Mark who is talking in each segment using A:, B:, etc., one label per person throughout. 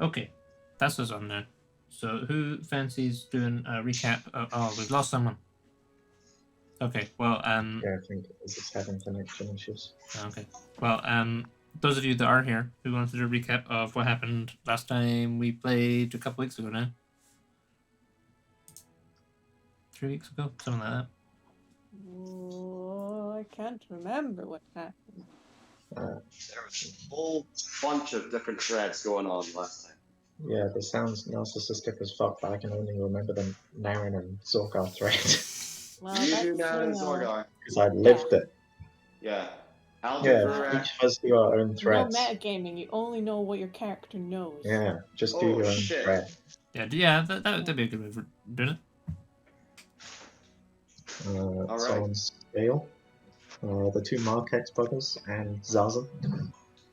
A: Okay, that's us on now. So who fancies doing a recap? Oh, we've lost someone. Okay, well,
B: Yeah, I think it's just having connection issues.
A: okay, well, those of you that are here, who wants to do a recap of what happened last time we played a couple weeks ago now? 3 weeks ago, something like that.
C: Oh, I can't remember what happened.
D: There was a whole bunch of different threads going on last time.
B: Yeah, this sounds narcissistic as fuck, but I can only remember the Naren and Zorgar thread.
C: Well,
D: You
C: that's,
D: do now in
C: you know,
D: Zorgar.
B: Because I lived it.
D: Yeah.
B: Yeah,
D: Algebra.
B: each of us do our own
C: no
B: threads.
C: metagaming. You only know what your character knows.
B: Yeah, just do
D: Oh,
B: your own
D: shit.
B: thread.
A: Yeah, that'd be a good way for doing it.
D: All
B: So
D: right.
B: on scale, the two Markex brothers and Zaza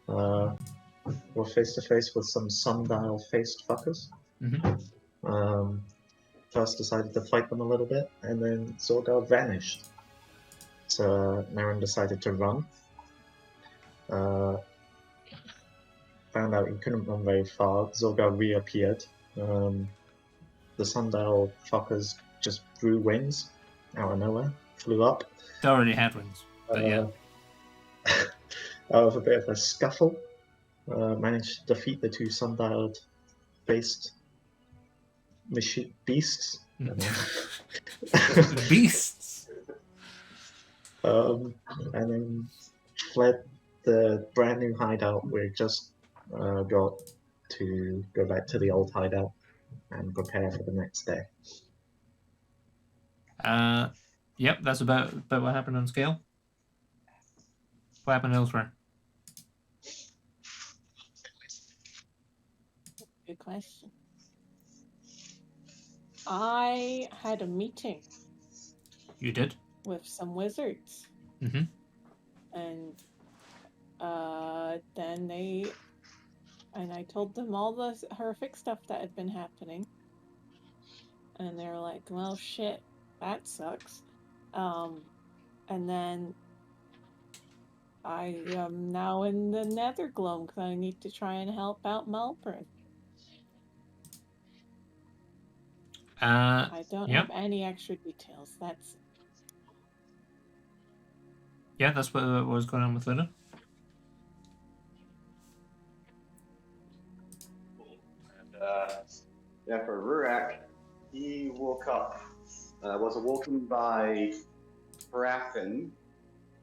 B: were face to face with some sundial faced fuckers.
A: Mm-hmm.
B: First decided to fight them a little bit, and then Zorgar vanished. So Naren decided to run. Found out he couldn't run very far. Zorgar reappeared. The sundial fuckers just grew wings out of nowhere, flew up.
A: They already had wings, but yeah.
B: Out of a bit of a scuffle, managed to defeat the two sundialed faced beasts.
A: Beasts.
B: And then fled the brand new hideout. We just got to go back to the old hideout and prepare for the next day.
A: Yep, that's about what happened on scale. What happened elsewhere?
C: Good question. I had a meeting.
A: You did?
C: With some wizards.
A: Mm-hmm.
C: And then I told them all the horrific stuff that had been happening. And they were like, well, shit, that sucks. And then I am now in the Nethergloam because I need to try and help out Malbryn. I don't have any extra details. That's
A: yeah, that's what was going on with Lidda.
D: And for Rurak, he woke up, was awoken by Paraffin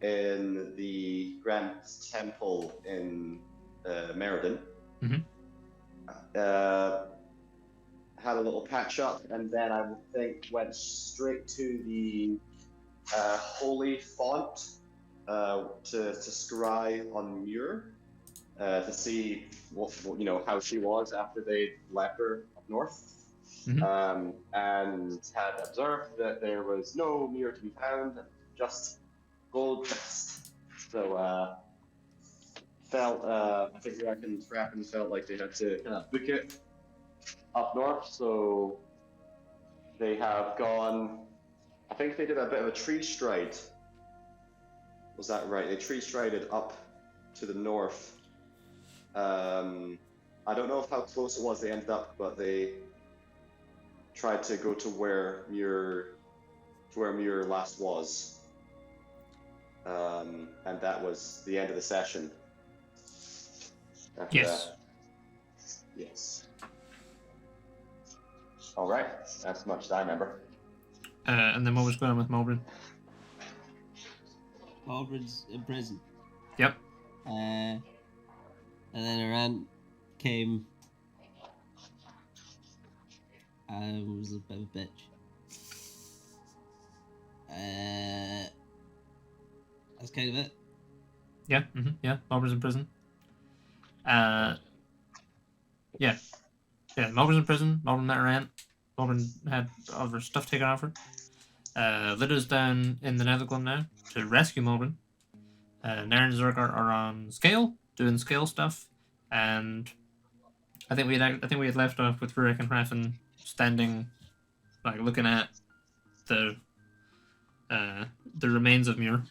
D: in the Grand Temple in Meriden.
A: Mm-hmm.
D: Had a little patch up, and then I think went straight to the Holy Font to scry on Muir to see what how she was after they left her up north.
A: Mm-hmm.
D: And had observed that there was no Muir to be found, just gold dust. So felt I think Rurak and Frappin felt like they had to kind of book it up north, so they have gone. I think they did a bit of a tree stride. Was that right? They tree strided up to the north. I don't know how close it was they ended up, but they tried to go to where Muir last was. And that was the end of the session.
A: Yes.
D: Yes. All right, that's much as I remember.
A: And then what was going on with Malbryn?
E: Malbryn's in prison.
A: Yep.
E: And then her aunt came and was a bit of a bitch. That's kind of it.
A: Yeah. Mm-hmm. Yeah. Malbryn's in prison. Yeah. Malbryn's in prison. Malbryn met her aunt. Malbryn had all of her stuff taken off her. Lidda's down in the Nethergloam now to rescue Malbryn. Naren and Zurg are on scale, doing scale stuff, and I think we had left off with Rurak and Hraffen standing, like looking at the remains of Muir.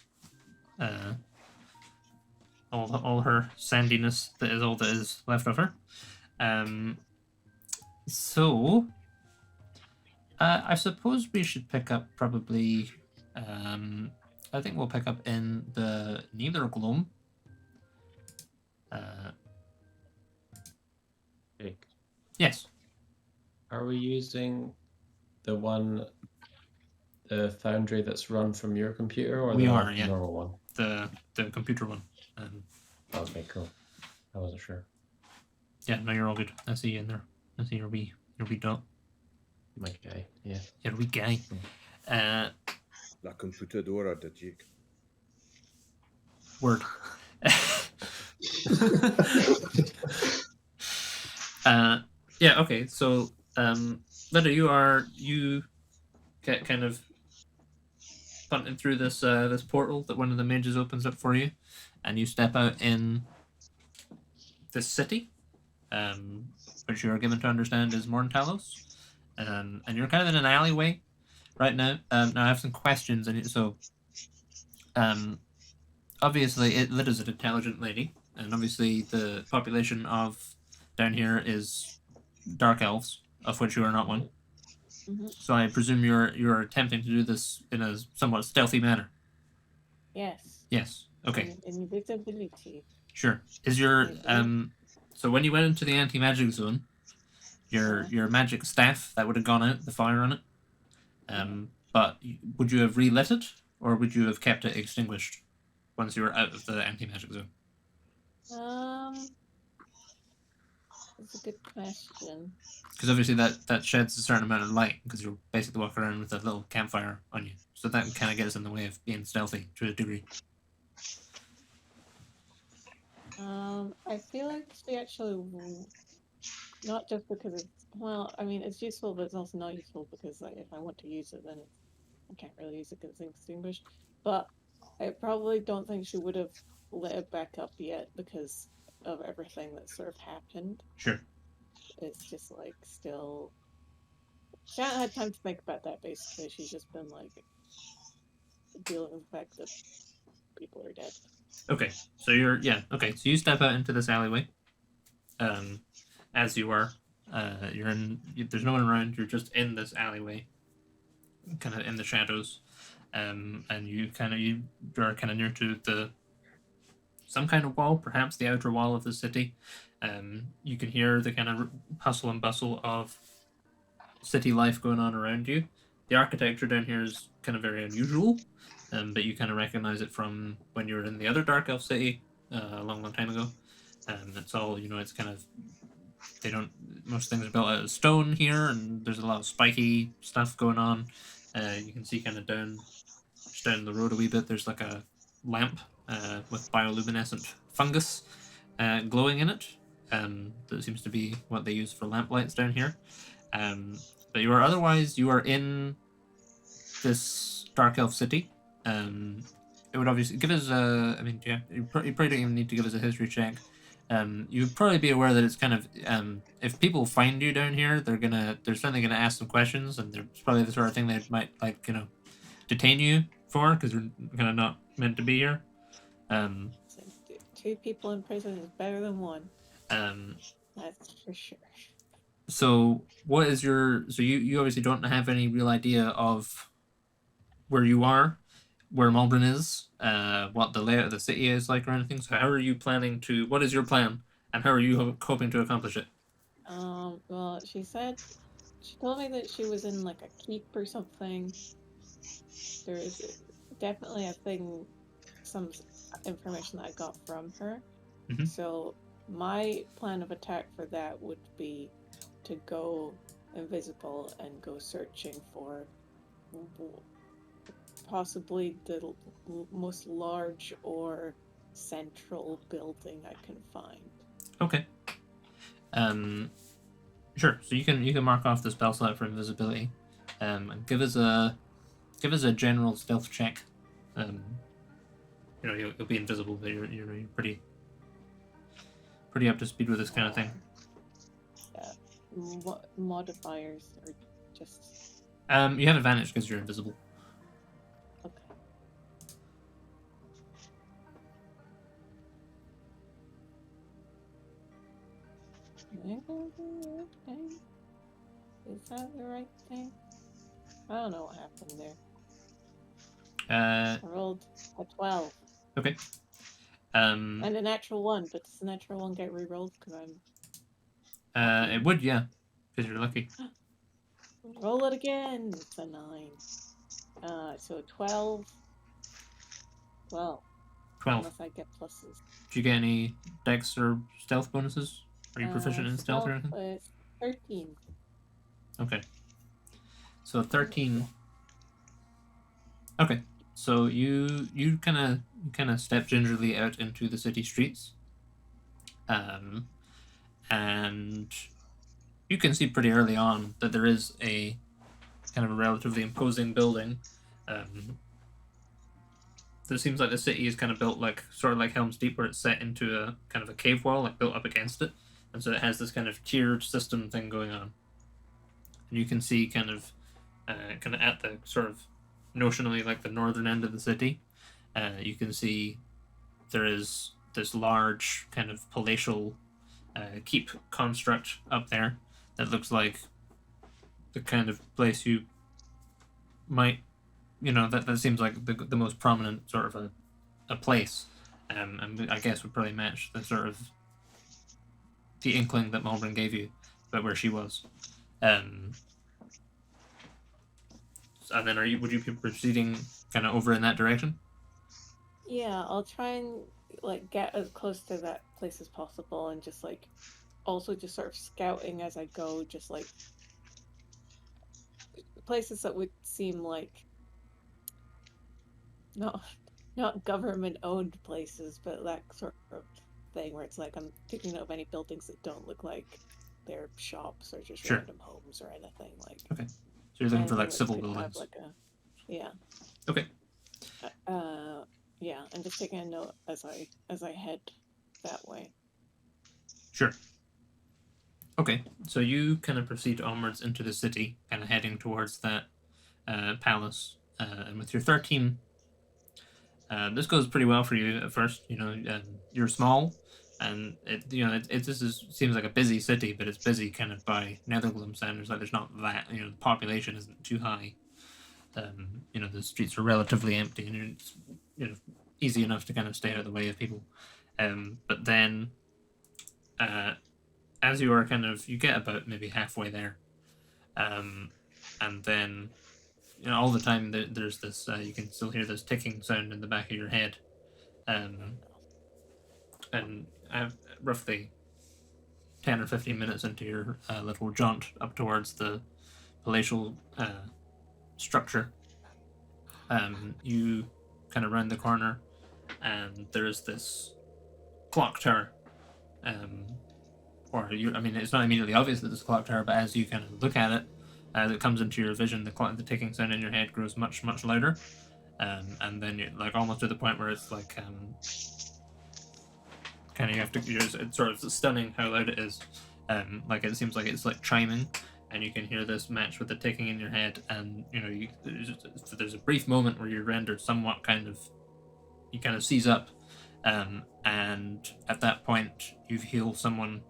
A: All her sandiness that is all that is left of her. So, I suppose we should pick up probably. I think we'll pick up in the Niederglom.
F: Jake,
A: Yes.
F: are we using the foundry that's run from your computer, or
A: We
F: the
A: are, yeah.
F: normal one?
A: The computer one.
F: Okay, cool. I wasn't sure.
A: Yeah, no, you're all good. I see you in there. I see your wee dot.
F: My guy, yeah.
A: Your wee guy.
G: La computadora de Jake.
A: Word. Yeah. Okay. So, Lidda, you get kind of punting through this portal that one of the mages opens up for you, and you step out in this city, which you are given to understand is Morntalos, and you're kind of in an alleyway right now. Now I have some questions, and so, obviously, Lidda's an intelligent lady, and obviously the population of down here is dark elves, of which you are not one.
C: Mm-hmm.
A: So I presume you're attempting to do this in a somewhat stealthy manner.
C: Yes.
A: Yes. Okay.
C: Invisibility.
A: Sure. Is your
C: Maybe.
A: so when you went into the anti-magic zone, your magic staff that would have gone out, the fire on it. But would you have relit it, or would you have kept it extinguished once you were out of the anti-magic zone?
C: That's a good question.
A: Because obviously that sheds a certain amount of light, because you're basically walking around with a little campfire on you. So that would kind of get us in the way of being stealthy to a degree.
C: I feel like she actually, not just because it's, well, I mean, it's useful, but it's also not useful because like, if I want to use it, then I can't really use it because it's extinguished. But I probably don't think she would have lit it back up yet because of everything that sort of happened.
A: Sure.
C: It's just like still, she hasn't had time to think about that. Basically, she's just been like dealing with the fact that people are dead.
A: Okay, so okay, so you step out into this alleyway. As you are, there's no one around. You're just in this alleyway, kind of in the shadows, and you're kind of near to some kind of wall, perhaps the outer wall of the city. You can hear the kind of hustle and bustle of city life going on around you. The architecture down here is kind of very unusual, but you kind of recognize it from when you were in the other Dark Elf city a long time ago. It's all, it's kind of, most things are built out of stone here, and there's a lot of spiky stuff going on. You can see kind of down the road a wee bit, there's like a lamp with bioluminescent fungus glowing in it. That seems to be what they use for lamp lights down here. But you are in this Dark Elf city. It would obviously give us you probably don't even need to give us a history check. You'd probably be aware that it's kind of, if people find you down here, they're certainly gonna ask some questions, and it's probably the sort of thing they might detain you for, because you're kind of not meant to be here.
C: So 2 people in prison is better than 1. That's for sure.
A: So what is you obviously don't have any real idea of where you are, where Malbryn is, what the layout of the city is like or anything. So how are you what is your plan, and how are you hoping to accomplish it?
C: Well, she told me that she was in like a keep or something. There is definitely some information that I got from her.
A: Mhm.
C: So my plan of attack for that would be to go invisible and go searching for possibly the most large or central building I can find.
A: Okay. Sure. So you can mark off the spell slot for invisibility, and give us a general stealth check. You'll be invisible, but you're pretty up to speed with this kind of thing.
C: Modifiers or just.
A: You have advantage because you're invisible.
C: Okay. Am I gonna do the right thing? Is that the right thing? I don't know what happened there. I rolled a 12
A: Okay.
C: and a natural 1, but does the natural 1 get re-rolled? Because I'm...
A: It would, yeah, because you're lucky.
C: Roll it again! It's a 9. So 12. Well,
A: 12.
C: unless I get pluses.
A: Did you get any dex or stealth bonuses? Are you proficient in stealth or anything?
C: Is 13.
A: Okay. So 13. Okay. So you kind of step gingerly out into the city streets, and you can see pretty early on that there is a kind of a relatively imposing building. It seems like the city is kind of built like sort of like Helm's Deep, where it's set into a kind of a cave wall, like built up against it, and so it has this kind of tiered system thing going on. And you can see kind of at the sort of notionally like the northern end of the city, you can see there is this large kind of palatial keep construct up there that looks like the kind of place you might, that seems like the most prominent sort of a place, and I guess would probably match the sort of the inkling that Malbryn gave you about where she was. And then would you be proceeding kind of over in that direction?
C: Yeah, I'll try and like get as close to that place as possible, and just like also just sort of scouting as I go, just like places that would seem like not government owned places, but that sort of thing where it's like I'm picking up any buildings that don't look like they're shops or just
A: Sure.
C: random homes or anything like.
A: Okay, so you're looking for
C: anything
A: like
C: that
A: civil
C: could have,
A: buildings.
C: like yeah.
A: Okay.
C: Yeah, and just taking a note as I head that way.
A: Sure. Okay, so you kind of proceed onwards into the city, kind of heading towards that palace, and with your 13, this goes pretty well for you at first. You're small, and seems like a busy city, but it's busy kind of by Nethergloom standards. Like there's not that, the population isn't too high. The streets are relatively empty, and it's easy enough to kind of stay out of the way of people. But then, as you are you get about maybe halfway there, and then all the time there's this you can still hear this ticking sound in the back of your head, and roughly 10 or 15 minutes into your little jaunt up towards the palatial structure, you kind of round the corner, and there's this clock tower, it's not immediately obvious that there's a clock tower, but as you kind of look at it, as it comes into your vision, the ticking sound in your head grows much, much louder, and then you're like almost to the point where it's like kind of you have to. It's sort of stunning how loud it is. Like it seems like it's like chiming, and you can hear this match with the ticking in your head, and there's a brief moment where you're rendered somewhat you kind of seize up, and at that point you feel someone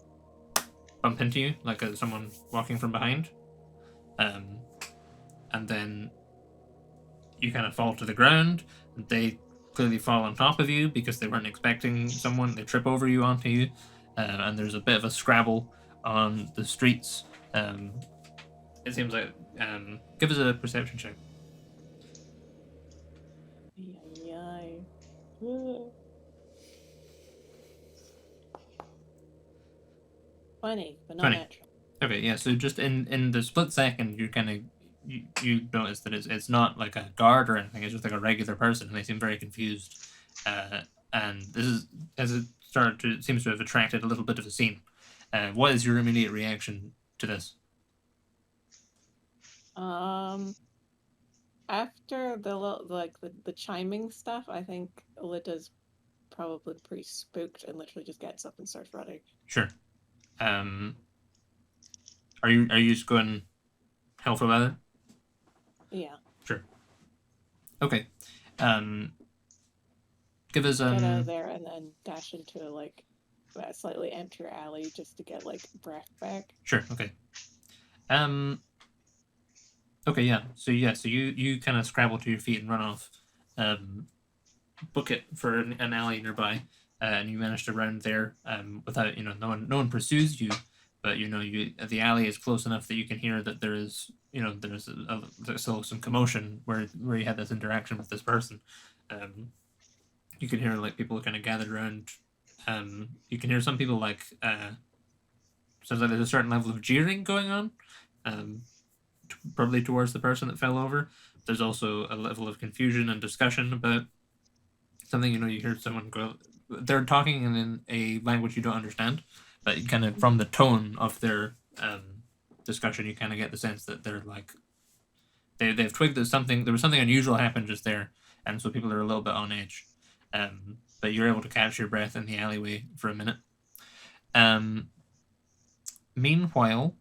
A: bump into you, like someone walking from behind, and then you kind of fall to the ground, and they clearly fall on top of you because they weren't expecting someone. They trip over you onto you, and there's a bit of a scrabble on the streets. It seems like give us a perception check.
C: Funny, but not
A: 20.
C: natural.
A: Okay, yeah. So just in the split second, you kind of you notice that it's not like a guard or anything. It's just like a regular person, and they seem very confused. And this is as it seems to have attracted a little bit of a scene. What is your immediate reaction to this?
C: After the chiming stuff, I think Lidda's probably pretty spooked and literally just gets up and starts running.
A: Sure. Are you just going hell for leather?
C: Yeah.
A: Sure. Okay. Give us
C: Get out of there and then dash into that slightly emptier alley just to get like breath back.
A: Sure. Okay. Okay. Yeah. So you kind of scrabble to your feet and run off. Book it for an alley nearby, and you manage to round there. Without no one pursues you, but the alley is close enough that you can hear that there's still some commotion where you had this interaction with this person. You can hear like people kind of gathered around. You can hear some people like sounds like there's a certain level of jeering going on, probably towards the person that fell over. There's also a level of confusion and discussion about something. You hear someone go. They're talking in a language you don't understand, but kind of from the tone of their discussion, you kind of get the sense that they're like they've twigged that there was something unusual happened just there, and so people are a little bit on edge. But you're able to catch your breath in the alleyway for a minute. Meanwhile,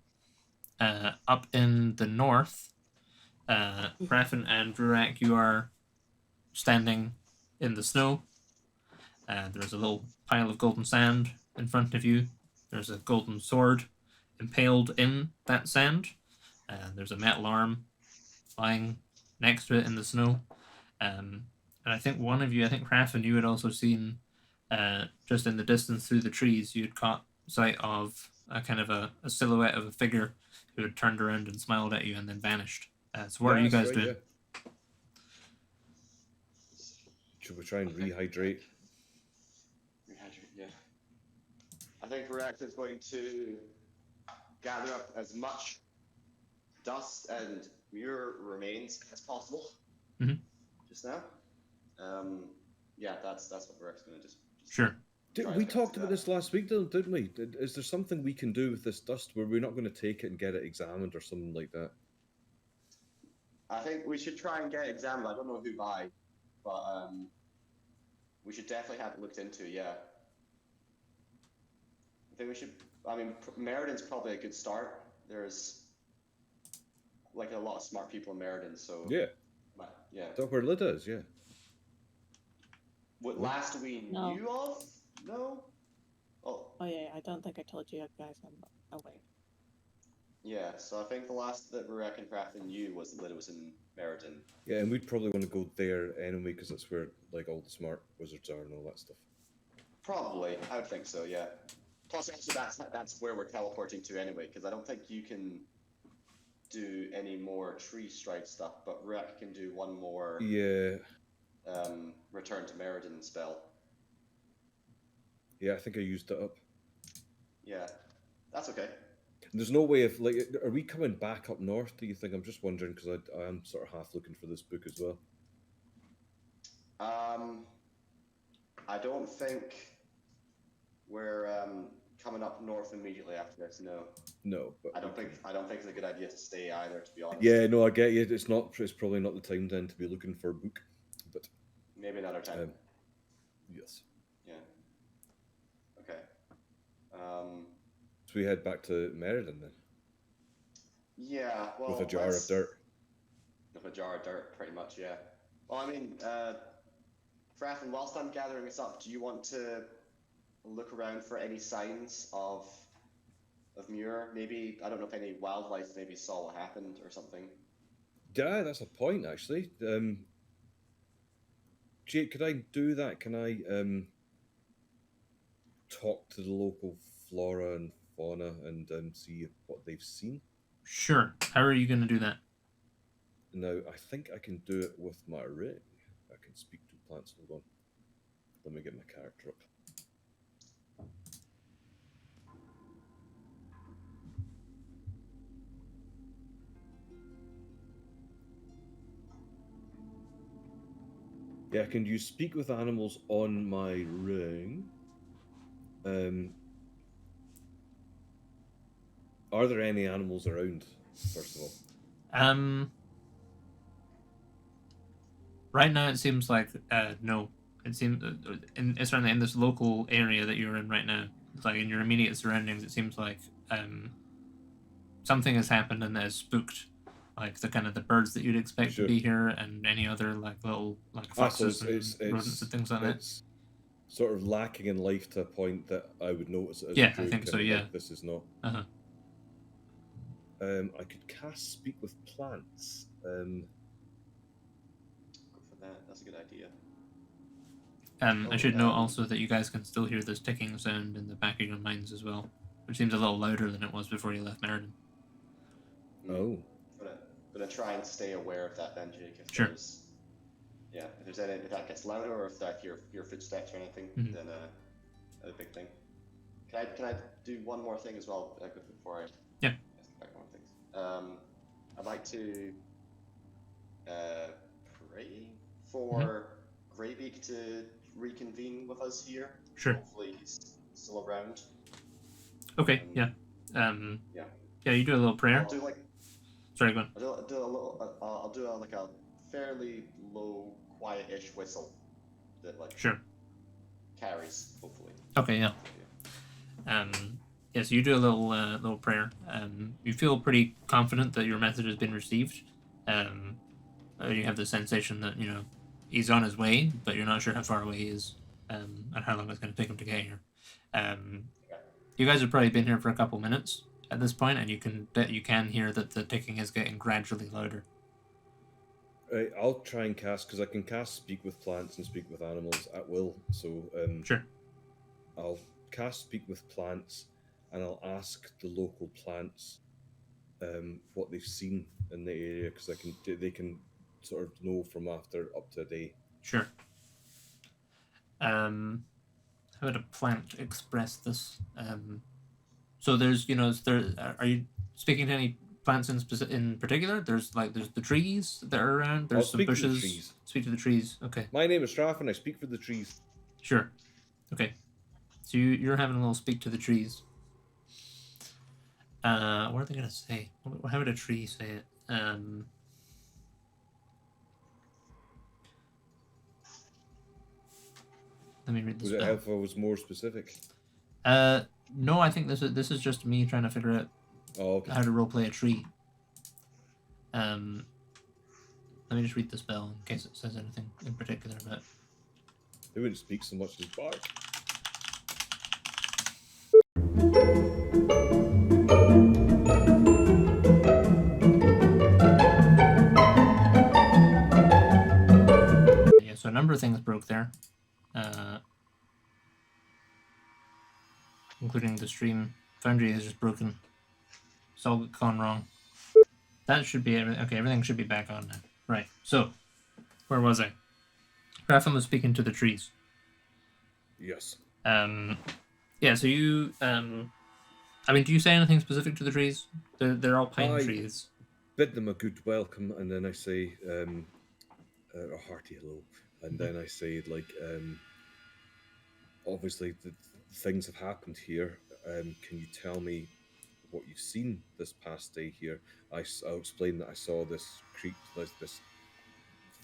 A: up in the north, Raffin and Rurak, you are standing in the snow. There's a little pile of golden sand in front of you. There's a golden sword impaled in that sand. There's a metal arm lying next to it in the snow. And I think one of you, I think Raffin, you had also seen just in the distance through the trees, you had caught sight of a kind of a silhouette of a figure who had turned around and smiled at you and then vanished. So what are you guys doing?
G: Yeah. Should we try and rehydrate?
D: Yeah. I think Rurak is going to gather up as much dust and Muir remains as possible just now. Yeah, that's what Rurak's going to just
A: Sure.
G: We talked about this last week, didn't we? Is there something we can do with this dust where we're not going to take it and get it examined or something like that?
D: I think we should try and get it examined. I don't know who by, but we should definitely have it looked into, yeah. I think we should, Merredin's probably a good start. There's like a lot of smart people in Merredin, so...
G: Yeah.
D: Yeah.
G: That's where Lidda is, yeah.
D: What last we knew of? No?
C: Oh yeah, I don't think I told you guys I'm away.
D: Yeah, so I think the last that Rurak and Raffin knew was that Lidda was in Merredin.
G: Yeah, and we'd probably want to go there anyway, because that's where like all the smart wizards are and all that stuff.
D: Probably, I would think so, yeah. Plus also that's where we're teleporting to anyway, because I don't think you can do any more tree strike stuff, but Rurak can do one more return to Merredin spell.
G: Yeah, I think I used it up.
D: Yeah, that's okay.
G: There's no way of like, are we coming back up north? Do you think? I'm just wondering because I am sort of half looking for this book as well.
D: I don't think we're coming up north immediately after this.
G: No, but
D: I don't think it's a good idea to stay either. To be honest.
G: Yeah, no, I get you. It's probably not the time then to be looking for a book, but
D: maybe another time.
G: Yes.
D: Yeah. Okay.
G: So we head back to Merredin then.
D: Yeah. Well,
G: with a jar of dirt.
D: With a jar of dirt, pretty much. Yeah. Well, Raffin, whilst I'm gathering this up, do you want to look around for any signs of Muir? Maybe, I don't know if any wildlife maybe saw what happened or something.
G: Yeah, that's a point actually. Jake, could I do that? Can I talk to the local flora and fauna and see what they've seen?
A: Sure. How are you going to do that?
G: Now, I think I can do it with my ring. I can speak to plants. Hold on. Let me get my character up. Yeah, can you speak with animals on my ring? Are there any animals around, first of all?
A: Right now it seems like no. It seems certainly in this local area that you're in right now, it's like in your immediate surroundings, it seems like something has happened and that has spooked like the birds that you'd expect to be here and any other like little like foxes and rodents and things like that.
G: sort of lacking in life to a point that I would notice it as
A: Yeah,
G: a druid.
A: I think so,
G: kinda
A: yeah.
G: like, this is not.
A: Uh-huh.
G: I could cast Speak with Plants.
D: Go for that. That's a good idea.
A: I should note
D: Oh,
A: also that you guys can still hear this ticking sound in the back of your minds as well, which seems a little louder than it was before you left Meriden.
G: Oh.
D: Gonna try and stay aware of that then, Jake. If
A: Sure.
D: there's, if that gets louder or if I hear footsteps or anything,
A: Mhm.
D: then that's a big thing. Can I do one more thing as well before I
A: Yeah.
D: back on things? I'd like to pray for Greybeak to reconvene with us here.
A: Sure.
D: Hopefully he's still around.
A: Okay, yeah. Yeah, you do a little prayer.
D: I'll do like
A: Sorry, go on.
D: I'll do a little. I'll do like a fairly low, quiet-ish whistle that like
A: Sure.
D: carries, hopefully.
A: Okay, yeah. Yeah, so you do a little prayer. You feel pretty confident that your message has been received. You have the sensation that, he's on his way, but you're not sure how far away he is, and how long it's going to take him to get here. You guys have probably been here for a couple minutes at this point, and you can hear that the ticking is getting gradually louder.
G: Right, I'll try and cast, because I can cast Speak with Plants and Speak with Animals at will. So
A: Sure.
G: I'll cast Speak with Plants, and I'll ask the local plants what they've seen in the area, because they can sort of know from after up to a day.
A: Sure. How would a plant express this? So there's, are you speaking to any plants in particular? There's the trees that are around. There's
G: I'll
A: some
G: speak to the
A: bushes.
G: trees.
A: Speak to the trees. Okay.
G: My name is Straff, and I speak for the trees.
A: Sure. Okay. So you're having a little speak to the trees. What are they gonna say? How would a tree say it? Let me read the
G: Would it
A: spell.
G: help if I was more specific?
A: No, I think this is just me trying to figure out
G: Oh, okay.
A: how to roleplay a tree. Let me just read the spell in case it says anything in particular about it.
G: They wouldn't speak so much as bark.
A: Yeah, so a number of things broke there. Including the stream. Foundry is just broken. It's all gone wrong. That should be everything. Okay, everything should be back on now. Right, so, where was I? Raffin was speaking to the trees.
G: Yes.
A: Yeah, so you, do you say anything specific to the trees? They're all pine trees.
G: Bid them a good welcome, and then I say a hearty hello, and then I say obviously the things have happened here. Can you tell me what you've seen this past day here? I'll explain that I saw this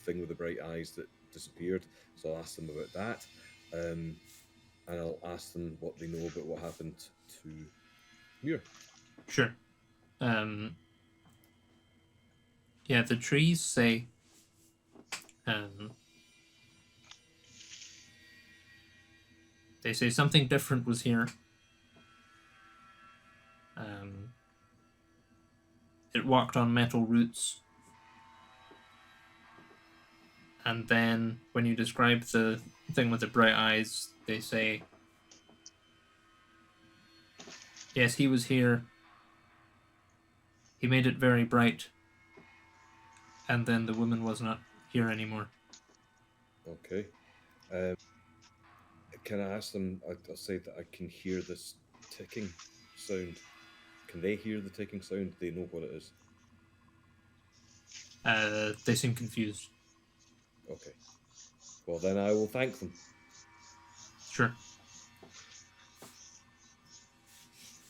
G: thing with the bright eyes that disappeared, so I'll ask them about that, and I'll ask them what they know about what happened to Muir.
A: Sure. Yeah, the trees say they say something different was here. It walked on metal roots. And then when you describe the thing with the bright eyes, they say, yes, he was here. He made it very bright. And then the woman was not here anymore.
G: Okay. Can I ask them, I'll say that I can hear this ticking sound. Can they hear the ticking sound? Do they know what it is?
A: They seem confused.
G: Okay. Well, then I will thank them.
A: Sure.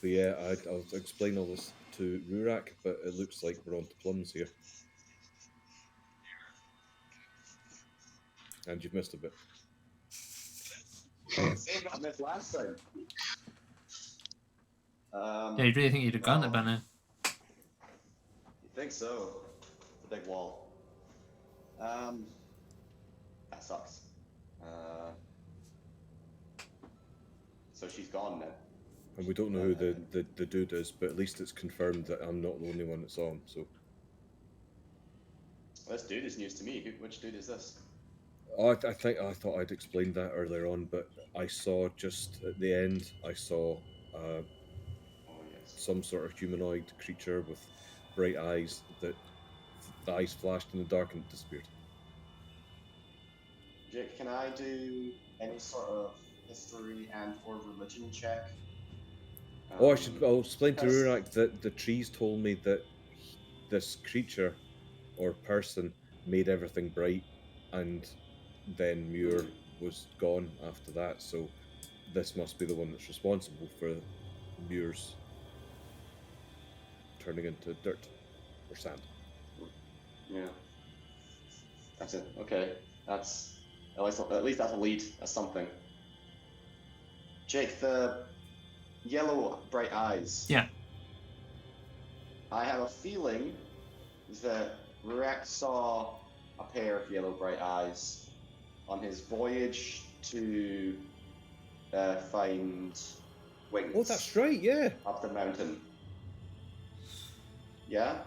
G: But yeah, I'll explain all this to Rurak, but it looks like we're on to plums here. And you've missed a bit.
D: Same got missed last time.
A: Yeah, you really think you'd have gotten it by now?
D: You think so? The big wall. That sucks. So she's gone now.
G: And we don't know who the dude is, but at least it's confirmed that I'm not the only one that saw him. So
D: Well, this dude is news to me. Which dude is this?
G: I thought I'd explained that earlier on, but I saw just at the end. I saw
D: Oh yes.
G: some sort of humanoid creature with bright eyes that the eyes flashed in the dark and disappeared.
D: Jake, can I do any sort of history and/or religion check?
G: I'll explain to
D: because-
G: Rurak that the trees told me that this creature or person made everything bright, and then Muir was gone after that. So this must be the one that's responsible for Muir's turning into dirt or sand.
D: Yeah. That's it. Okay. That's at least that's a lead. That's something. Jake, the yellow bright eyes.
A: Yeah.
D: I have a feeling that Rurak saw a pair of yellow bright eyes on his voyage to find wings
G: Oh, that's right. Yeah.
D: up the mountain. Yeah?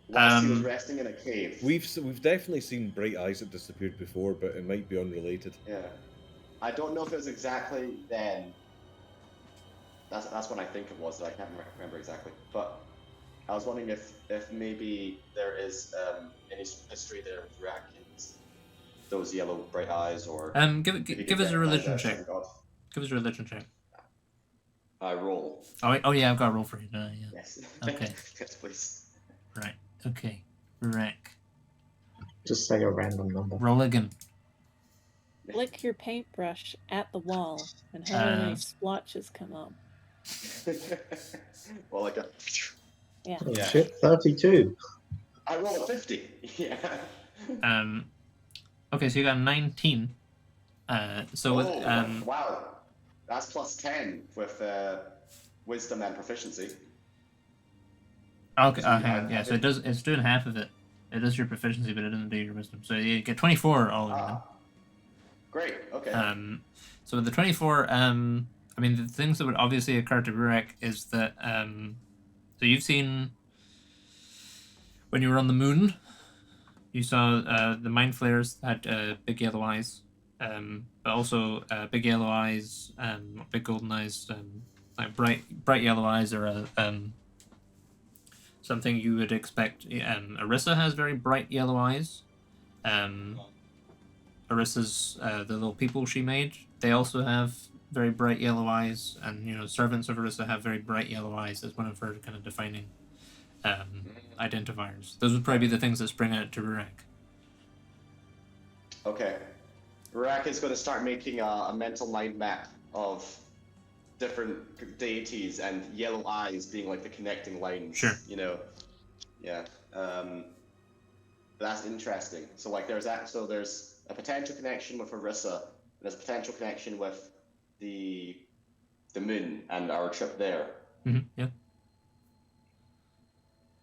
D: Whilst he was resting in a cave.
G: We've definitely seen bright eyes that disappeared before, but it might be unrelated.
D: Yeah. I don't know if it was exactly then. That's when I think it was, but I can't remember exactly. But I was wondering if maybe there is any history there with Rurak and those yellow bright eyes, or
A: give us a religion check. Give us a religion check.
D: I roll.
A: Oh yeah, I've got a roll for you. Yeah.
D: Yes.
A: Okay.
D: Yes, please.
A: Right. Okay. Rurak.
B: Just say a random number.
A: Roll again.
C: Flick your paintbrush at the wall, and however many splotches come up.
D: Well, like a.
C: Yeah.
B: Oh,
D: Yeah.
B: shit, 32.
D: I rolled a 50. Yeah.
A: Okay, so you got a 19. So with
D: Wow. That's plus 10 with wisdom and proficiency.
A: okay,
D: So
A: hang on. Yeah, so it's doing half of it. It does your proficiency, but it doesn't do your wisdom. So you get 24 all of them.
D: Great. Okay.
A: So with the 24, I mean, the things that would obviously occur to Rurak is that, so you've seen, when you were on the moon, you saw the mind flayers had big yellow eyes, but also big yellow eyes, big golden eyes, like bright yellow eyes are something you would expect. Orissa has very bright yellow eyes. Orissa's the little people she made, they also have very bright yellow eyes, and servants of Orissa have very bright yellow eyes. That's one of her kind of defining identifiers. Those would probably be the things that spring out to Rurak.
D: Okay. Rurak is going to start making a mental mind map of different deities, and yellow eyes being like the connecting lines.
A: Sure.
D: Yeah. That's interesting. So like there's a potential connection with Orissa. There's a potential connection with the moon and our trip there.
A: Mm-hmm. Yeah.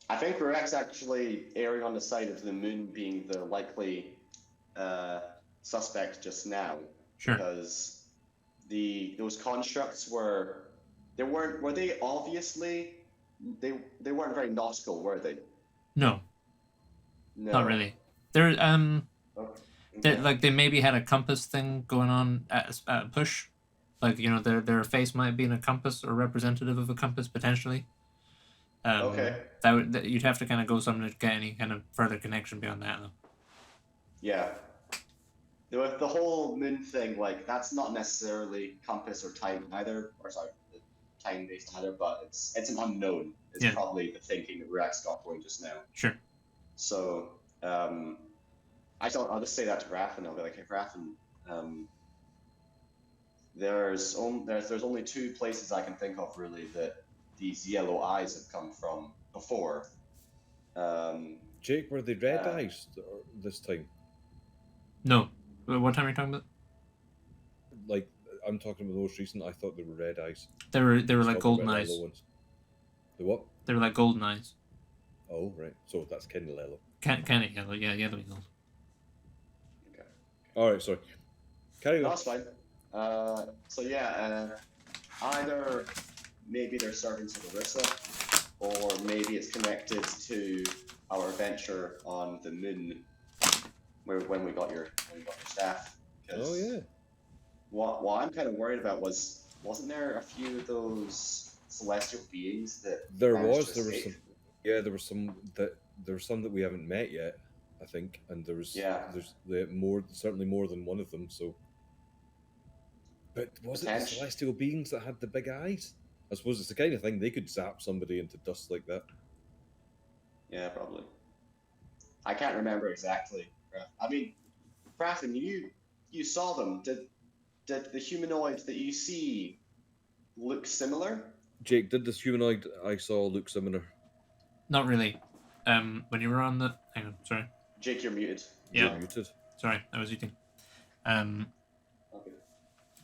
D: I think Rurak's actually erring on the side of the moon being the likely suspect just now.
A: Sure.
D: Because those constructs were they obviously they weren't very nautical, were they?
A: No,
D: No.
A: not really. They're
D: Okay.
A: like they maybe had a compass thing going on at a push, like their face might be in a compass or representative of a compass potentially.
D: Okay.
A: That you'd have to kind of go somewhere to get any kind of further connection beyond that, though.
D: Yeah. With the whole moon thing, like that's not necessarily compass or time either, or sorry, time based either, but it's an unknown. Is
A: Yeah.
D: probably the thinking that Rurak's got going just now.
A: Sure.
D: So, I'll just say that to Raffen. I'll be like, hey, Raffen, there's only two places I can think of really that these yellow eyes have come from before.
G: Jake, were they red eyes this time?
A: No. What time are you talking about?
G: Like, I'm talking about the most recent. I thought they were red eyes.
A: They were
G: I was
A: like
G: talking
A: golden
G: about
A: eyes.
G: yellow ones. The what?
A: They were like golden eyes.
G: Oh, right. So that's kind of yellow.
A: Kind of yellow, yeah, yellow.
G: All right, sorry. Carry
D: No,
G: on.
D: that's fine. So yeah, either maybe they're servants of Orissa, or maybe it's connected to our adventure on the moon, when we got your staff. 'Cause
G: Oh yeah.
D: What I'm kind of worried about wasn't there a few of those celestial beings that
G: There
D: managed
G: was
D: to
G: there was
D: escape?
G: some yeah there were some that we haven't met yet, I think, and there's certainly more than one of them. So, but was it the
D: Potential.
G: celestial beings that had the big eyes? I suppose it's the kind of thing they could zap somebody into dust like that.
D: Yeah, probably. I can't remember exactly. I mean, Brafton, you saw them. Did the humanoids that you see look similar?
G: Jake, did this humanoid I saw look similar?
A: Not really. When you were on the... Hang on, sorry.
D: Jake, you're muted.
A: Yeah.
G: You're muted.
A: Sorry, I was eating.
D: Okay.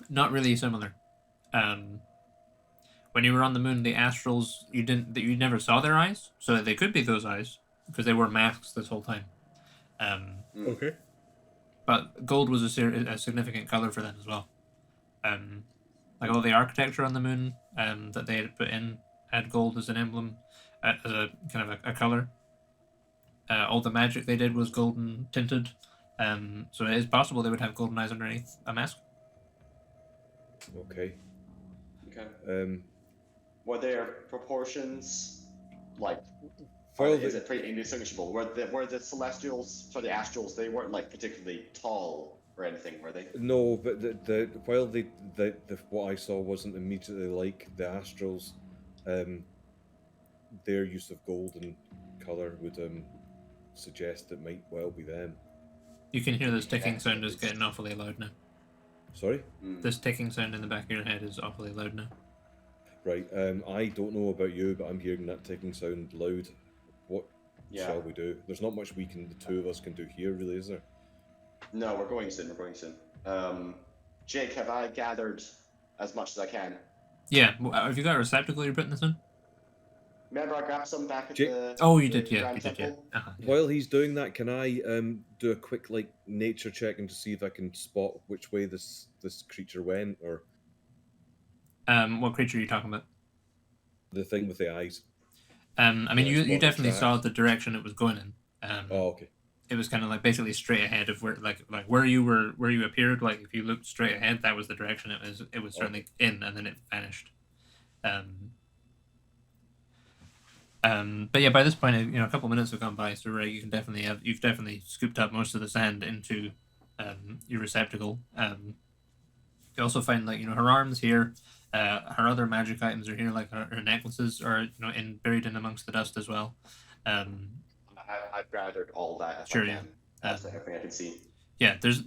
A: Not really similar. When you were on the moon, the astrals, you never saw their eyes, so they could be those eyes, because they wore masks this whole time.
G: Okay.
A: But gold was a significant color for them as well. Like all the architecture on the moon that they had put in had gold as an emblem, as a kind of a color. All the magic they did was golden tinted, so it is possible they would have golden eyes underneath a mask.
G: Okay.
D: Okay. Were their proportions like?
G: Well,
D: is it pretty indistinguishable? Were the celestials, the astrals, they weren't like particularly tall or anything, were they?
G: no, but while the what I saw wasn't immediately like the astrals, their use of golden color would suggest it might well be them.
A: You can hear this ticking sound is getting awfully loud now.
G: Sorry?
A: This ticking sound in the back of your head is awfully loud now.
G: Right. I don't know about you, but I'm hearing that ticking sound loud. What shall we do? There's not much the two of us can do here, really, is there?
D: No, we're going soon. Jake, have I gathered as much as I can?
A: Yeah. Have you got a receptacle you're putting this in?
D: Remember, I grabbed some back at
G: Jake-
D: the.
A: Oh, you
D: the
A: did, yeah.
D: Grand
A: You did, yeah.
D: Temple?
A: Yeah.
G: While he's doing that, can I do a quick nature check and to see if I can spot which way this creature went, or
A: What creature are you talking about?
G: the thing with the eyes?
A: I mean,
G: Can I
A: you
G: spot
A: definitely
G: the
A: saw
G: tracks?
A: the direction it was going in.
G: Oh, okay.
A: It was kind of like basically straight ahead of where where you appeared. Like if you looked straight ahead, that was the direction it was certainly in, and then it vanished. But yeah, by this point, a couple minutes have gone by, so you've definitely scooped up most of the sand into your receptacle. You also find her arms here, her other magic items are here, like her necklaces are buried in amongst the dust as well.
D: I've gathered all that.
A: Sure,
D: I
A: yeah.
D: can. That's everything I can see.
A: Yeah, there's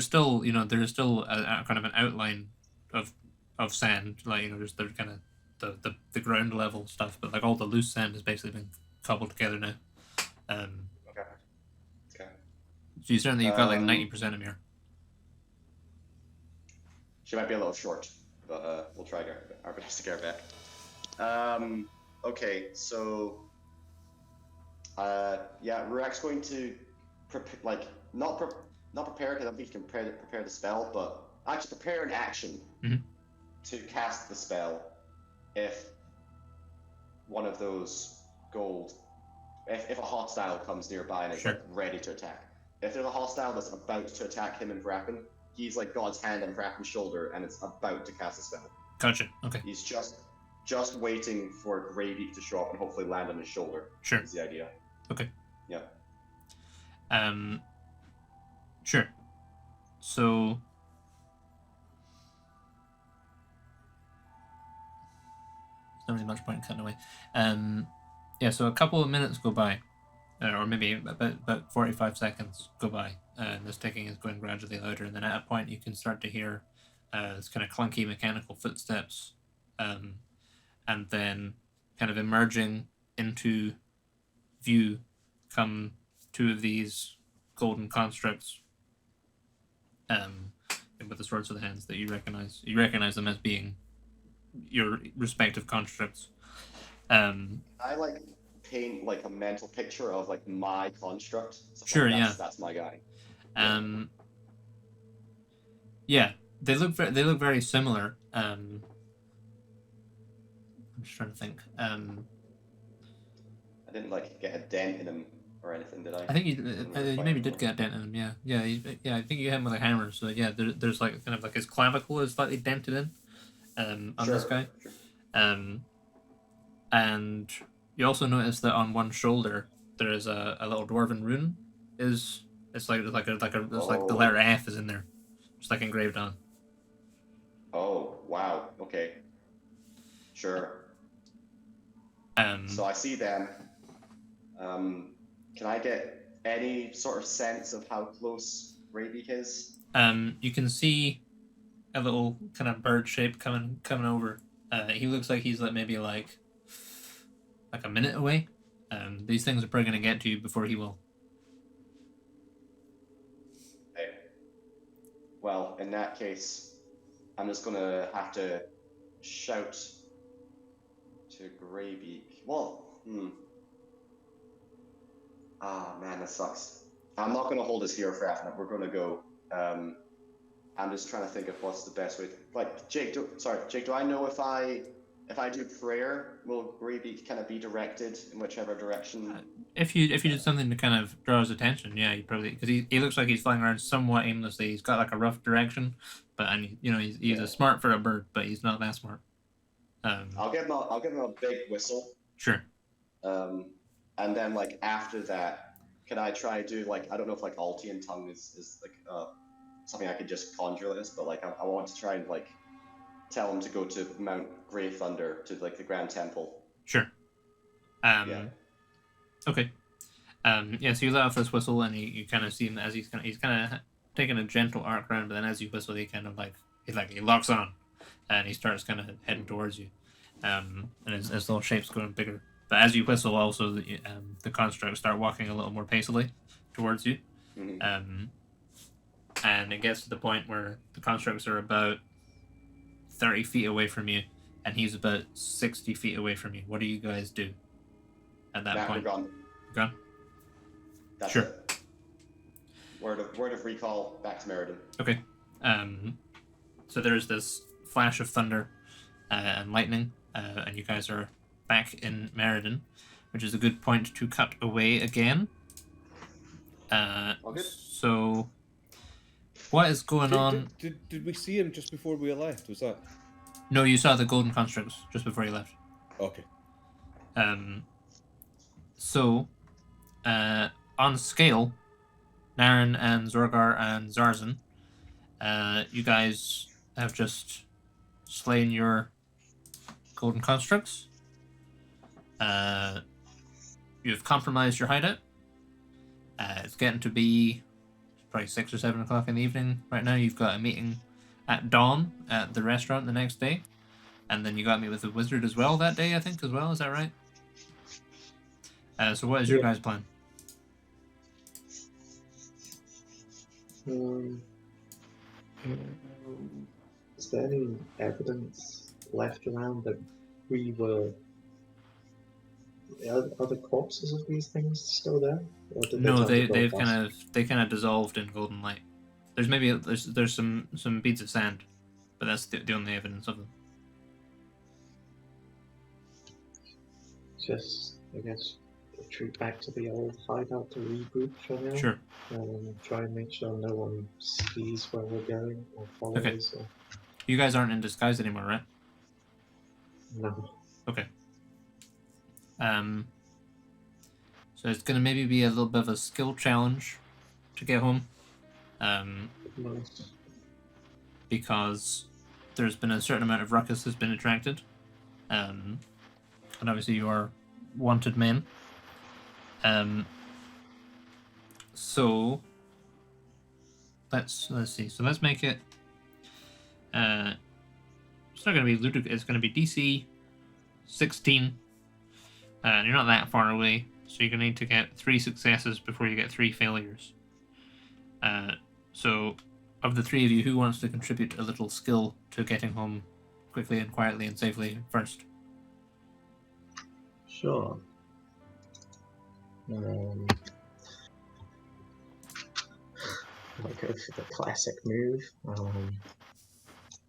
A: still a kind of an outline of sand, there's kind of the ground level stuff, but like all the loose sand has basically been cobbled together now.
D: Okay.
A: So you've got like 90% of Muir.
D: She might be a little short, but we'll try our best to get her back. Okay, so Rurak's going to not prepare, because I don't think he can prepare the spell, but actually prepare an action to cast the spell if one of those gold, if a hostile comes nearby and is ready to attack. If there's a hostile that's about to attack him and Vrappin, he's like God's hand on Vrappin's shoulder and it's about to cast a spell.
A: Gotcha. Okay.
D: He's just waiting for Gravy to show up and hopefully land on his shoulder.
A: Sure.
D: Is the idea.
A: Okay.
D: Yeah.
A: Sure. So there's not really much point in cutting away. So a couple of minutes go by, or maybe about 45 seconds go by, and this ticking is going gradually louder, and then at a point you can start to hear this kind of clunky mechanical footsteps, and then kind of emerging into view come two of these golden constructs with the swords of the hands that you recognize. You recognize them as being your respective constructs.
D: I paint a mental picture of my construct. So
A: Sure,
D: that's my guy.
A: Yeah. They look very similar. I'm just trying to think.
D: I didn't like get a dent in them or anything, did I?
A: I think you maybe did get a dent in them. Yeah. I think you hit him with a hammer. So yeah, there's like kind of like his clavicle is slightly dented in. On this guy.
D: Sure.
A: And you also notice that on one shoulder there is a little dwarven rune. It's like the letter F is in there, just like engraved on.
D: Oh wow. Okay. Sure. So I see them. Can I get any sort of sense of how close Greybeak is?
A: You can see a little kind of bird shape coming over. He looks like he's maybe like a minute away. These things are probably going to get to you before he will.
D: Okay. Well, in that case, I'm just going to have to shout to Greybeak. Well, Ah, man, that sucks. I'm not going to hold us here forever. We're going to go. I'm just trying to think of what's the best way. Jake, do I know if I do prayer, will Greybeak kind of be directed in whichever direction?
A: If you did something to kind of draw his attention, yeah, you probably, because he looks like he's flying around somewhat aimlessly. He's got like a rough direction, but he's a smart for a bird, but he's not that smart.
D: I'll give him a big whistle.
A: Sure.
D: And then after that, can I try to do I don't know if Altian tongue is something I could just conjure this, but I want to try and tell him to go to Mount Grey Thunder to the Grand Temple.
A: Sure.
D: Yeah.
A: Okay. Yeah. So you let off this whistle, and you kind of see him as he's kind of taking a gentle arc around, but then as you whistle, he kind of he locks on, and he starts kind of heading towards you, and his little shape's growing bigger. But as you whistle, also the constructs start walking a little more pacily towards you,
D: Mm-hmm.
A: And it gets to the point where the constructs are about 30 feet away from you, and he's about 60 feet away from you. What do you guys do at that point?
D: We're gone.
A: Gone?
D: That's
A: Sure.
D: it. Word of recall back to Meriden.
A: Okay. So there's this flash of thunder and lightning, and you guys are back in Meriden, which is a good point to cut away again.
D: All good?
A: So, what is going on?
G: Did we see him just before we left? Was that?
A: No, you saw the golden constructs just before you left.
G: Okay.
A: So, on scale, Naren and Zorgar and Zarzan, you guys have just slain your golden constructs. You've compromised your hideout. It's getting to be probably 6 or 7 o'clock in the evening right now. You've got a meeting at dawn at the restaurant the next day, and then you got to meet with the wizard as well that day, I think, as well. Is that right? So what is your guys' plan?
B: Is there any evidence left around that we were? Are the corpses of these things still there? Or did
A: No,
B: they
A: they've kind of dissolved in golden light. There's some beads of sand, but that's the only evidence of them.
B: Just, I guess, retreat back to the old hideout to regroup for now.
A: Sure.
B: Try and make sure no one sees where we're going or follows.
A: Okay.
B: Or...
A: You guys aren't in disguise anymore, right?
B: No.
A: Okay. So it's gonna maybe be a little bit of a skill challenge to get home.
B: Nice.
A: Because there's been a certain amount of ruckus has been attracted. And obviously you are wanted men. So let's see. So let's make it. It's not going to be ludicrous. It's going to be DC 16, and you're not that far away. So you're going to need to get 3 successes before you get 3 failures. So of the 3 of you, who wants to contribute a little skill to getting home quickly and quietly and safely first?
B: Sure. I'll go for the classic move.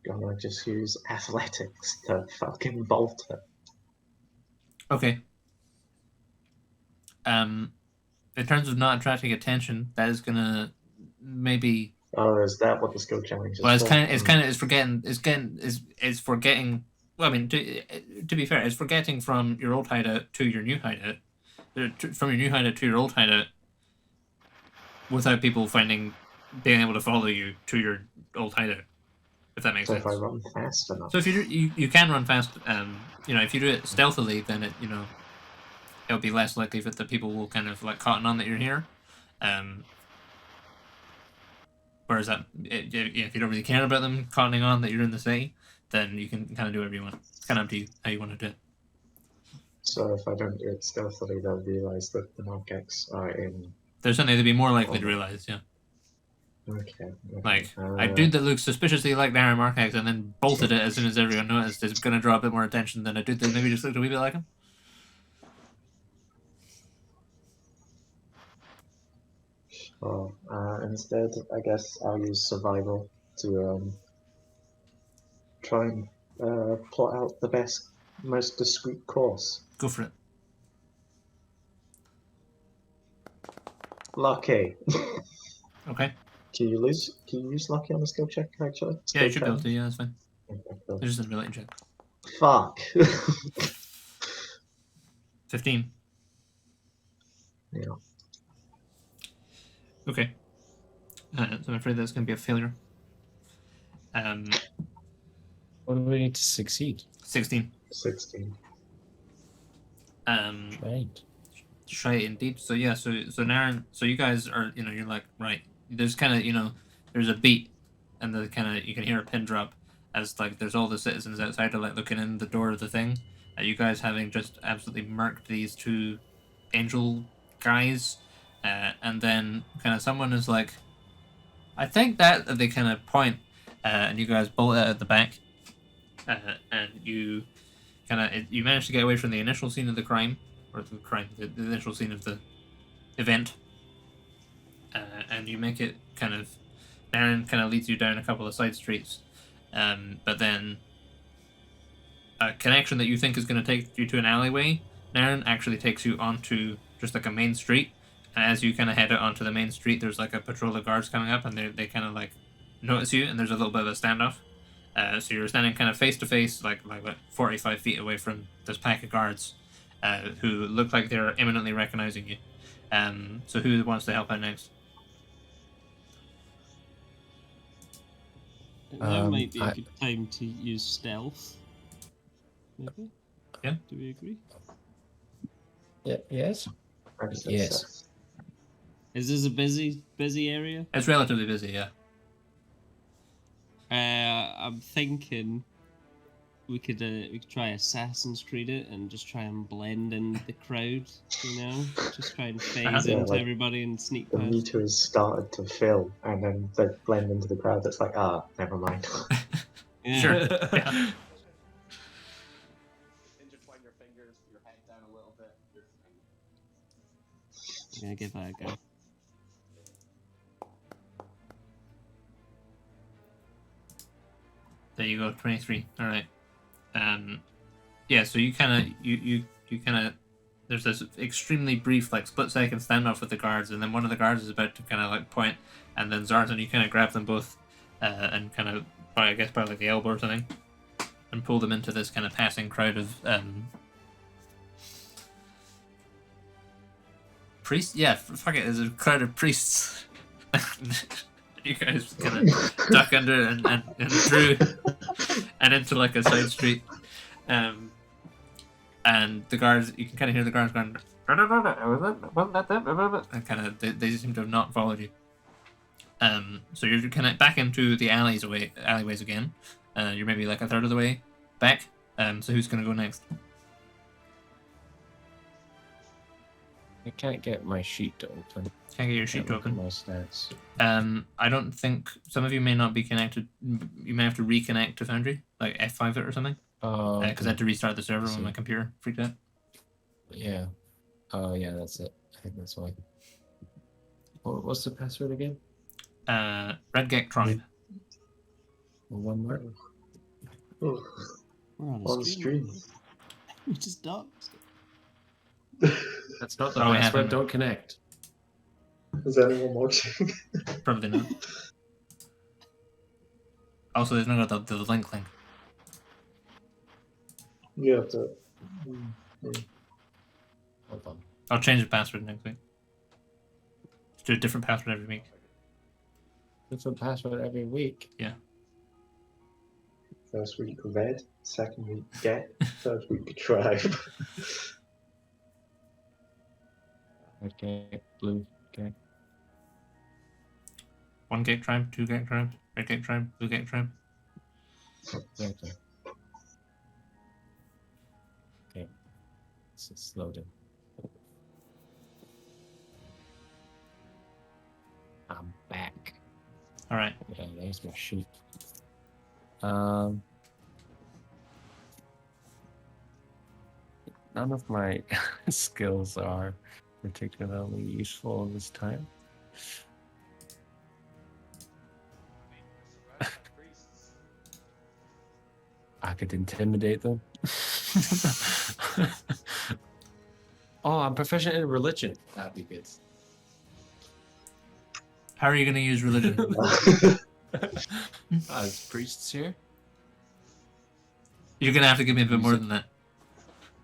B: gonna just use athletics to fucking vault it.
A: Okay. In terms of not attracting attention, that is gonna maybe.
B: Oh, is that what the skill challenge is?
A: Well, it's
B: for?
A: kind of it's for getting. Well, I mean, to be fair, it's for getting from your old hideout to your new hideout, from your new hideout to your old hideout, without people being able to follow you to your old hideout. If that makes
B: So
A: sense.
B: if I run fast enough.
A: So if you can run fast, if you do it stealthily, then it'll be less likely that the people will kind of like cotton on that you're here. Whereas if you don't really care about them cottoning on that you're in the city, then you can kind of do whatever you want. It's kind of up to you how you want to do it.
B: So if I don't do it stealthily, they'll realise that the Markex are in.
A: There's something to be more likely to realize, yeah.
B: Okay.
A: Like, a dude that looks suspiciously like Darren Markex and then bolted it as soon as everyone noticed is going to draw a bit more attention than a dude that maybe just looked a wee bit like him.
B: Well, instead, I guess I'll use survival to try and plot out the best, most discreet course.
A: Go for it.
B: Lucky.
A: Okay.
B: Can you use lucky on a skill check actually?
A: Yeah, you should be able to. Yeah, that's fine.
B: Okay, cool.
A: There's just an ability check.
B: Fuck.
A: 15.
B: Yeah.
A: Okay. So I'm afraid that's going to be a failure.
F: What do we need to succeed?
A: 16.
B: 16.
F: Right.
A: Try it indeed. So yeah, so Naren, so you guys are, you're like, right. There's kind of, there's a beat, and the kind of you can hear a pin drop as like there's all the citizens outside are like looking in the door of the thing. You guys having just absolutely murked these two angel guys, and then kind of someone is like, I think that they kind of point, and you guys bolt out at the back, and you you manage to get away from the initial scene of the crime. Or the initial scene of the event, and you make it Darren kind of leads you down a couple of side streets, but then a connection that you think is going to take you to an alleyway, Darren actually takes you onto just like a main street, and as you kind of head out onto the main street, there's like a patrol of guards coming up, and they kind of like notice you, and there's a little bit of a standoff. So you're standing kind of face to face, like about 45 feet away from this pack of guards. Who look like they're imminently recognizing you. So who wants to help out next?
E: There might be a good time to use stealth. Maybe?
A: Yeah.
E: Do we agree?
F: Yeah. Yes. Yes.
E: Is this a busy area?
A: It's relatively busy, yeah.
E: I'm thinking we could try Assassin's Creed it and just try and blend in the crowd, just try and phase
B: Yeah,
E: into
B: like
E: everybody and sneak
B: The
E: past.
B: meter has started to fill, and then they blend into the crowd. It's like, never mind.
E: Yeah.
A: Sure. Yeah.
D: Intertwine your fingers, your head down a little bit.
E: I'm gonna give that a go.
A: There you go, 23. All right. Yeah. So you kind of there's this extremely brief like split second standoff with the guards, and then one of the guards is about to kind of like point, and then Zartan, you kind of grab them both, and kind of by like the elbow or something, and pull them into this kind of passing crowd of priests. Yeah, fuck it, there's a crowd of priests. You guys kind of duck under and through and into like a side street, and the guards, you can kind of hear the guards going, wasn't that them? And kind of they seem to have not followed you. So you're kind of back into the alleyways again. You're maybe like a third of the way back. So who's gonna go next?
F: I can't get my sheet to open.
A: Can't get your sheet to
F: Can't look at
A: open.
F: my stats.
A: I don't think some of you may not be connected. You may have to reconnect to Foundry, like F5 it or something.
F: Oh,
A: Because I had to restart the server
F: I
A: when
F: see.
A: my computer freaked out.
F: yeah. Oh, yeah, that's it. I think that's why. What's the password again?
A: Redgate Tribe.
F: One more.
B: Oh,
E: We're on a
B: on
E: stream.
B: stream.
E: We just docked.
F: That's not the
A: Oh, we have
F: password.
A: him.
F: Don't connect.
B: Is anyone watching?
A: Probably not. Also, there's no the link.
B: Yeah, but
F: Hold on.
A: I'll change the password next week. Let's do a different password every week.
F: Different password every week.
B: first week red, second week get, third week tribe.
F: Okay, blue. Okay.
A: 1 gate tribe, 2 gate tribe, red gate tribe, blue gate tribe.
F: Okay. Okay. This is loading. I'm back.
A: All right.
F: Yeah, there's my sheet. None of my skills are particularly useful this time. I could intimidate them. Oh, I'm proficient in religion. That'd be good.
A: How are you going to use religion?
F: As priests here,
A: You're going to have to give me a bit more than that.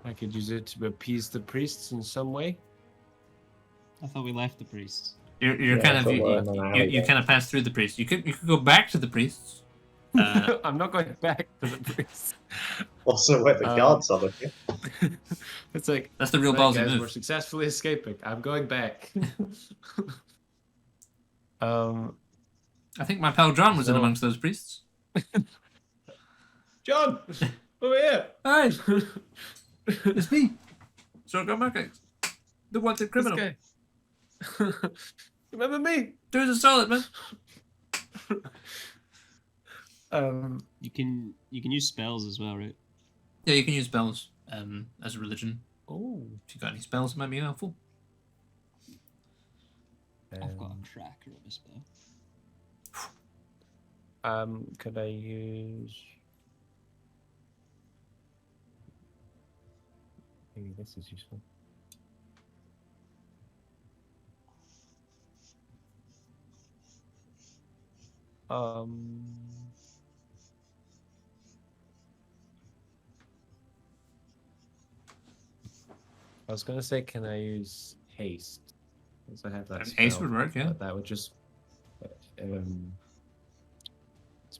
F: I could use it to appease the priests in some way.
E: I thought we left the priests.
A: You're
B: Yeah,
A: kind
B: I
A: of
B: thought
A: you,
B: we're in an
A: you,
B: alley
A: you
B: there.
A: kind of pass through the priests. You could go back to the priests.
F: I'm not going back to the priests.
B: Also, where the guards are looking.
F: It's like,
A: That's the real
F: right,
A: ballsy
F: guys,
A: move.
F: we're successfully escaping. I'm going back.
A: I think my pal John was in
F: So-
A: amongst those priests.
F: John, over here.
A: Hi, it's me, Sir Markex, the wanted criminal.
F: This guy. Remember me?
A: Dude's a solid man.
E: You can use spells as well, right?
A: Yeah, you can use spells as a religion.
F: Oh.
A: If you got any spells, it might be helpful.
E: I've got a tracker of a spell.
F: Could I use? Maybe this is useful. I was gonna say, can I use haste? Because I have that.
A: Haste
F: spell,
A: would work, yeah.
F: but that would just. It's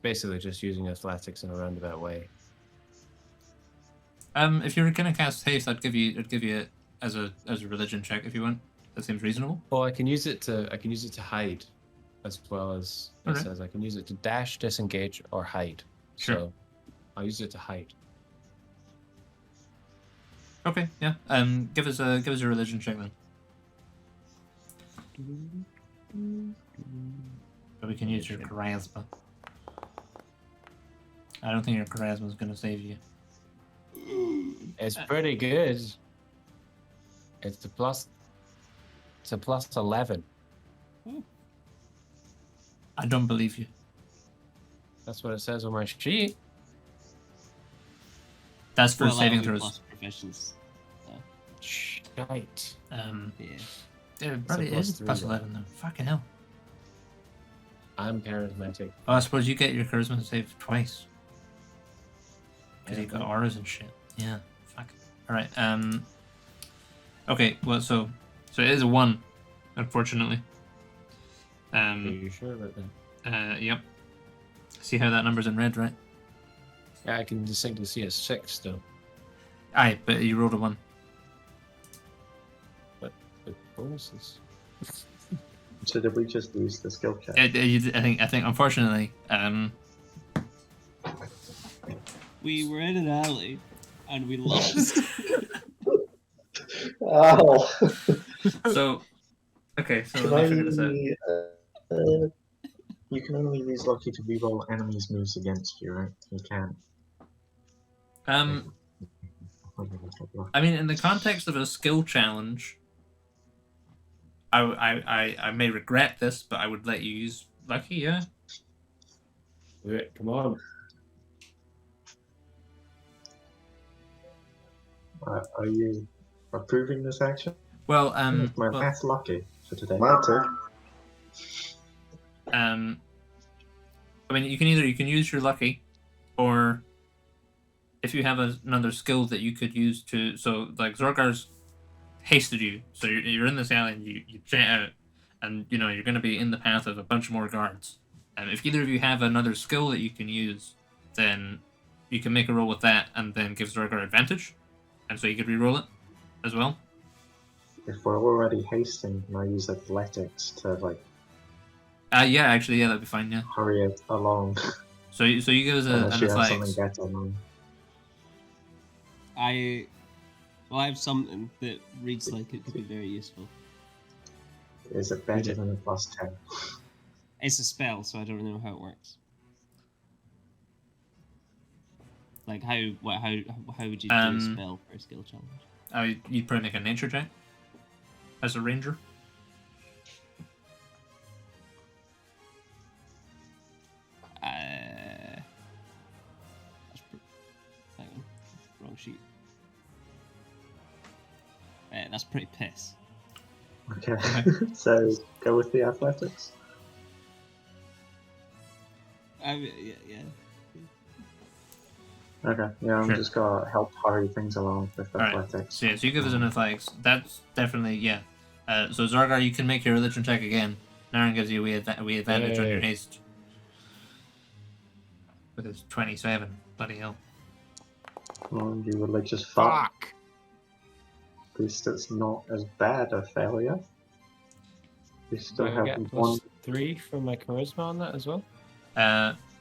F: basically just using athletics in a roundabout way.
A: If you were gonna cast haste, I'd give you it as a religion check if you want. That seems reasonable.
F: Well, I can use it to hide, as well as it
A: Okay.
F: says I can use it to dash, disengage, or hide.
A: Sure.
F: So I'll use it to hide.
A: Okay, yeah. Give us a religion check then. But we can use your charisma. I don't think your charisma is gonna save you.
F: It's pretty good. It's a plus 11.
A: I don't believe you.
F: That's what it says on my sheet.
A: That's for
E: Well, that
A: saving
E: would be
A: throws.
E: plus proficiency.
F: Shite.
E: Yeah.
A: It probably
F: plus
A: is
F: 3
A: plus
F: then.
A: 11 though. Fucking hell.
F: I'm charismatic.
A: Oh, I suppose you get your charisma save twice. Because
F: Yeah,
A: you've got
F: right.
A: auras and shit. Yeah. Fuck. Alright, okay, well so it is a 1, unfortunately.
F: Are you sure about that?
A: Yep. See how that number's in red, right?
F: Yeah, I can distinctly see a 6 still.
A: Aye, but you rolled a 1.
F: But bonuses.
B: So did we just lose the skill check?
A: I think unfortunately,
E: We were in an alley and we lost.
B: Oh!
A: so okay, so
B: Can
A: let
B: I
A: me figure this out.
B: you can only use Lucky to reroll enemies' moves against you, right? You can't.
A: I mean, in the context of a skill challenge, I may regret this, but I would let you use Lucky, yeah.
F: Do it. Come on.
B: Are you approving this action?
A: Well,
B: Is my
A: well,
B: math lucky for today? Might do.
A: I mean, you can use your lucky, or if you have another skill that you could use to. So, like Zorgar's hasted you, so you're in this alley and you jet out, and you're going to be in the path of a bunch more guards. And if either of you have another skill that you can use, then you can make a roll with that, and then give Zorgar advantage, and so you could re-roll it as well.
B: If we're already hasting, can I use athletics to
A: Yeah, actually, yeah, that'd be fine. Yeah.
B: hurry it along?
A: So you give us
B: Unless
A: an
B: you have
A: athletics.
B: something better, man.
E: I have something that reads like it could be very useful.
B: Is it better than a +10?
E: It's a spell, so I don't really know how it works. Like how would you do a spell for a skill challenge?
A: You'd probably make a nature check as a ranger.
E: Hang on, wrong sheet. That's pretty piss.
B: Okay. So go with the athletics.
E: Yeah.
B: Okay. Yeah, I'm
A: Sure.
B: just gonna help hurry things along with
A: Alright.
B: athletics.
A: So you give us an athletics. That's definitely yeah. So Zorgar, you can make your religion check again. Naren gives you a wee advantage on your
F: Yay.
A: haste. With his 27. Bloody hell.
B: Well, you religious fuck.
F: Fuck!
B: At least it's not as bad a failure. You still
F: Do I
B: have
F: get
B: one.
F: +3 for my charisma on that as well?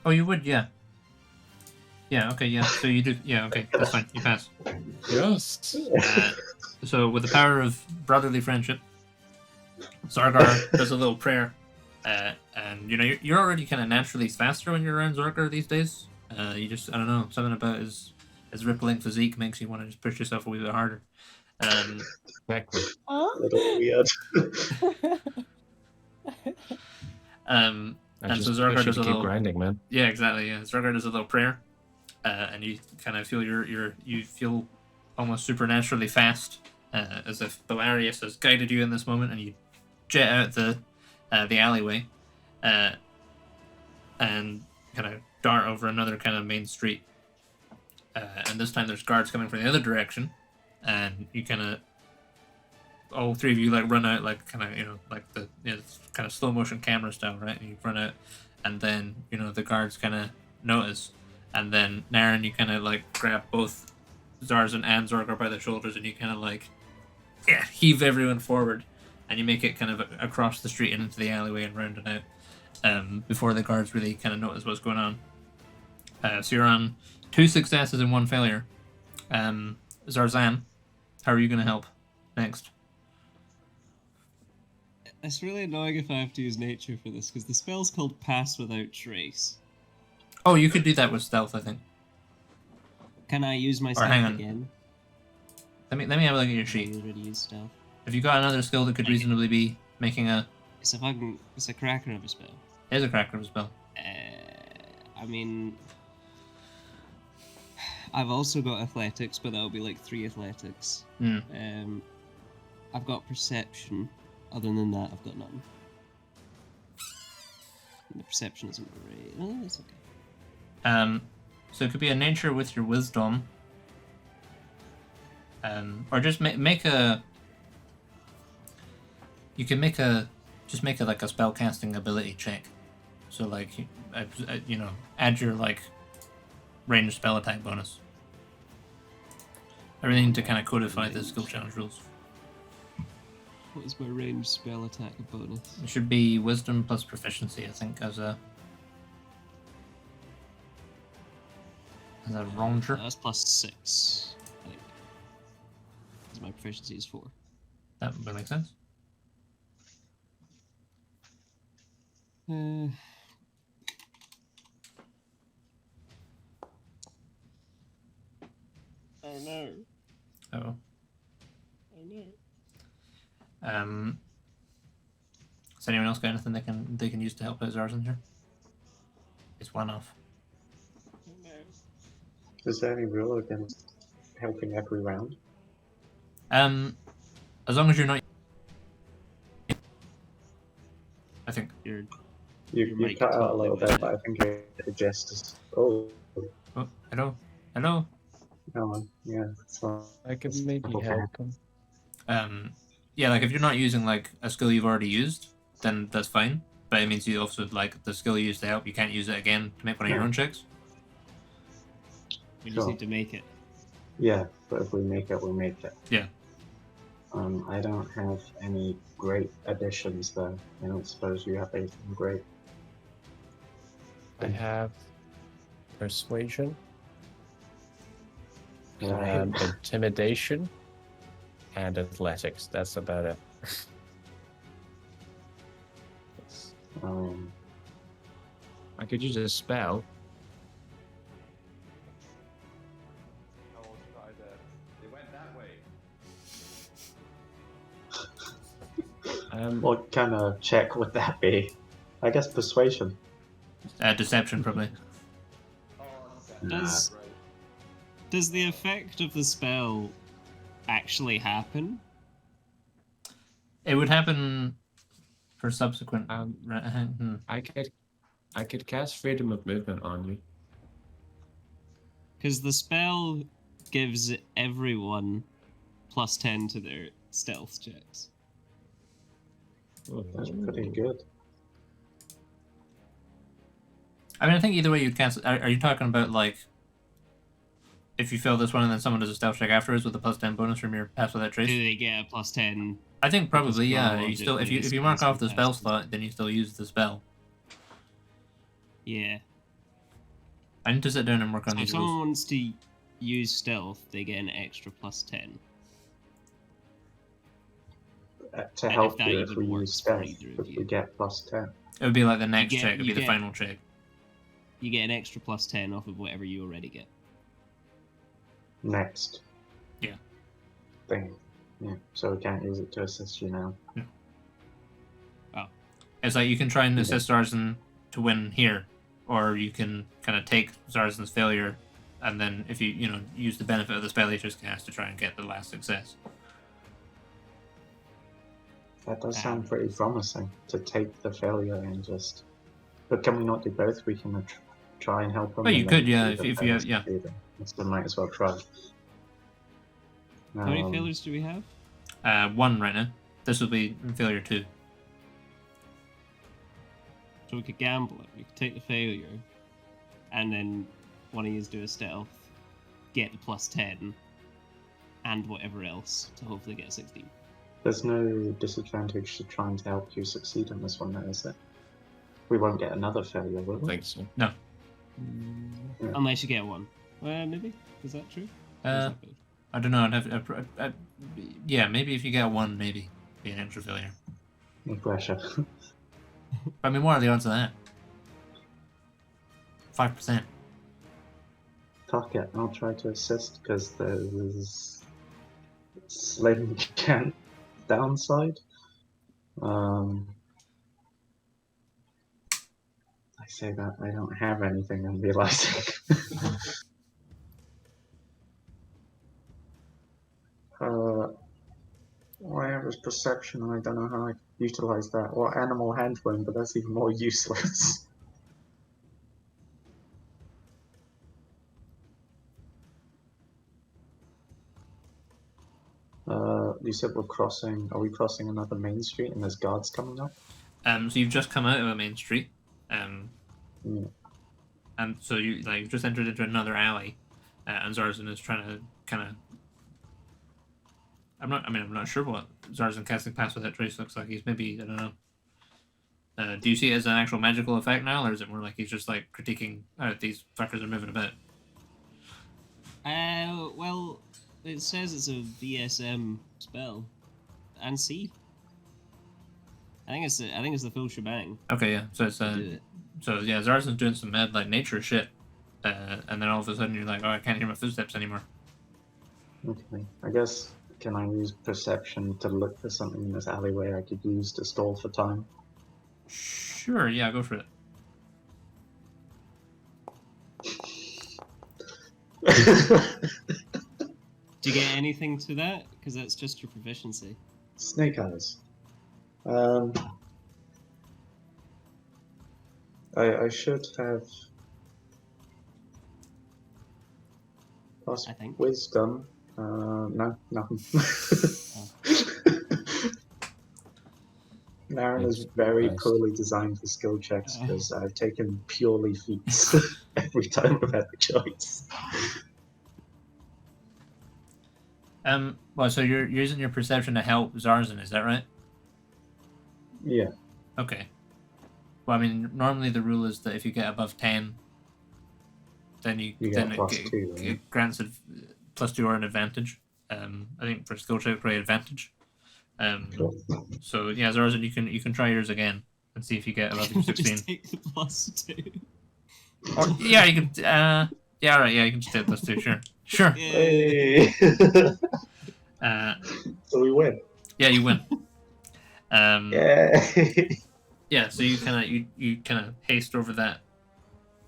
A: Oh, you would, yeah. Yeah, okay, yeah. So you do, yeah, okay, that's fine. You pass.
F: Yes!
A: So with the power of brotherly friendship, Zorgar does a little prayer, and you're already kind of naturally faster when you're around Zorgar these days. You just, I don't know, something about his rippling physique makes you want to just push yourself a wee bit harder.
F: Exactly.
C: Huh?
B: A little weird.
A: And so Zorgar
F: push you
A: does
F: to
A: a
F: keep
A: little
F: grinding, man.
A: Yeah, exactly. Yeah, Zorgar does a little prayer, and you kind of feel you feel almost supernaturally fast, as if Belarius has guided you in this moment, and you jet out the alleyway, and kind of dart over another kind of main street. And this time there's guards coming from the other direction, and you kind of all three of you run out kind of kind of slow motion camera style, right? And you run out, and then the guards kind of notice, and then Naren, you kind of grab both Zarzan and Zorgar by the shoulders, and you kind of heave everyone forward, and you make it kind of across the street and into the alleyway and round and out, before the guards really kind of notice what's going on. So you're on 2 successes and 1 failure. Zarzan, how are you going to help next?
E: It's really annoying if I have to use nature for this, because the spell's called Pass Without Trace.
A: Oh, you could do that with stealth, I think.
E: Can I use my
A: hang
E: stealth
A: on.
E: again?
A: Let me have a look at your
E: I
A: sheet.
E: already used stealth.
A: Have you got another skill that could reasonably be making a...
E: It's a cracker of a spell.
A: It is a cracker of a spell.
E: I mean, I've also got athletics, but that'll be like 3 athletics. I've got perception. Other than that, I've got none. And the perception isn't great. Oh, that's okay.
A: So it could be a nature with your wisdom. Or just make a... You can make a spell casting ability check. So add your ranged spell attack bonus. Everything to kind of codify the skill challenge rules.
E: What is my ranged spell attack bonus?
A: It should be wisdom plus proficiency, I think, as a ranger.
E: That's +6, I think. Because my proficiency is 4.
A: That would make sense.
E: Oh no.
A: Oh.
E: Oh no.
A: Does anyone else got anything they can use to help out Zarzan here? It's one off.
B: Is there any rule against helping every round?
A: As long as you're not. I think.
E: Your
B: You
E: mic
B: cut out a
E: totally
B: little
E: went
B: bit, but I think it just is. Oh,
A: Oh, hello. Hello.
B: come on. Yeah. So
F: I could maybe help him.
A: Yeah, like if you're not using like a skill you've already used, then that's fine. But it means you also like the skill you used to help, you can't use it again to make one of your own checks.
E: We just
B: Sure.
E: need to make it.
B: Yeah, but if we make it, we make it.
A: Yeah.
B: I don't have any great additions though. I don't suppose you have anything great.
F: I have persuasion,
B: Right.
F: intimidation, and athletics. That's about it. I could use a spell.
D: They went that way.
B: What kind of check would that be? I guess persuasion.
A: Deception, probably.
D: Oh,
E: Does-
D: right.
E: Does the effect of the spell actually happen?
A: It would happen for subsequent.
F: I could cast freedom of movement on you.
E: Because the spell gives everyone +10 to their stealth checks.
B: That's pretty good.
A: I mean, I think either way you'd cast. Are you talking about like if you fail this one and then someone does a stealth check afterwards with a +10 bonus from your pass without trace?
E: Do they get a +10?
A: I think probably yeah.
E: Because
A: You still if you mark off the spell slot, then you still use the spell.
E: Yeah.
A: I need to sit down and work on
E: So if
A: these
E: someone
A: rules.
E: wants to use stealth, they get an extra +10.
B: To
E: And
B: help
E: if that
B: you if
E: even
B: we
E: works
B: use
E: for
B: stealth,
E: either of
B: if we
E: you.
B: get +10.
A: It would be like the next
E: get-
A: check. It would be
E: you
A: the
E: get-
A: final check.
E: You get an extra +10 off of whatever you already get.
B: Next.
A: Yeah.
B: Thing. Yeah. So we can't use it to assist you now.
A: It's like you can try and assist Zarzan to win here, or you can kind of take Zarzan's failure, and then if you use the benefit of the spell he just cast to try and get the last success.
B: That does sound pretty promising, to take the failure and just... But can we not do both? We can try and help them.
A: Well, you
B: and then
A: could, yeah,
B: do
A: if
B: the
A: you have,
B: failures
A: yeah.
B: succeeding. So we might as well try.
E: How many failures do we have?
A: 1 right now. This will be failure 2.
E: So we could gamble it. We could take the failure, and then one of you do a stealth, get the +10, and whatever else to hopefully get a 16.
B: There's no disadvantage to trying to help you succeed on this one, though, is there? We won't get another failure, will
F: I
B: we?
F: think so.
A: No.
E: Unless you get one. Well, maybe. Is that true? Or is that both?
A: I don't know. I'd have yeah, maybe if you get 1, maybe be an extra failure.
B: No pressure.
A: I mean, what are the odds of that? 5%.
B: Fuck it, I'll try to assist, because there's slim downside. I say that, I don't have anything, I'm realizing. All I have is perception, and I don't know how I utilize that. Or animal handling, but that's even more useless. You said we're crossing. Are we crossing another main street and there's guards coming up?
A: So you've just come out of a main street,
B: Yeah.
A: and so you've just entered into another alley, and Zarzan is trying to kind of. I'm not sure what Zarzan casting Pass Without Trace looks like. He's maybe, I don't know. Do you see it as an actual magical effect now, or is it more like he's just like critiquing? These fuckers are moving about.
E: Well, it says it's a VSM spell, and C. I think it's the full shebang.
A: Okay, yeah. So it's
E: Do it.
A: so yeah, Zarzan's doing some mad like nature shit, and then all of a sudden you're like, oh, I can't hear my footsteps anymore.
B: Okay. I guess, can I use perception to look for something in this alleyway I could use to stall for time?
A: Sure, yeah, go for it.
E: Do you get anything to that? Because that's just your proficiency.
B: Snake eyes. I should have plus
E: I think.
B: wisdom. No, nothing. Naren is very
F: Nice.
B: poorly designed for skill checks
E: Oh.
B: because I've taken purely feats every time I've had the choice.
A: Well, so you're using your perception to help Zarzan, is that right?
B: Yeah.
A: Okay. Well, I mean, normally the rule is that if you get above 10, then
B: You get +2, right?
A: it grants it +2 or an advantage. I think for skill check, probably advantage.
B: Cool.
A: So yeah, Zarzan, you can try yours again and see if you get above your 16.
E: Just take the +2.
A: Or yeah, you can. Yeah, right. Yeah, you can just take +2. Sure, sure.
E: Yay.
B: Hey!
A: Uh,
B: So we win.
A: yeah, you win.
B: Yay!
A: Yeah, so you kind of haste over that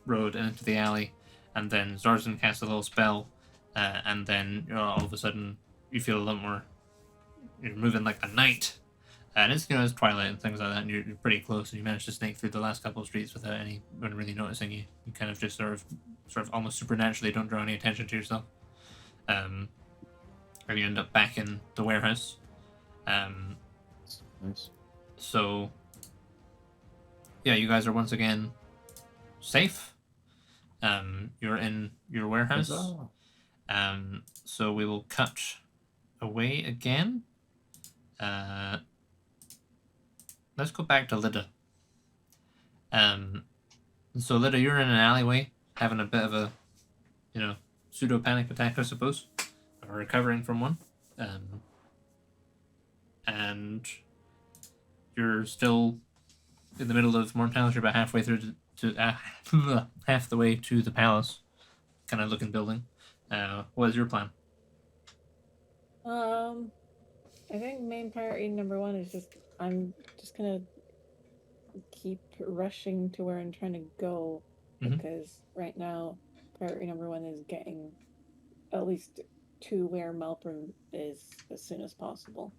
A: road and into the alley, and then Zarzan casts a little spell, and then all of a sudden you feel a lot more. You're moving like a knight, and it's it's twilight and things like that, and you're pretty close, and you manage to snake through the last couple of streets without anyone really noticing you. You kind of just sort of almost supernaturally don't draw any attention to yourself, and you end up back in the warehouse.
F: Nice.
A: So, yeah, you guys are once again safe. You're in your warehouse.
F: Huzzah.
A: So we will cut away again. Let's go back to Lidda. So Lidda, you're in an alleyway, having a bit of a, pseudo panic attack, I suppose, or recovering from one. And you're still in the middle of Morntalos. You're about halfway through half the way to the palace, kind of looking building. What is your plan?
C: I think main priority number one is I'm just gonna keep rushing to where I'm trying to go,
A: Mhm.
C: because right now priority number one is getting at least to where Malbryn is as soon as possible.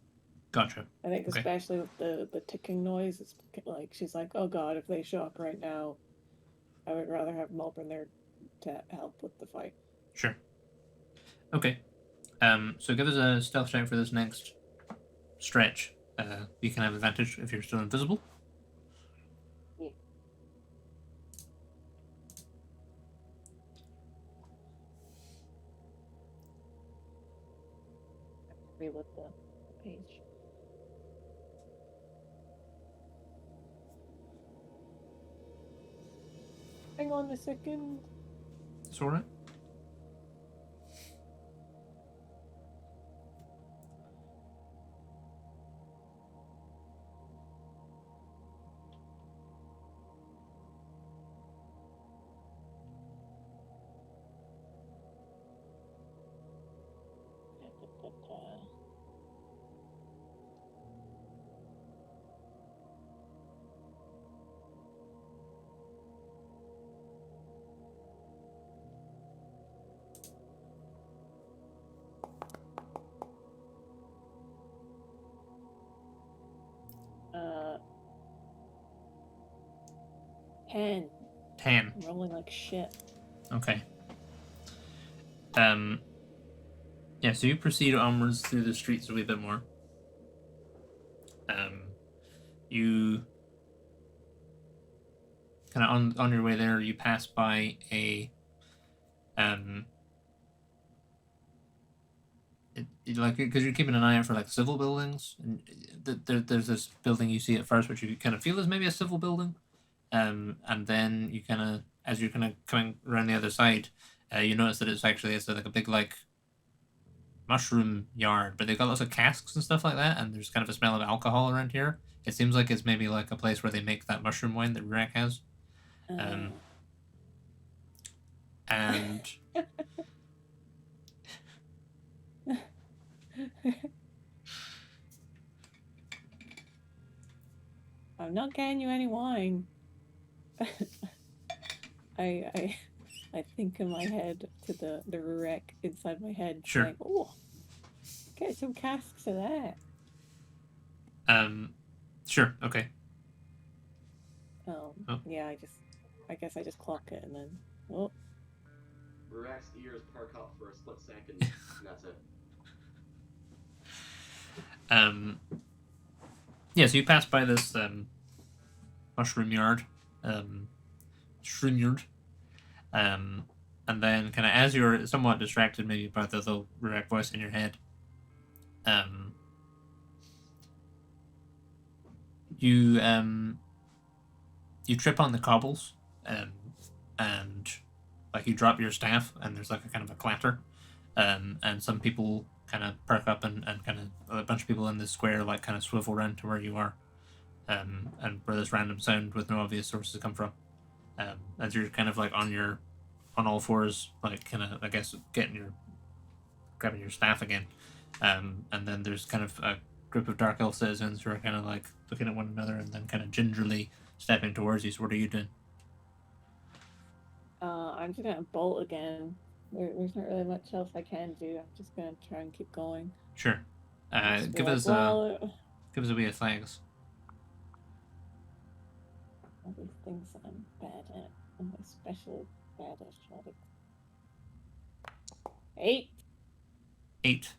A: Gotcha.
C: I think
A: Okay.
C: especially with the ticking noise, it's like she's like, oh god, if they show up right now, I would rather have Malbryn there to help with the fight.
A: Sure. Okay. So give us a stealth check for this next stretch. You can have advantage if you're still invisible.
C: Yeah. Reload the page. Hang on a second.
A: It's alright.
C: Uh, 10.
A: 10.
C: I'm rolling like shit.
A: Okay. Yeah, so you proceed onwards through the streets a wee bit more. You kind of on your way there, you pass by a like, because you're keeping an eye out for like civil buildings, and there's this building you see at first which you kind of feel is maybe a civil building, and then you kind of, as you're kind of coming around the other side, you notice that it's like a big like mushroom yard, but they've got lots of casks and stuff like that, and there's kind of a smell of alcohol around here. It seems like it's maybe like a place where they make that mushroom wine that Rurak has. And
C: I'm not getting you any wine. I think in my head to the Rurak inside my head.
A: Sure.
C: Like, oh, Get some casks of that.
A: Sure. Okay. Oh.
C: Yeah, I guess I just clock it and then. Oh.
H: Rurak's ears perk up for a split second, and that's it.
A: Yeah, so you pass by this mushroom yard, and then kind of as you're somewhat distracted, maybe by the little Rurak voice in your head, you trip on the cobbles, and like you drop your staff, and there's like a kind of a clatter, and some people kind of perk up, and kind of a bunch of people in the square like kind of swivel around to where you are, and where this random sound with no obvious sources come from, as you're kind of like on all fours, like kind of I guess grabbing your staff again, and then there's kind of a group of dark elf citizens who are kind of like looking at one another and then kind of gingerly stepping towards you. So what are you doing?
C: I'm just gonna bolt again. There's not really much else I can do. I'm just gonna try and keep going.
A: Sure.
C: Just be
A: Give
C: like,
A: us
C: well,
A: give us a wee athletics.
C: all these things that I'm bad at. I'm especially bad at athletics. 8.
A: 8.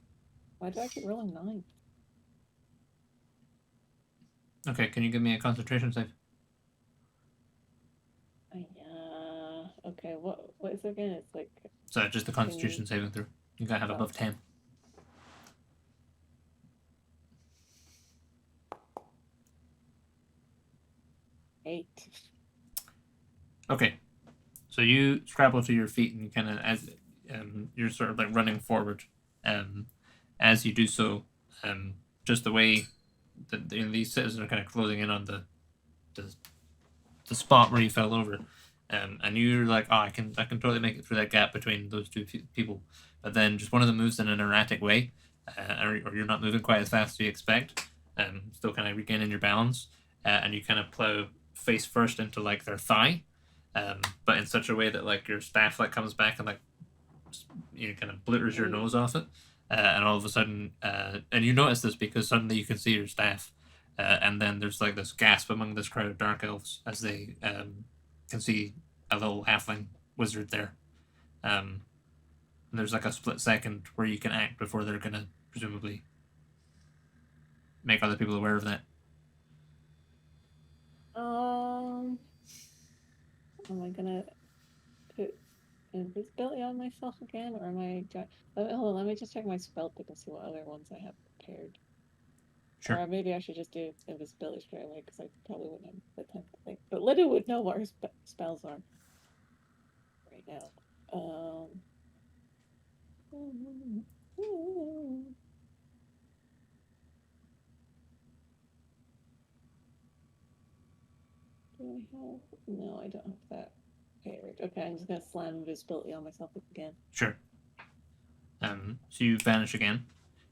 C: Why do I keep rolling 9?
A: Okay, can you give me a concentration save?
C: Okay, what is it again? It's like...
A: So just the constitution saving throw. You gotta have above 10.
C: Eight.
A: Okay. So you scrabble to your feet and you kind of, as you're sort of like running forward, as you do so, just the way that these citizens are kind of closing in on the spot where you fell over, and you're like, oh, I can totally make it through that gap between those two people, but then just one of them moves in an erratic way, or you're not moving quite as fast as you expect, still kind of regaining your balance, and you kind of plow face first into like their thigh, but in such a way that like your staff like comes back and like kind of blitters your nose off it, and all of a sudden, and you notice this because suddenly you can see your staff, and then there's like this gasp among this crowd of dark elves as they can see a little halfling wizard there, and there's like a split second where you can act before they're gonna presumably make other people aware of that.
C: Am I gonna put invisibility on myself again, or am I? Hold on, let me just check my spell pick and see what other ones I have prepared.
A: Sure.
C: Or maybe I should just do invisibility straight away because I probably wouldn't have the time to think. But Lidda would know what her spells are right now. Do I have? No, I don't have that. Okay, right. Okay, I'm just gonna slam invisibility on myself again.
A: Sure. So you vanish again,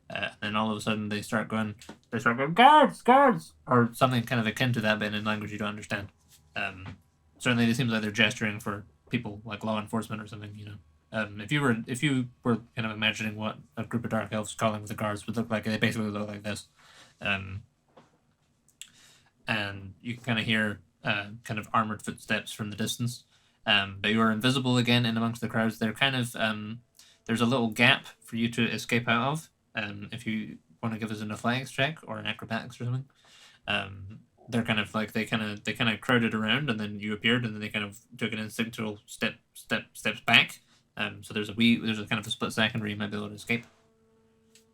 A: and then all of a sudden they start going, guards, guards, or something kind of akin to that, but in a language you don't understand. Certainly it seems like they're gesturing for people like law enforcement or something, you know. If you were kind of imagining what a group of dark elves calling the guards would look like, they basically look like this. And you can kind of hear kind of armored footsteps from the distance. But you are invisible again in amongst the crowds. They're kind of there's a little gap for you to escape out of. If you want to give us an athletics check or an acrobatics or something, they're kind of like they kind of crowded around, and then you appeared, and then they kind of took an instinctual steps back. So there's a kind of a split second where you might be able to escape.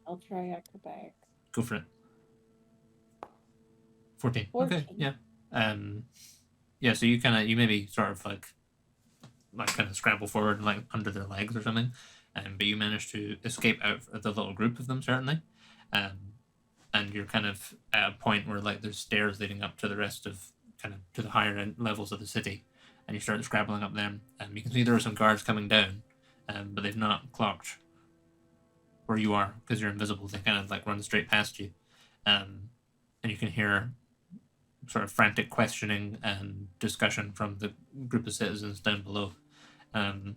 C: I'll try acrobatics.
A: Go for it. 14. Okay, yeah. Yeah, so you maybe sort of like kind of scramble forward and like under their legs or something, but you manage to escape out of the little group of them, certainly, and you're kind of at a point where like there's stairs leading up to the rest of kind of to the higher end levels of the city, and you start scrabbling up them, and you can see there are some guards coming down, but they've not clocked where you are because you're invisible. They kind of like run straight past you, and you can hear sort of frantic questioning and discussion from the group of citizens down below. Are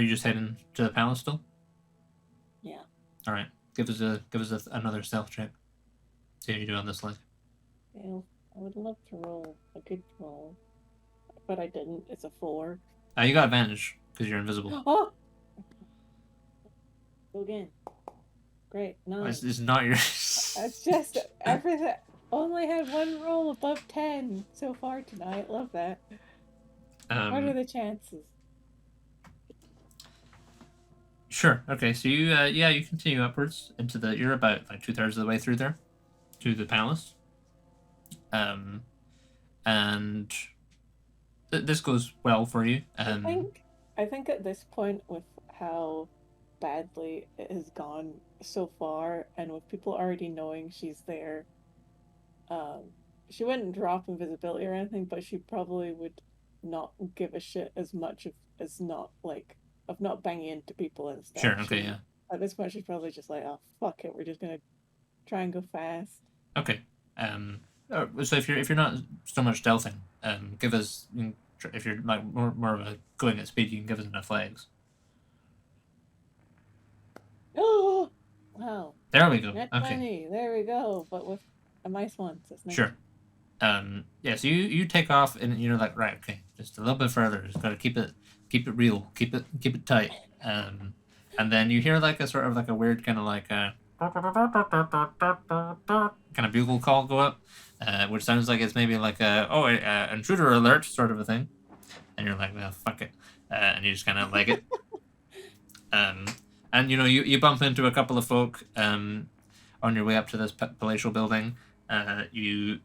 A: you just heading to the palace still?
C: Yeah.
A: All right. Give us another stealth check. See how you do on this leg.
C: Fail. I would love to roll a good roll, but I didn't. It's a 4.
A: You got advantage because you're invisible.
C: Oh! Go again. Great. 9.
A: It's not your.
C: It's just everything. Only had one roll above 10 so far tonight. Love that. What are the chances?
A: Sure. Okay. So you continue upwards into the. You're about like 2/3 of the way through there, to the palace. And this goes well for you.
C: I think at this point, with how badly it has gone so far, and with people already knowing she's there, she wouldn't drop invisibility or anything, but she probably would not give a shit as much as not like of not banging into people and stuff.
A: Sure. Okay. Yeah.
C: At this point, she's probably just like, oh fuck it, we're just gonna try and go fast.
A: Okay. So if you're not so much stealthing, give us, if you're like more of a going at speed, you can give us enough legs.
C: Oh wow!
A: There we go.
C: Net
A: Okay.
C: 20. There we go. But with a nice one. So it's nice.
A: Sure. Yeah. So you take off, and you're like, right, okay, just a little bit further. Just gotta keep it real, keep it tight. And then you hear like a sort of like a weird kind of like kind of bugle call go up, which sounds like it's maybe like a intruder alert sort of a thing, and you're like, well, fuck it, and you just kind of leg it. And you bump into a couple of folk on your way up to this palatial building. You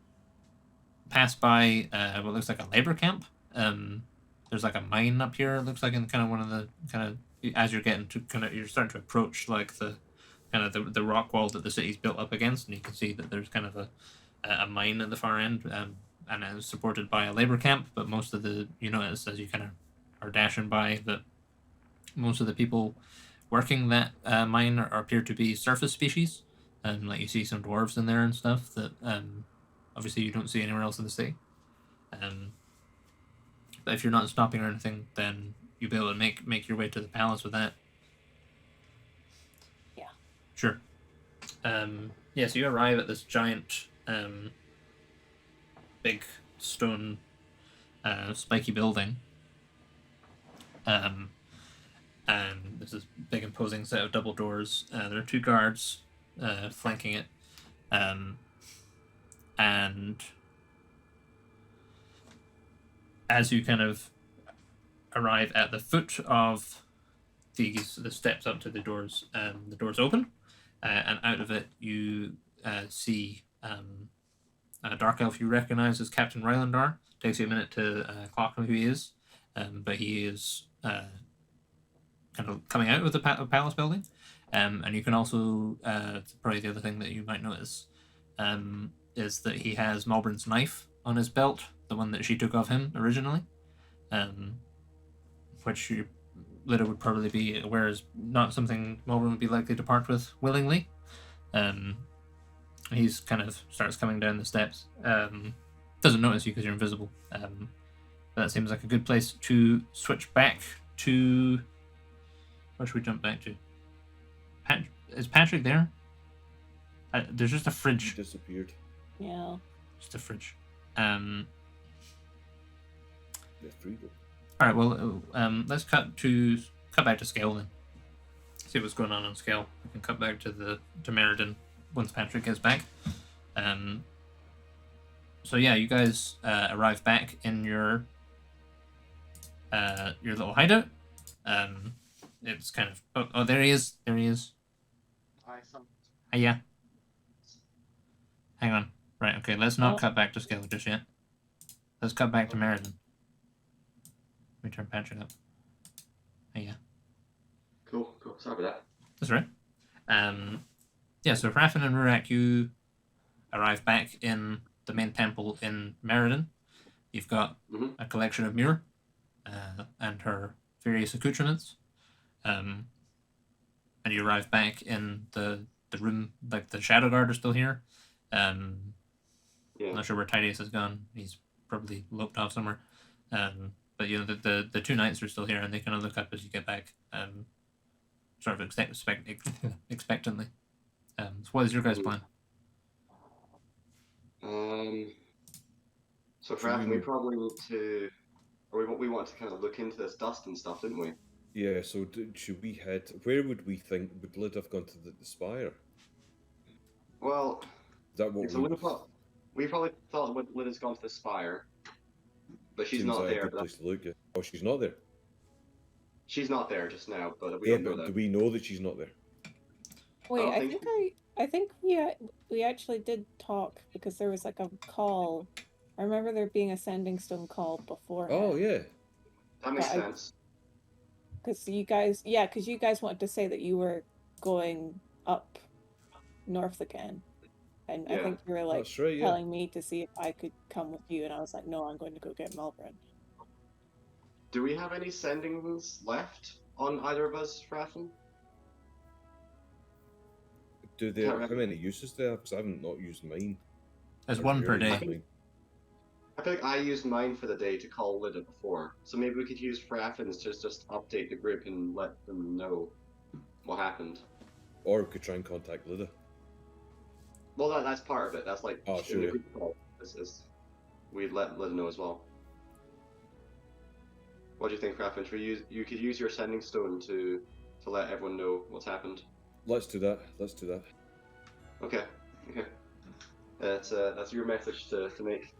A: pass by what looks like a labor camp. There's like a mine up here. It looks like in kind of one of the kind of, as you're getting to you're starting to approach like the kind of the rock wall that the city's built up against, and you can see that there's kind of a mine at the far end, and it's supported by a labor camp. But most of the notice as you kind of are dashing by that most of the people working that mine appear to be surface species, and like you see some dwarves in there and stuff that obviously you don't see anywhere else in the city. But if you're not stopping or anything, then you'll be able to make your way to the palace with that.
C: Yeah.
A: Sure. Yeah, so you arrive at this giant, big stone, spiky building. And there's this big imposing set of double doors. There are 2 guards flanking it. And as you kind of arrive at the foot of the steps up to the doors open, and out of it you see a dark elf you recognize as Captain Rylandar. Takes you a minute to clock him who he is, but he is kind of coming out of the palace building, and you can also probably the other thing that you might notice is that he has Malbryn's knife on his belt, the one that she took off him originally, which Lidda would probably be aware is not something Malbryn would be likely to part with willingly. He's kind of starts coming down the steps. Doesn't notice you because you're invisible. But that seems like a good place to switch back to. Where should we jump back to? Is Patrick there? There's just a fridge.
G: He disappeared.
C: Yeah.
A: Just a fridge.
G: The freedom.
A: All right. Well, let's cut back to Scale then. See what's going on Scale. We can cut back to Meriden once Patrick gets back. So yeah, you guys arrive back in your little hideout. It's kind of oh there he is. Yeah. Hang on. Right. Okay. Let's not cut back to Scale just yet. Let's cut back to Meriden. Let me turn Patrick up. Yeah.
H: Cool. Sorry about that.
A: That's right. Yeah, so Raffin and Rurak, you arrive back in the main temple in Meriden. You've got a collection of Muir and her various accoutrements. And you arrive back in the room, like the Shadow Guard are still here. I'm not sure where Tidius has gone. He's probably loped off somewhere. But the 2 knights are still here, and they kind of look up as you get back. sort of expectantly. So what is your guys' plan?
H: So for Raven, we probably need to, or we want to kind of look into this dust and stuff, didn't we?
G: Yeah, so should we head... Where would we think... Would Lid have gone to the spire?
H: Well,
G: Is that what
H: so we probably thought Lid has gone to the spire, but she's
G: seems
H: not
G: like a
H: there.
G: good place to look at. Oh, she's not there?
H: She's not there just now, but we
G: Yeah,
H: don't know
G: but do
H: that.
G: we know that she's not there?
C: Wait,
H: don't
C: I
H: think
C: think we actually did talk because there was like a call. I remember there being a sending stone call before.
G: Oh, yeah.
H: That makes
C: But
H: sense.
C: Because you guys wanted to say that you were going up north again, and I
H: Yeah.
C: think you were like
G: That's right, yeah.
C: telling me to see if I could come with you, and I was like, no, I'm going to go get Malbryn.
H: Do we have any sendings left on either of us, Raffen?
G: Do they... How many uses do they have? Because I haven't not used mine.
A: There's
G: I
A: one per
G: rarely
A: day.
G: use mine.
H: I feel like I used mine for the day to call Lidda before, so maybe we could use Raffen's to just update the group and let them know what happened.
G: Or we could try and contact Lidda.
H: Well, that's part of it. That's like
G: Oh, sure,
H: in the
G: yeah.
H: group call. We'd let Lidda know as well. What do you think, Raffen? You could use your sending stone to let everyone know what's happened.
G: Let's do that. Let's do that.
H: Okay. That's your message to make.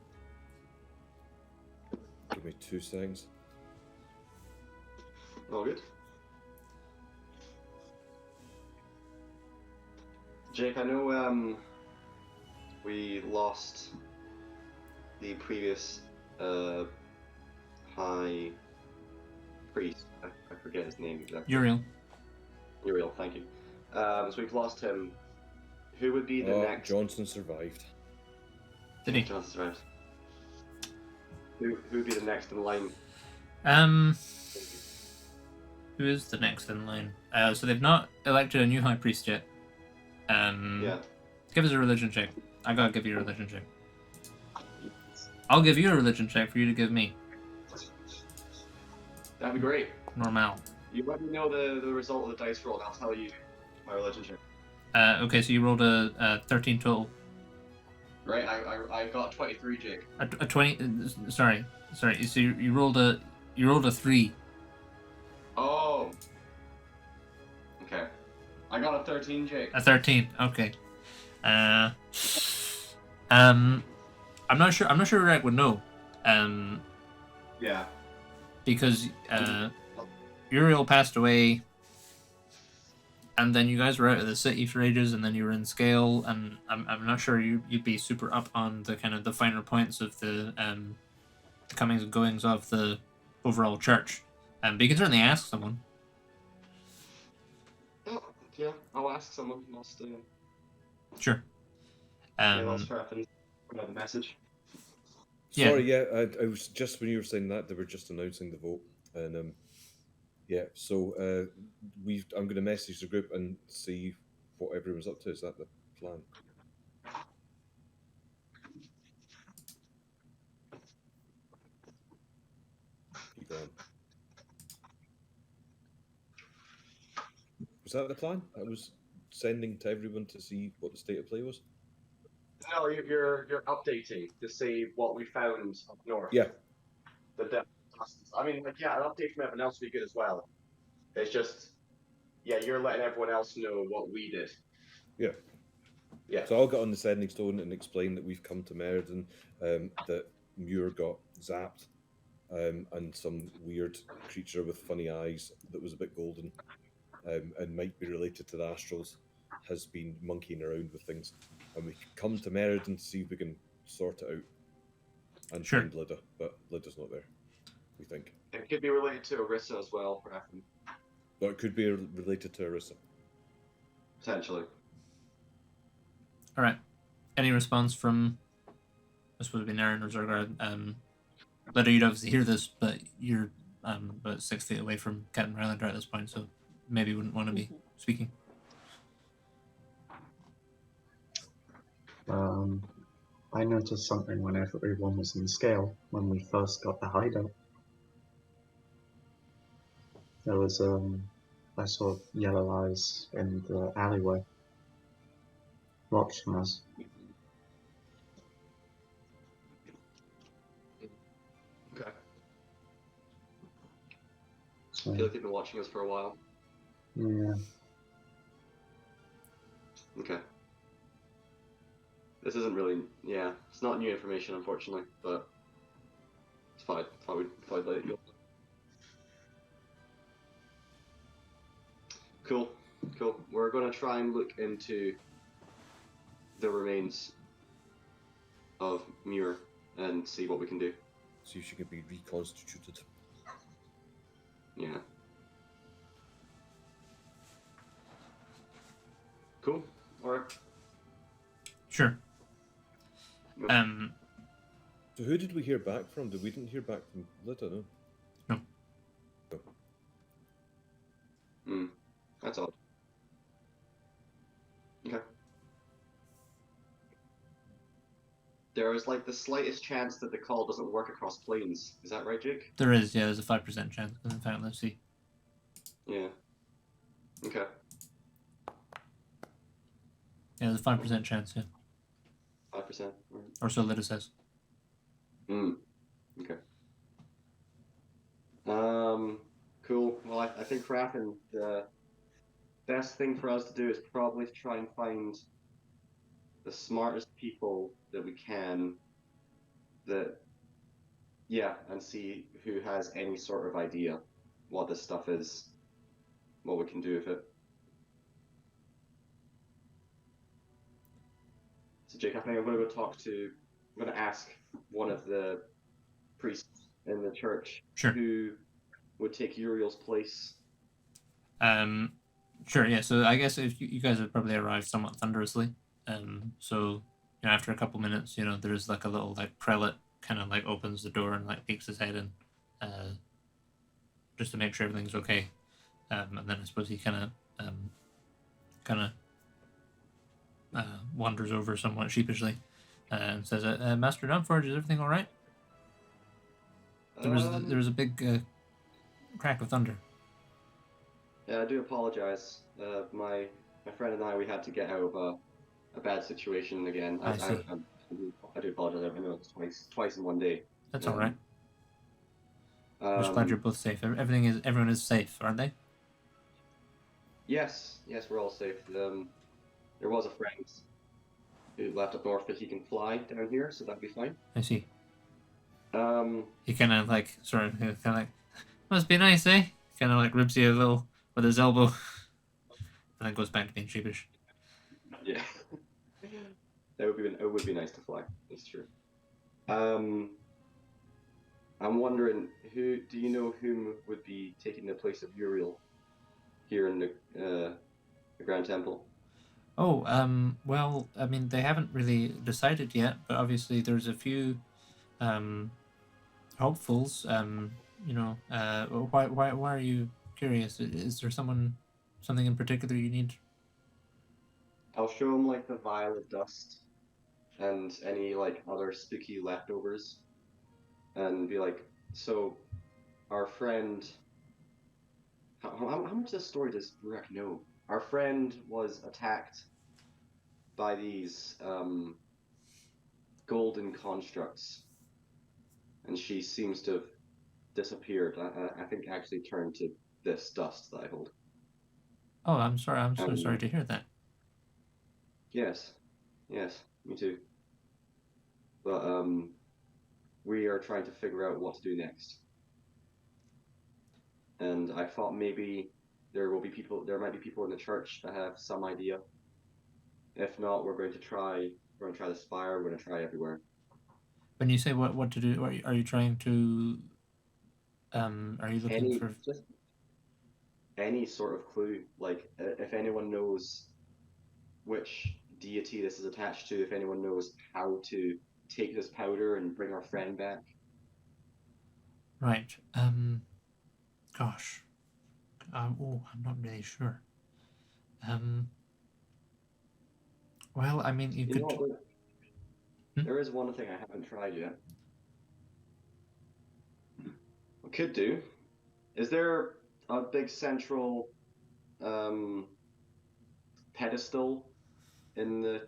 G: Give me 2 seconds.
H: All good. Jake, I know we lost the previous high priest. I forget his name exactly. Uriel, thank you. So we've lost him. Who would be the next?
G: Johnson survived.
A: Did he?
H: Johnson survived. Who would be the next in line?
A: Who is the next in line? So they've not elected a new high priest yet.
H: Yeah.
A: Give us a religion check. I gotta give you a religion check. I'll give you a religion check for you to give me.
H: That'd be great.
A: Normal.
H: You let me know the result of the dice roll, and I'll tell you my religion check.
A: Okay, so you rolled a 13 total.
H: Right, I got 23, Jake.
A: A 20. Sorry. So you rolled a 3.
H: Oh. Okay. I got a 13, Jake.
A: A 13. Okay. I'm not sure Rurak would know.
H: Yeah.
A: Because Uriel passed away, and then you guys were out of the city for ages, and then you were in Scale, and I'm not sure you'd be super up on the kind of the finer points of the comings and goings of the overall church. But you can certainly ask someone.
H: Oh, yeah, I'll ask someone. Lost,
A: Sure.
H: lost Raffen. Another message.
A: Yeah.
G: Sorry, yeah, I was just when you were saying that, they were just announcing the vote, and yeah. So I'm going to message the group and see what everyone's up to. Is that the plan? Keep going. Was that the plan? I was sending to everyone to see what the state of play was.
H: No, you're updating to see what we found up north.
G: Yeah.
H: The depth. I mean, like, yeah, an update from everyone else would be good as well. It's just, yeah, you're letting everyone else know what we did.
G: Yeah.
H: Yeah.
G: So I'll get on the sending stone and explain that we've come to Meriden, that Muir got zapped, and some weird creature with funny eyes that was a bit golden, and might be related to the Astrals, has been monkeying around with things. And we come to Meriden to see if we can sort it out and
A: Sure.
G: find Lidda, but Lidda's not there, we think.
H: It could be related to Orissa as well, Raffen.
G: But it could be related to Orissa.
H: Potentially.
A: All right. Any response from? I suppose it'd be Naren or Zergar. Lidda, you'd obviously hear this, but you're about 6 feet away from Captain Rylander at this point, so maybe you wouldn't want to be speaking.
B: I noticed something when everyone was in Scale when we first got the hideout. There was a I saw yellow eyes in the alleyway watching us.
H: Okay.
B: So,
H: I feel like they've been watching us for a while.
B: yeah.
H: Okay. This isn't really, yeah, it's not new information, unfortunately, but it's fine. Thought we'd let it go. Cool, cool. We're gonna try and look into the remains of Muir and see what we can do.
G: See if she can be reconstituted.
H: Yeah. Cool. Alright.
A: Sure.
H: Yeah.
G: So who did we hear back from? We didn't hear back from Lidda, no?
A: No.
H: Hmm. That's odd. Okay. There is like the slightest chance that the call doesn't work across planes. Is that right, Jake?
A: There is, yeah, there's a 5% chance. In fact, let's see.
H: Yeah. Okay.
A: Yeah, there's a 5% chance, yeah.
H: 5%.
A: Or so Lidda says.
H: Hmm. Okay. Cool. Well, I think Kraken, the best thing for us to do is probably try and find the smartest people that we can and see who has any sort of idea what this stuff is, what we can do with it. So Jake, I think I'm going to ask one of the priests in the church
A: Sure.
H: who would take Uriel's place.
A: Sure, yeah, so I guess if you guys have probably arrived somewhat thunderously. So, after a couple minutes, there's like a little like prelate kind of like opens the door and like peeks his head in, just to make sure everything's okay. And then I suppose he kind of wanders over somewhat sheepishly and says, "Master Dunforge, is everything all right? There was a big crack of thunder."
H: Yeah, I do apologize. My friend and I, we had to get out of a bad situation again.
A: I see.
H: I do apologize. I know it's twice in one day.
A: That's all right. I'm just glad you're both safe. Everyone is safe, aren't they?
H: Yes, we're all safe. There was a friend who left up north, but he can fly down here, so that'd be fine.
A: I see.
H: He
A: kind of like must be nice, eh? Kind of like ribs you a little with his elbow, and then goes back to being sheepish.
H: Yeah, it would be nice to fly. That's true. I'm wondering, do you know whom would be taking the place of Uriel here in the Grand Temple?
A: Oh, well, I mean, they haven't really decided yet, but obviously there's a few hopefuls. Why are you curious? Is there something in particular you need?
H: I'll show him like the vial of dust and any like other spooky leftovers, and be like, so our friend. How much of this story does Rurak know? Our friend was attacked by these golden constructs, and she seems to have disappeared. I think actually turned to this dust that I hold.
A: Oh, I'm sorry. I'm so sorry to hear that.
H: Yes, me too. But we are trying to figure out what to do next. And I thought maybe there might be people in the church that have some idea. If not, we're going to try the spire, we're going to try everywhere.
A: When you say what to do, are you trying to are you looking for
H: just any sort of clue? Like if anyone knows which deity this is attached to, if anyone knows how to take this powder and bring our friend back.
A: Right. Gosh. I'm not really sure. Well, I mean, you could.
H: There is one thing I haven't tried yet. We could do. Is there a big central pedestal in the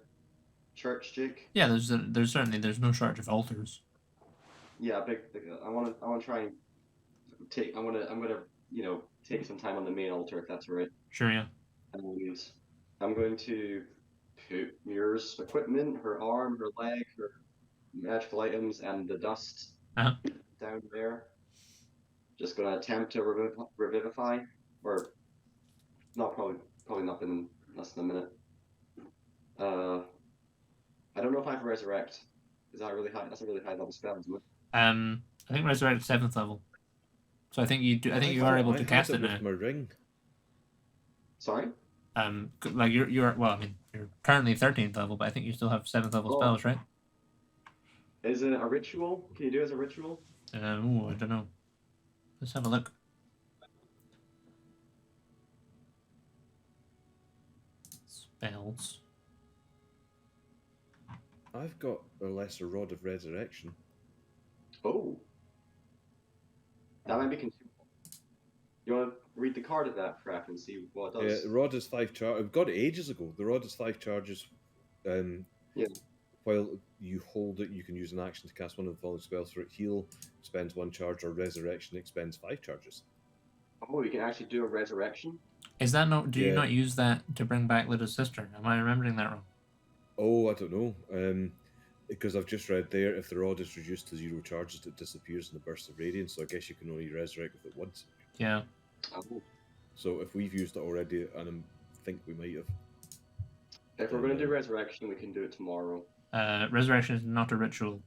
H: church, Jake?
A: Yeah, there's certainly no shortage of altars.
H: Yeah, I want to try and take. I'm gonna take some time on the main altar if that's all right.
A: Sure, yeah.
H: And I'm going to put Muir's equipment, her arm, her leg, her magical items, and the dust
A: Uh-huh.
H: down there. Just gonna attempt to revivify, or not probably not in less than a minute. I don't know if I have resurrect. Is that really high? That's a really high level spell, isn't it?
A: I think resurrect 7th level. So I think you do. I think you are able to cast it now.
G: With my ring.
H: Sorry.
A: Like you're well. I mean, you're currently 13th level, but I think you still have 7th level spells, right?
H: Is it a ritual? Can you do it as a ritual?
A: I don't know. Let's have a look. Spells.
G: I've got a lesser rod of resurrection.
H: Oh. That might be consumable. You want to read the card of that, Frack, and see what it does?
G: Yeah, the rod is 5 charges. I've got it ages ago. The rod is 5 charges.
H: Yeah.
G: While you hold it, you can use an action to cast one of the following spells for it. Heal expends 1 charge, or resurrection expends 5 charges.
H: Oh, you can actually do a resurrection?
A: Is that not? Do you not use that to bring back Lidda's sister? Am I remembering that wrong?
G: Oh, I don't know. Because I've just read there, if the rod is reduced to 0 charges, it disappears in a burst of radiance. So I guess you can only resurrect with it once.
A: Yeah.
H: Oh.
G: So if we've used it already, and I think we might have.
H: If we're going to do resurrection, we can do it tomorrow.
A: Resurrection is not a ritual.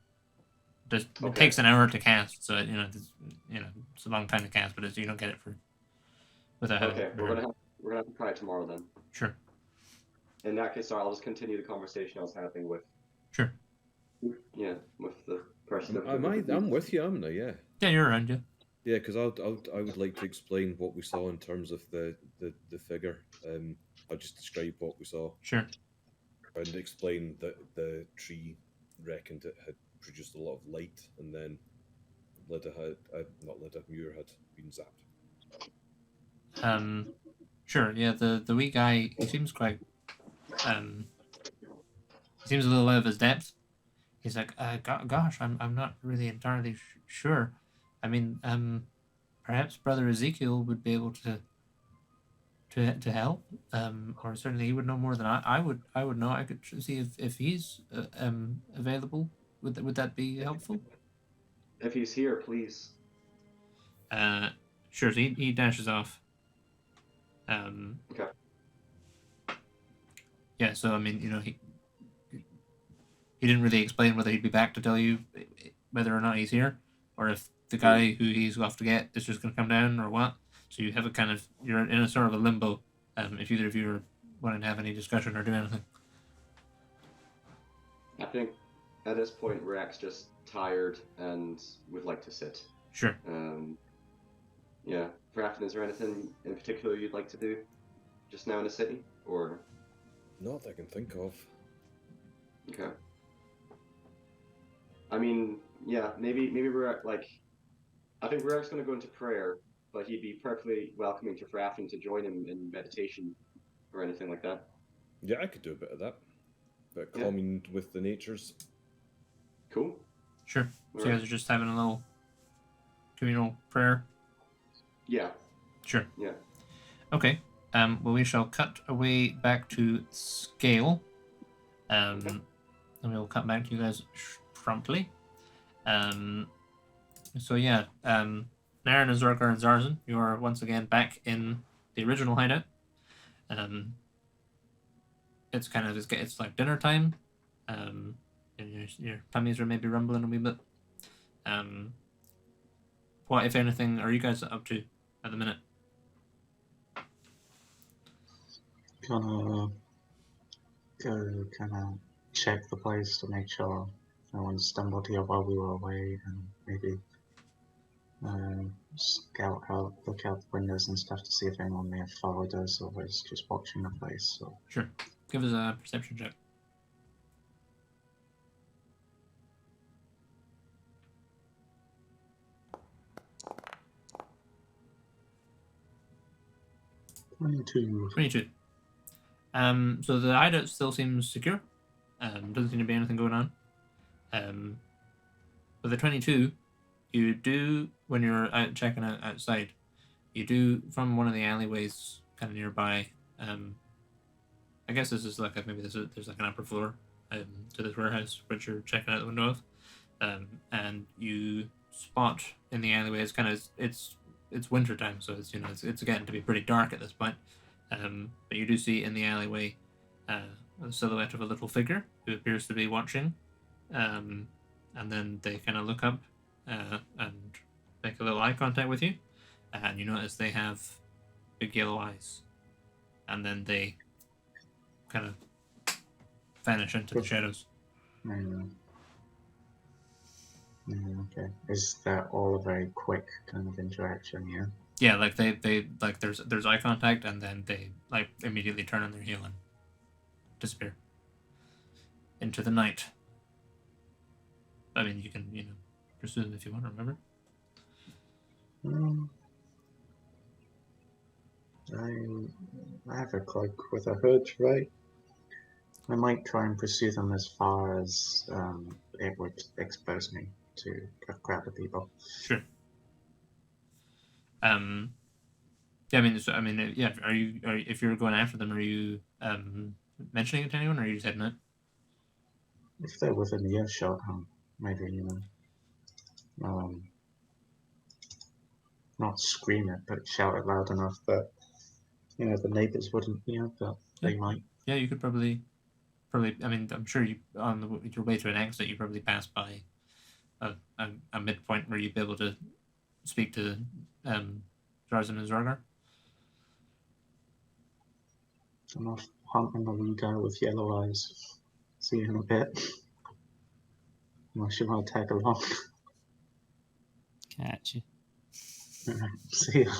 A: It takes an hour to cast, so it's a long time to cast, but you don't get it for without.
H: Okay, we're gonna have to try it tomorrow then.
A: Sure.
H: In that case, sorry, I'll just continue the conversation I was having with.
A: Sure.
H: Yeah, with the person.
G: I'm with you, am I? Yeah.
A: Yeah, you're around, yeah.
G: Yeah, because I would like to explain what we saw in terms of the figure. I'll just describe what we saw.
A: Sure.
G: And explain that the tree reckoned it had produced a lot of light, and then Muir had been zapped.
A: Sure. Yeah, the wee guy, he seems quite. He seems a little out of his depth. He's like, gosh, I'm not really entirely sure. I mean, perhaps Brother Ezekiel would be able to help, or certainly he would know more than I would know. I could see if he's available. Would that be helpful?
H: If he's here, please.
A: Sure. So he dashes off.
H: Okay.
A: Yeah. So I mean, he didn't really explain whether he'd be back to tell you whether or not he's here, or if the guy who he's off to get is just going to come down, or what. So you have you're in a sort of a limbo. If either of you are wanting to have any discussion or do anything.
H: I think at this point, Rurak's just tired and would like to sit.
A: Sure.
H: Yeah. Grafton, is there anything in particular you'd like to do just now in the city, or?
G: Not that I can think of.
H: Okay. I mean, yeah, maybe Rurak, I think Rurak's going to go into prayer, but he'd be perfectly welcoming to Grafton to join him in meditation or anything like that.
G: Yeah, I could do a bit of that. But calming with the natures.
H: Cool.
A: Sure. So you guys are just having a little communal prayer?
H: Yeah.
A: Sure.
H: Yeah.
A: Okay. Well, we shall cut away back to scale. And we'll cut back to you guys promptly. So yeah, Naren and Zorkar and Zarzan, you are once again back in the original hideout. It's like dinner time. And your tummies are maybe rumbling a wee bit. What, if anything, are you guys up to at the minute?
B: Gonna go check the place to make sure no one stumbled here while we were away, and maybe scout out, look out the windows and stuff to see if anyone may have followed us or was just watching the place. So.
A: Sure. Give us a perception check.
B: 22.
A: 22. So the hideout still seems secure. Doesn't seem to be anything going on. With the 22, you do, when you're out checking out outside, you do, from one of the alleyways kind of nearby, I guess this is like maybe there's like an upper floor to this warehouse which you're checking out the window of, and you spot in the alleyway, it's kind of it's winter time, so it's it's getting to be pretty dark at this point, but you do see in the alleyway a silhouette of a little figure who appears to be watching, and then they kind of look up and make a little eye contact with you, and you notice they have big yellow eyes, and then they kind of vanish into the shadows.
B: Okay. Is that all a very quick kind of interaction? Yeah.
A: Yeah, like they like there's eye contact, and then they like immediately turn on their heel and disappear into the night. I mean, you can pursue them if you want. Remember.
B: I have a cloak with a hood, right? I might try and pursue them as far as it would expose me to a crowd of people.
A: Sure. Yeah, I mean, yeah. Are you if you're going after them, are you mentioning it to anyone, or are you just heading out?
B: If they're within earshot, maybe not scream it, but shout it loud enough that the neighbors wouldn't hear, but they might.
A: Yeah, you could probably. I mean, I'm sure you on your way to an exit, you probably pass by a midpoint where you'd be able to speak to Jarzan and Zorgar.
B: I'm off hunting a wee guy with yellow eyes. See you in a bit. Unless you want to tag along.
E: Catch you.
B: See ya.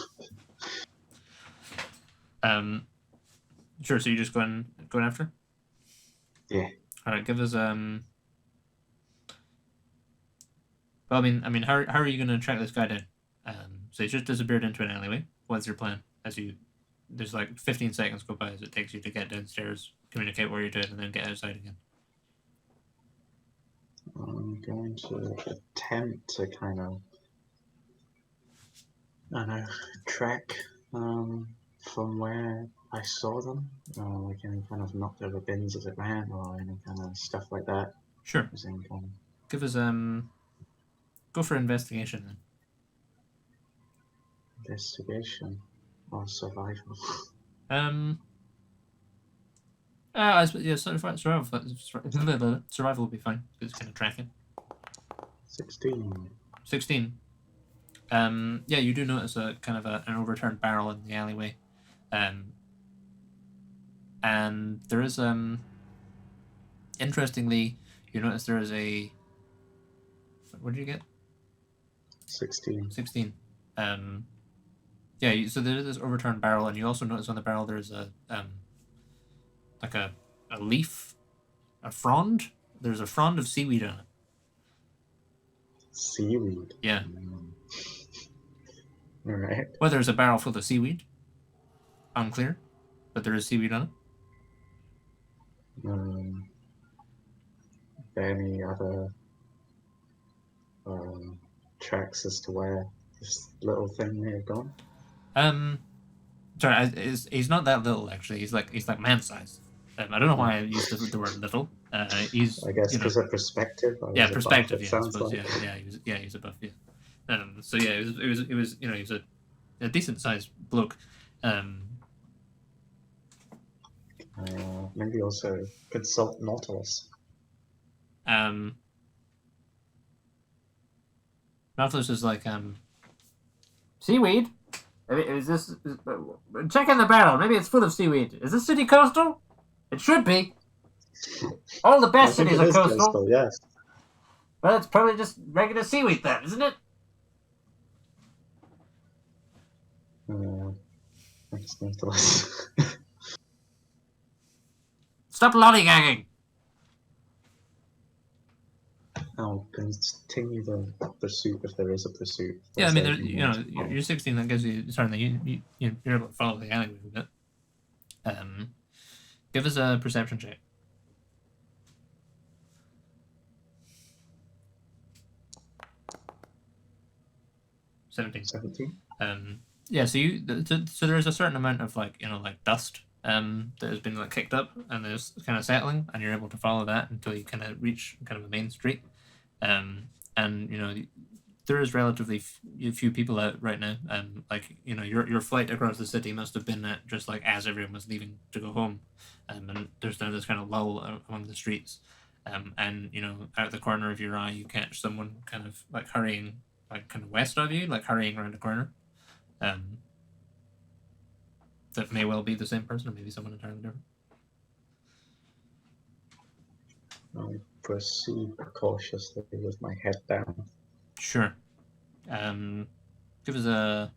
A: Sure. So you just going after?
B: Yeah.
A: All right. Give us Well, I mean, how are you going to track this guy down? So he's just disappeared into an alleyway. What's your plan? There's like 15 seconds go by as it takes you to get downstairs, communicate where you're doing, and then get outside again.
B: I'm going to attempt to kind of, track from where I saw them, like any kind of knocked over bins as it ran, or any kind of stuff like that.
A: Sure. Give us go for investigation then.
B: Investigation or survival.
A: I suppose, yeah, survival will be fine. It's kind of tracking.
B: 16.
A: 16. Yeah, you do notice a kind of an overturned barrel in the alleyway, and there is interestingly, you notice there is a. What did you get?
B: 16.
A: 16. Yeah. So there is this overturned barrel, and you also notice on the barrel there's a like a leaf, a frond. There's a frond of seaweed on it.
B: Seaweed.
A: Yeah.
B: All right.
A: Whether it's a barrel full of seaweed, unclear, but there is seaweed on it.
B: Any other tracks as to where this little thing may have gone?
A: Sorry, he's not that little actually. He's like man-sized. I don't know why I used the word little. He's.
B: I guess because of perspective.
A: Yeah, perspective. Yeah, I
B: sounds
A: suppose.
B: like.
A: Yeah, he's a buff. Yeah. So yeah, it was he was a decent sized bloke.
B: Maybe also consult Nautilus.
A: Malbryn is like seaweed. Is this? Check in the barrel. Maybe it's full of seaweed. Is this city coastal? It should be. All the best cities are coastal.
B: Yes.
A: Well, it's probably just regular seaweed then, isn't it?
B: Thanks, Nautilus.
A: Stop lollygagging.
B: I'll continue the pursuit if there is a pursuit.
A: Yeah, I mean,
B: There's
A: you know, you're 16. That gives you certainly you're able to follow the alleyway a bit. Give us a perception check. 17.
B: 17.
A: Yeah. So there's a certain amount of like dust that has been like kicked up and is kind of settling, and you're able to follow that until you kind of reach kind of a main street. And there is relatively few people out right now. Like your flight across the city must have been at just like as everyone was leaving to go home, and there's now this kind of lull among the streets. And out the corner of your eye, you catch someone kind of like hurrying, like kind of west of you, like hurrying around the corner. That may well be the same person, or maybe someone entirely different.
B: I'll proceed cautiously with my head down.
A: Sure. Give us a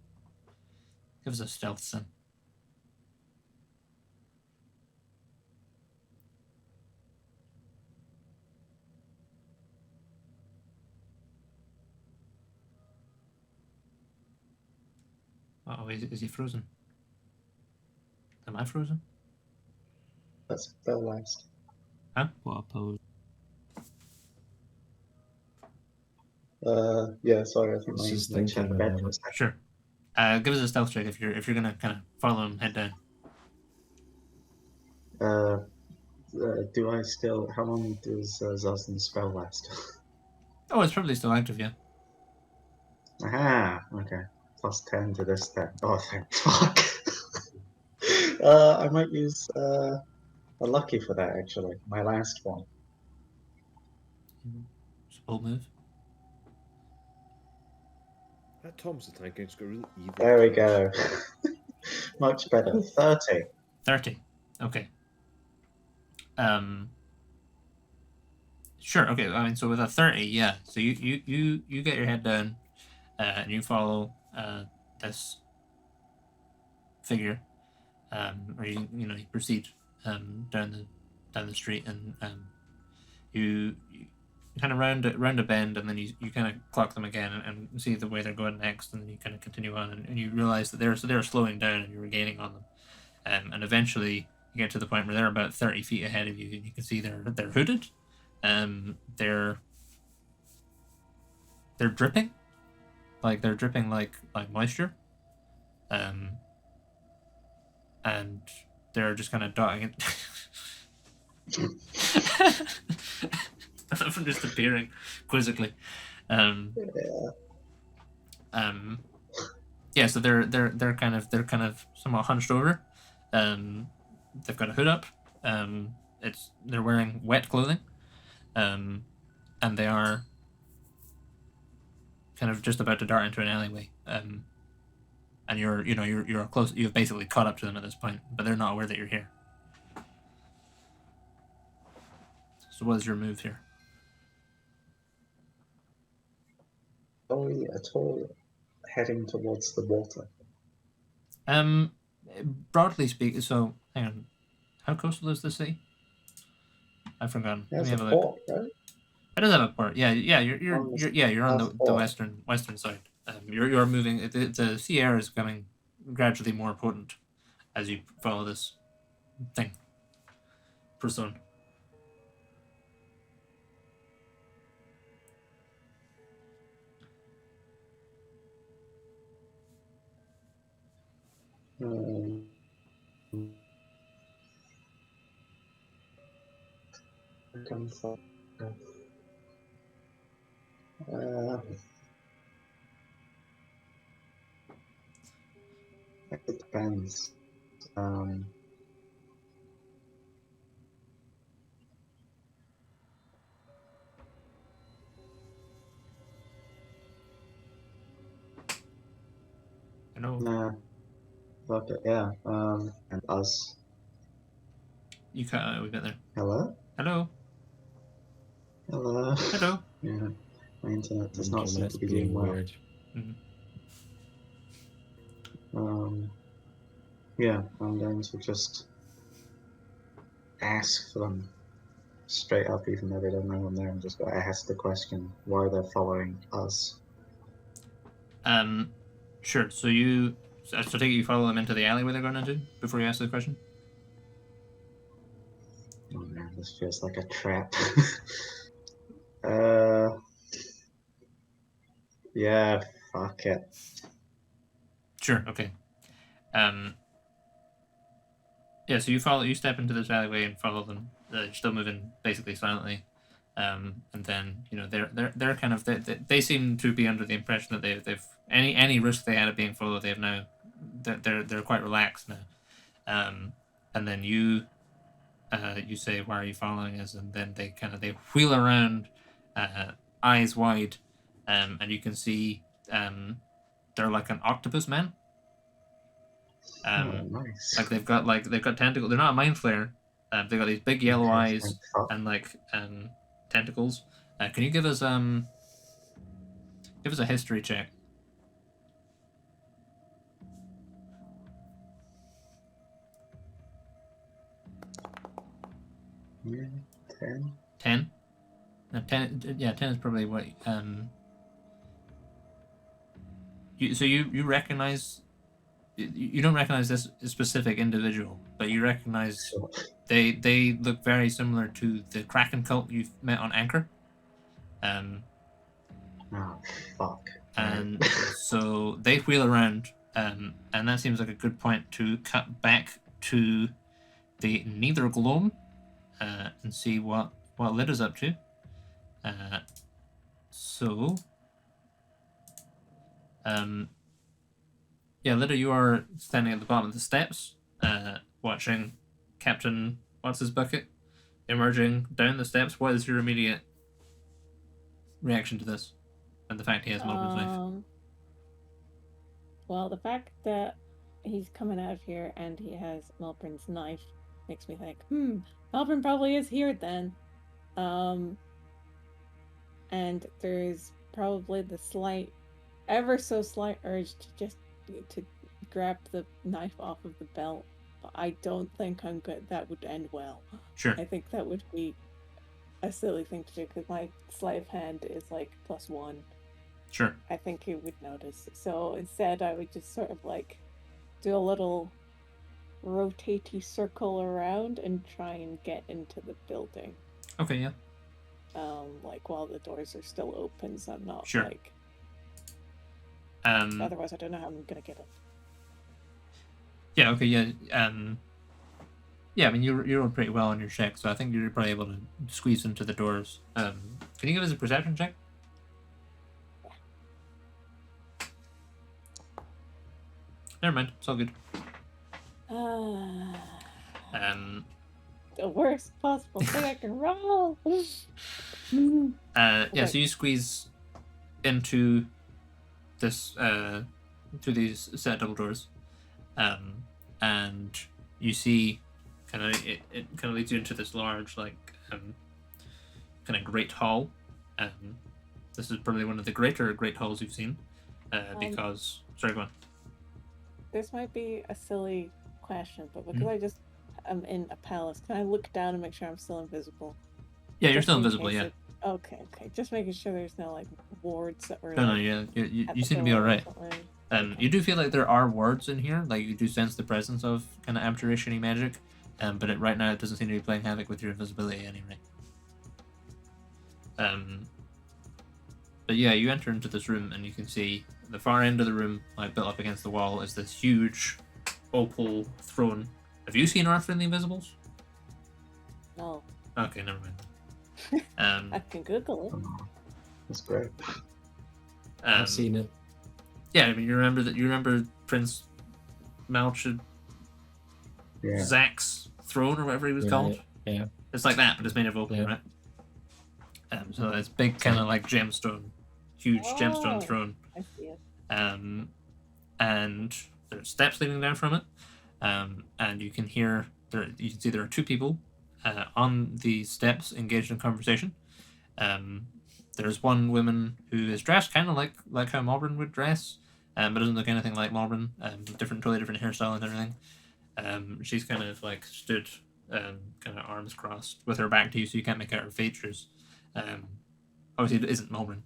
A: stealth, son. Oh, is he frozen? Am I frozen?
B: That's spell last.
E: What a pose.
B: Yeah, sorry, I think
F: I was
B: my
F: just
B: chat
F: thinking
B: bed
F: about
B: for a
F: it.
B: second.
A: Sure. Give us a stealth check if you're gonna kind of follow him head down.
B: Do I still? How long does Zoslin's spell last?
A: Oh, it's probably still active, yeah.
B: Aha, okay. Plus 10 to this then. Oh, thank fuck. I might use a lucky for that, actually. My last one.
A: It's a bold move.
G: That Tom's the tank. It's got really evil.
B: There we
G: touch.
B: go. Much better. 30.
A: 30. Okay. Sure. Okay. I mean, so with a 30, yeah. So you get your head down, and you follow this figure, or you proceed down the street, and you kind of round a bend, and then you kind of clock them again, and see the way they're going next, and then you kind of continue on, and you realize that they're slowing down, and you're regaining on them, and eventually you get to the point where they're about 30 feet ahead of you, and you can see they're hooded. They're dripping, like moisture, and they're just kind of dotting it. I'm just appearing quizzically. Yeah, so they're kind of somewhat hunched over. They've got a hood up. They're wearing wet clothing. And they are kind of just about to dart into an alleyway. And you're close. You've basically caught up to them at this point, but they're not aware that you're here. So what is your move here?
B: Are we at all heading towards the water?
A: Broadly speaking, so hang on. How coastal is the city? I've forgotten. Let
B: There's
A: me
B: a
A: have a look.
B: port, right?
A: It does have a port. Yeah. You're on the
B: north
A: western side. You're moving. The sea air is becoming gradually more potent as you follow this thing. Person.
B: It depends.
A: I know.
B: Nah. Fuck it, yeah. And us.
A: You cut out a bit there.
B: Hello?
A: Hello.
B: Hello?
A: Hello.
B: Yeah. My internet does not seem
F: Internet's
B: to be doing
F: being
B: well.
F: weird.
B: Yeah, I'm going to just ask them straight up, even though they don't know I'm there, and just ask the question why they're following us.
A: Sure. So take it you follow them into the alleyway they're going into before you ask the question.
B: Oh man, this feels like a trap. Yeah, fuck it.
A: Sure. Okay. Yeah. So you step into this alleyway and follow them. You're still moving basically silently. And then they're kind of they seem to be under the impression that they've any risk they had of being followed, they've now they're quite relaxed now. And then you say, why are you following us? And then they wheel around, eyes wide, and you can see they're like an octopus man.
B: Nice.
A: Like they've got tentacles. They're not a mind flayer. They've got these big yellow eyes and tentacles. Can you give us a history check?
B: Yeah, 10.
A: 10? 10. Yeah, 10 is probably what. You recognize. You don't recognize this specific individual, but you recognize
B: Sure.
A: they look very similar to the Kraken cult you've met on Anchor.
B: Oh, fuck.
A: And so they wheel around, and that seems like a good point to cut back to the Neither Gloam and see what Lidda's up to. Yeah, Lidda, you are standing at the bottom of the steps, watching Captain What's-His-Bucket emerging down the steps. What is your immediate reaction to this and the fact he has Malbryn's knife?
C: Well, the fact that he's coming out of here and he has Malbryn's knife makes me think, Malbryn probably is here then. And there's probably the ever so slight urge to grab the knife off of the belt. But I don't think that would end well.
A: Sure.
C: I think that would be a silly thing to do because my sleight of hand is like +1.
A: Sure.
C: I think he would notice. So instead, I would just sort of like do a little rotatey circle around and try and get into the building.
A: Okay, yeah.
C: Like while the doors are still open, so I'm not
A: Sure.
C: like. Otherwise, I don't know how I'm gonna get in.
A: Yeah. Okay. Yeah. Yeah. I mean, you rolled pretty well on your check, so I think you're probably able to squeeze into the doors. Can you give us a perception check? Never mind. It's all good.
C: The worst possible thing I can roll.
A: Yeah. So you squeeze into this through these set of double doors, and you see it kind of leads you into this large kind of great hall. This is probably one of the great halls you've seen, because sorry, go on.
C: This might be a silly question, but because I just am in a palace, can I look down and make sure I'm still invisible?
A: Yeah, you're
C: Just
A: still
C: in
A: invisible.
C: case
A: Yeah.
C: Okay. Just making sure there's no like wards that were.
A: No,
C: like,
A: yeah, you
C: at the
A: seem to be
C: door
A: all
C: or
A: right.
C: something.
A: Okay. You do feel like there are wards in here, like you do sense the presence of kind of abjuration-y magic, but right now it doesn't seem to be playing havoc with your invisibility anyway. But yeah, you enter into this room and you can see the far end of the room, like built up against the wall, is this huge opal throne. Have you seen Arthur and the Invisibles?
C: No.
A: Okay, never mind.
C: I can Google it.
B: That's great.
F: I've seen it.
A: Yeah, I mean, you remember Prince Malchid
B: Yeah.
A: Zach's throne or whatever he was called?
F: Yeah.
A: It's like that, but it's made of opal, right? So it's big kind of like huge gemstone throne.
C: I see it.
A: And there's steps leading down from it. And you can see there are two people on the steps engaged in conversation. There's one woman who is dressed kind of like how Malbryn would dress, but doesn't look anything like Malbryn. Totally different hairstyle and everything. She's kind of like stood kind of arms crossed, with her back to you, so you can't make out her features. Obviously, it isn't Malbryn.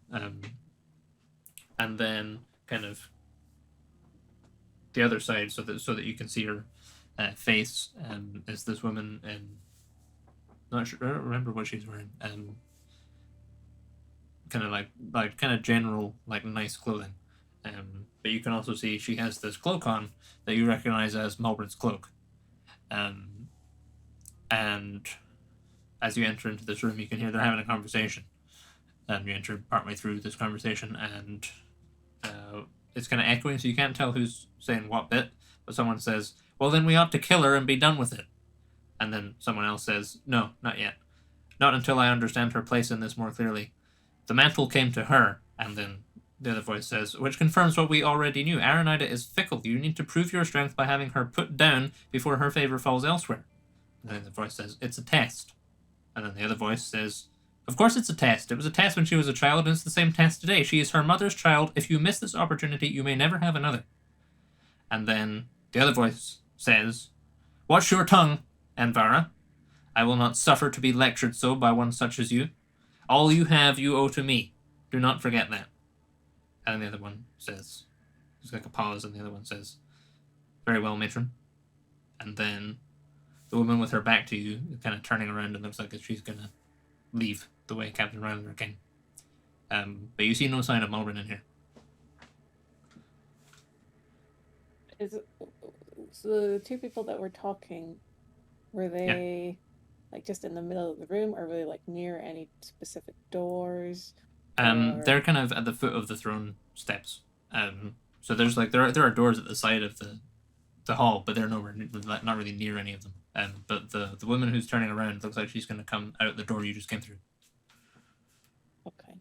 A: And then kind of the other side, so that you can see her face, is this woman in. Not sure. I don't remember what she's wearing. Kind of like kind of general like nice clothing. But you can also see she has this cloak on that you recognize as Malbryn's cloak. And as you enter into this room, you can hear they're having a conversation. You enter partway through this conversation, and it's kind of echoing, so you can't tell who's saying what bit. But someone says, "Well, then we ought to kill her and be done with it." And then someone else says, "No, not yet. Not until I understand her place in this more clearly. The mantle came to her." And then the other voice says, "Which confirms what we already knew. Aranida is fickle. You need to prove your strength by having her put down before her favor falls elsewhere." And then the voice says, "It's a test." And then the other voice says, "Of course it's a test. It was a test when she was a child, and it's the same test today. She is her mother's child. If you miss this opportunity, you may never have another." And then the other voice says, "Watch your tongue, Anvara. I will not suffer to be lectured so by one such as you. All you have you owe to me. Do not forget that." And the other one says, there's like a pause, and the other one says, "Very well, matron." And then the woman with her back to you, kind of turning around, and looks like she's going to leave the way Captain Rylander came. But you see no sign of Malbryn in here.
C: So the two people that were talking, were they like just in the middle of the room, or were they like near any specific doors?
A: They're kind of at the foot of the throne steps. So there's like there are doors at the side of the hall, but they're nowhere not really near any of them. But the woman who's turning around looks like she's going to come out the door you just came through.
C: Okay.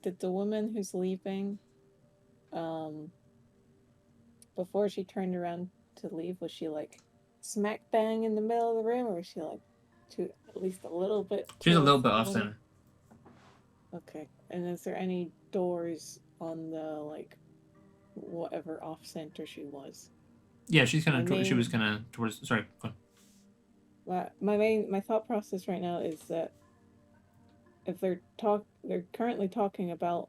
C: Did the woman who's leaving, before she turned around to leave, was she like smack bang in the middle of the room, or was she like to at least a little bit?
A: She's a little bit off center.
C: Okay. And is there any doors on the like whatever off center she was?
A: Yeah, she's kind of she was kind of towards. Sorry, go on.
C: My thought process right now is that if they're currently talking about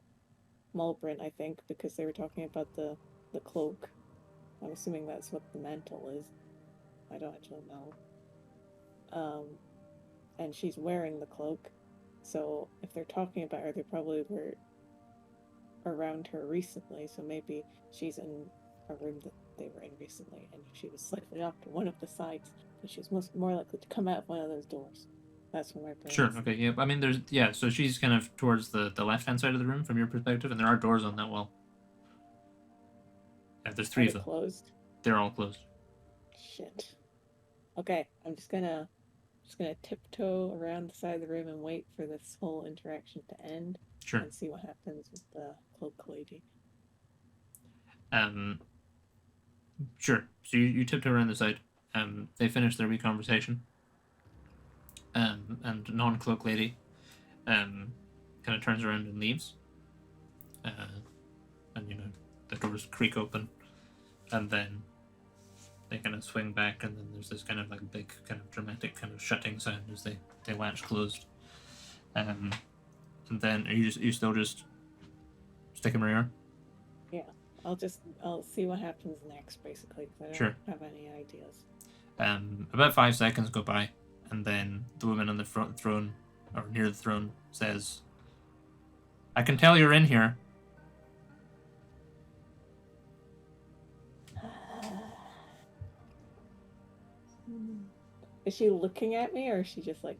C: Malbryn, I think, because they were talking about the cloak. I'm assuming that's what the mantle is. I don't actually know. And she's wearing the cloak. So if they're talking about her, they probably were around her recently. So maybe she's in a room that they were in recently, and she was slightly off to one of the sides, but she's more likely to come out of one of those doors. That's what my brain
A: Sure.
C: is.
A: Okay. Yeah. I mean, so she's kind of towards the left-hand side of the room from your perspective, and there are doors on that wall. Yeah, there's 3 of them.
C: Closed.
A: They're all closed.
C: Shit. Okay, I'm just gonna tiptoe around the side of the room and wait for this whole interaction to end.
A: Sure.
C: And see what happens with the cloak lady.
A: Sure. So you tiptoe around the side. They finish their wee conversation. And non-cloak lady kind of turns around and leaves. And the doors creak open, and then they kind of swing back, and then there's this kind of like big kind of dramatic kind of shutting sound as they latch closed. And then are you still just sticking where you are?
C: Yeah, I'll see what happens next, basically, because I don't have any ideas.
A: About 5 seconds go by, and then the woman on the front throne, or near the throne, says, "I can tell you're in here."
C: Is she looking at me, or is she just like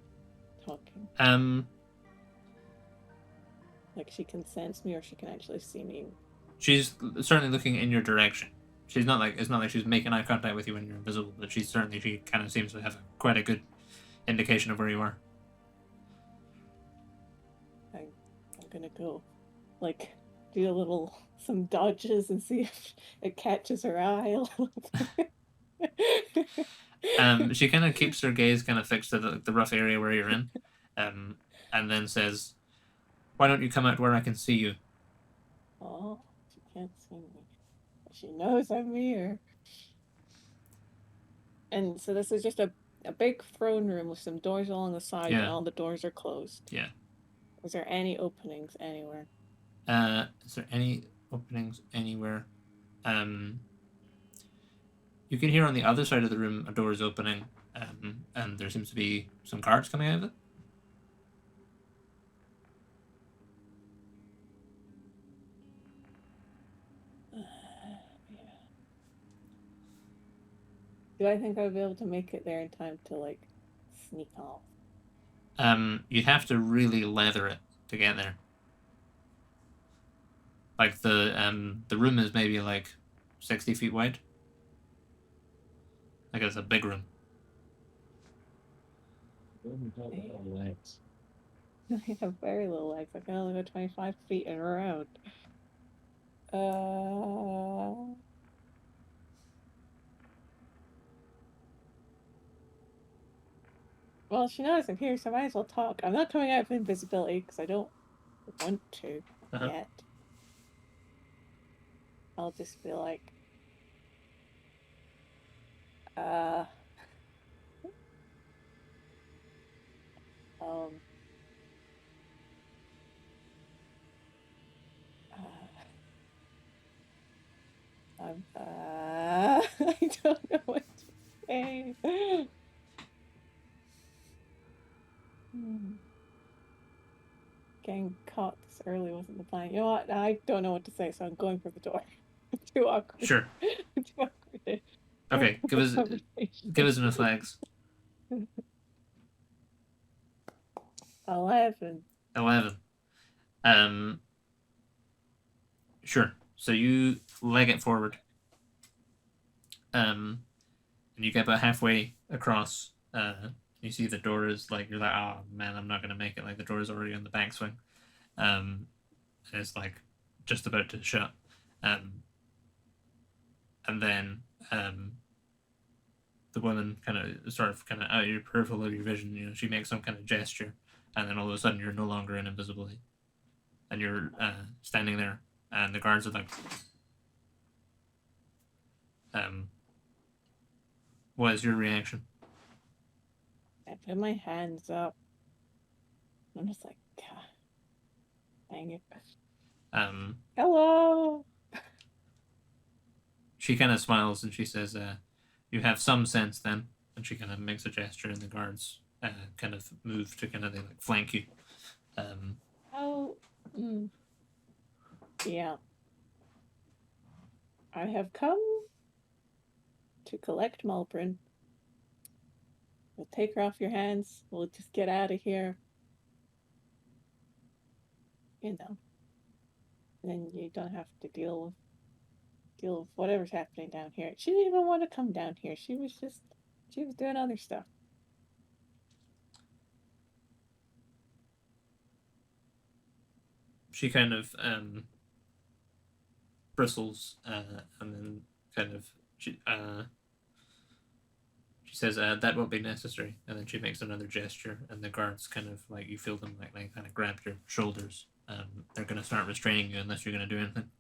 C: talking? Like she can sense me, or she can actually see me?
A: She's certainly looking in your direction. She's not like it's not like she's making eye contact with you when you're invisible, but she kind of seems to have quite a good indication of where you are.
C: I'm gonna go, like, do some dodges and see if it catches her eye a little bit.
A: She kind of keeps her gaze kind of fixed to the rough area where you're in, and then says, "Why don't you come out where I can see you?"
C: Oh, she can't see me. She knows I'm here. And so this is just a big throne room with some doors along the side, and
A: Yeah.
C: all the doors are closed.
A: Yeah.
C: Is there any openings anywhere?
A: Is there any openings anywhere? You can hear on the other side of the room a door is opening, and there seems to be some guards coming out of it.
C: Yeah. Do I think I'll be able to make it there in time to like sneak off?
A: You'd have to really leather it to get there. Like the room is maybe like 60 feet wide. Like it's a big room.
F: Legs.
C: I have very little legs. I can only go 25 feet and around. Well, she knows I'm here, so I might as well talk. I'm not coming out of invisibility because I don't want to yet. I'll just be like, I don't know what to say. Getting caught this early wasn't the plan. You know what? I don't know what to say, so I'm going for the door. Too awkward.
A: Sure.
C: Too awkward.
A: Okay, give us enough flags.
C: 11.
A: 11. Sure. So you leg it forward. And you get about halfway across. You see the door is like, you're like, oh man, I'm not gonna make it. Like the door is already on the backswing. And it's like just about to shut. And then the woman kind of out of your peripheral of your vision, you know, she makes some kind of gesture, and then all of a sudden you're no longer in invisibility, and you're standing there, and the guards are like, what is your reaction?
C: I put my hands up. I'm just like, God, dang it. Hello.
A: She kind of smiles and she says, you have some sense then. And she kind of makes a gesture, and the guards kind of move to kind of they like flank you.
C: Yeah. I have come to collect Malbryn. We'll take her off your hands. We'll just get out of here. You know. And then you don't have to deal with whatever's happening down here. She didn't even want to come down here. She was doing other stuff.
A: She kind of bristles, and then kind of she says, that won't be necessary. And then she makes another gesture, and the guards kind of like, you feel them like kind of grab your shoulders. They're going to start restraining you unless you're going to do anything.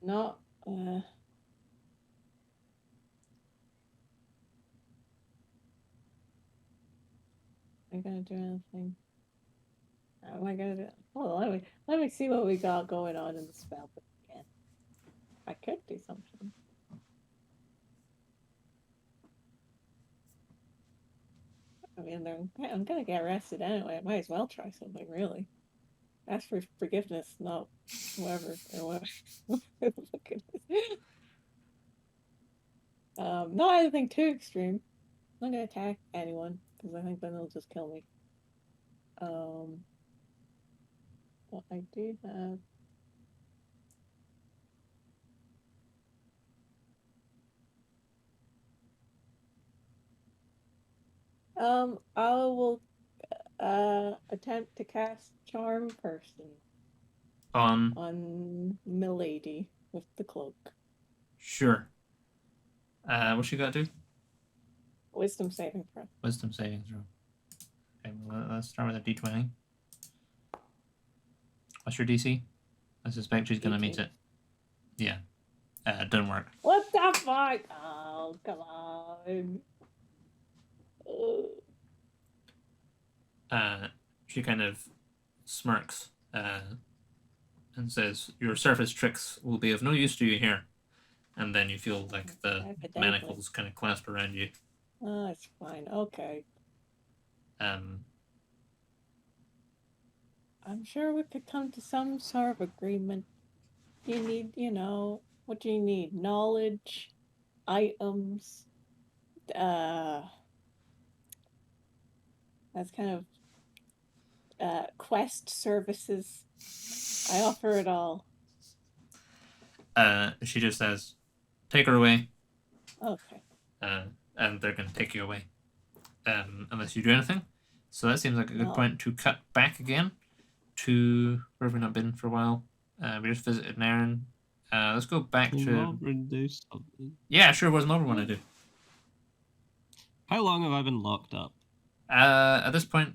C: Not am I gonna do anything? How am I gonna do? Well, let me see what we got going on in the spell book again. I could do something. I mean, I'm gonna get arrested anyway. I might as well try something, really. Ask for forgiveness, not whoever or whatever. Look at this. Not anything too extreme. I'm not gonna attack anyone because I think then they'll just kill me. What I do have. I will attempt to cast Charm Person on Milady with the cloak.
A: Sure. What she got to do?
C: Wisdom saving throw.
A: Wisdom saving throw. Okay, well, let's start with a d20. What's What's your DC? I suspect she's gonna meet
C: 18.
A: it. Yeah. Didn't work.
C: What the fuck? Oh, come on.
A: She kind of smirks and says, "Your surface tricks will be of no use to you here." And then you feel like the
C: Evidently.
A: manacles kind of clasp around you.
C: Oh, that's fine. Okay.
A: Um,
C: I'm sure we could come to some sort of agreement. You need, what do you need? Knowledge, items, that's kind of quest services. I offer it all.
A: she just says, "Take her away."
C: Okay.
A: And they're going to take you away. Unless you do anything. So that seems like a good
C: No.
A: point to cut back again to where have we not been for a while. We just visited Naren. Let's go back
E: Can
A: to...
E: Malbryn do something?
A: Yeah, sure, what does Malbryn want to do?
E: How long have I been locked up?
A: At this point,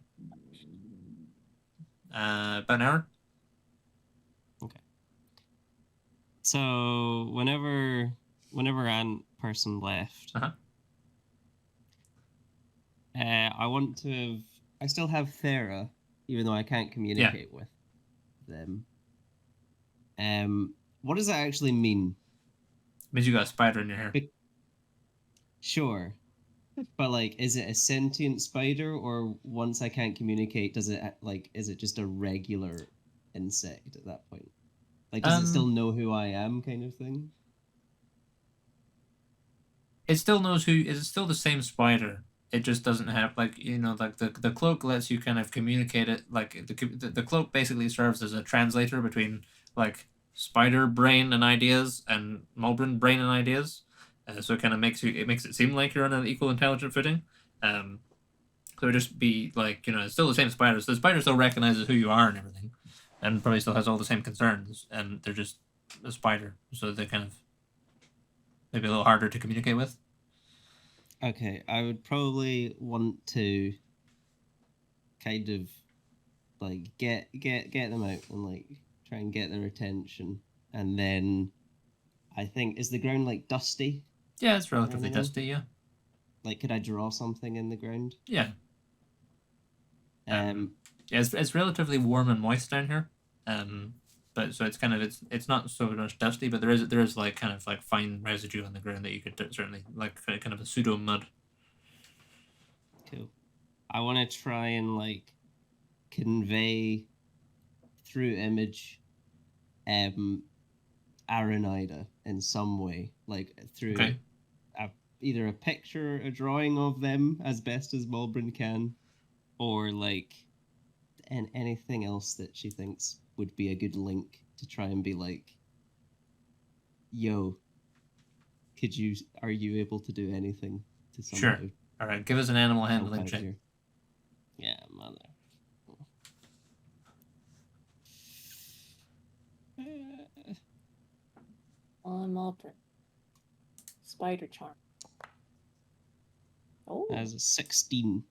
A: about an hour.
E: So whenever Ant person left,
A: Uh-huh.
E: I want to have. I still have Thera, even though I can't communicate with them. What does that actually mean?
A: Means you got a spider in your hair.
E: Sure, but like, is it a sentient spider, or once I can't communicate, does it is it just a regular insect at that point? Like, does it still know who I am, kind of thing?
A: It still knows who... It's still the same spider. It just doesn't have, like, the cloak lets you kind of communicate it. Like, the cloak basically serves as a translator between, like, spider brain and ideas and Malbryn brain and ideas. So it kind of makes it seem like you're on an equal intelligent footing. So it just be, like, it's still the same spider. So the spider still recognizes who you are and everything. And probably still has all the same concerns. And they're just a spider. So they're kind of maybe a little harder to communicate with.
E: Okay, I would probably want to kind of like get them out and like try and get their attention, and then I think, is the ground like dusty?
A: Yeah, it's relatively
E: Anything?
A: dusty, yeah.
E: Like, could I draw something in the ground?
A: Yeah.
E: Um,
A: Yeah, it's relatively warm and moist down here. But so it's kind of it's not so much dusty, but there is like kind of like fine residue on the ground that you could certainly like kind of a pseudo mud.
E: cool. I want to try and like convey through image, Aranida in some way, like through
A: Okay.
E: either a picture, a drawing of them as best as Malbryn can, or like anything else that she thinks would be a good link to try and be like, yo, are you able to do anything to somehow
A: Sure. All right, give us an animal
E: help
A: handling
E: out
A: check.
E: here? Yeah, mother.
C: On Malbryn. Spider charm. Oh.
E: As a 16.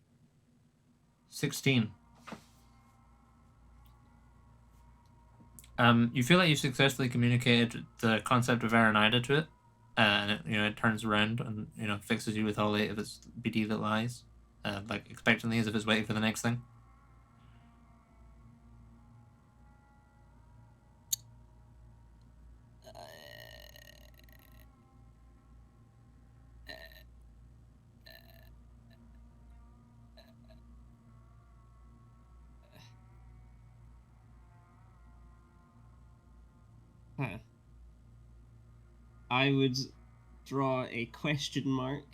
A: 16. You feel like you successfully communicated the concept of Aranida to it, and it turns around and fixes you with all 8 of its beady little eyes, like expectantly as if it's waiting for the next thing.
E: Huh. I would draw a question mark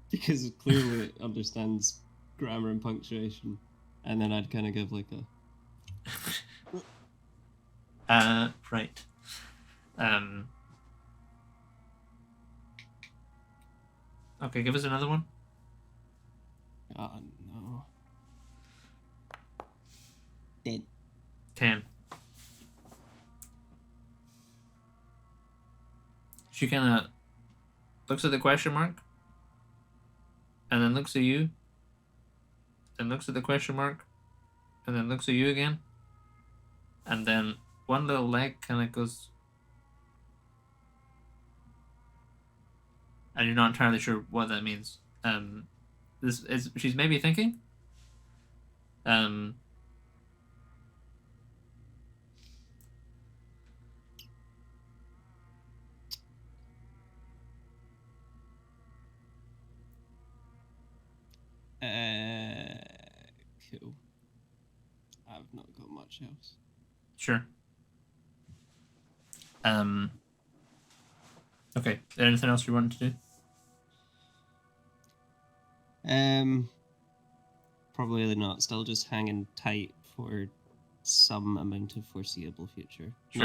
E: because clearly it understands grammar and punctuation, and then I'd kind of give like a
A: Right. Okay, give us another one.
E: oh no 10.
A: 10. She kind of looks at the question mark, and then looks at you, then looks at the question mark, and then looks at you again, and then one little leg kind of goes, and you're not entirely sure what that means. This is she's maybe thinking. Um,
E: Cool. I've not got much else.
A: Sure. Okay. Is there anything else you wanted to do?
E: Probably not. Still just hanging tight for some amount of foreseeable future.
A: Sure.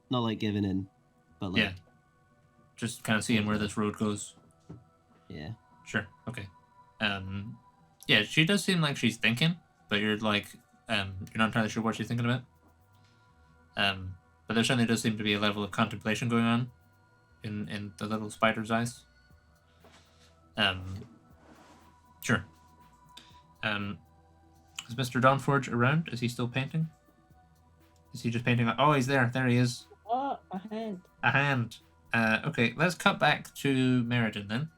E: Not like giving in, but like
A: Yeah. Just kind of seeing where this road goes.
E: yeah.
A: Sure. Okay. Yeah, she does seem like she's thinking, but you're like, you're not entirely sure what she's thinking about. But there certainly does seem to be a level of contemplation going on in the little spider's eyes. Sure. Is Mr. Dawnforge around? Is he still painting? Is he just painting? Oh, he's there. There he is.
C: Oh, a hand.
A: A hand. Okay, let's cut back to Meriden then.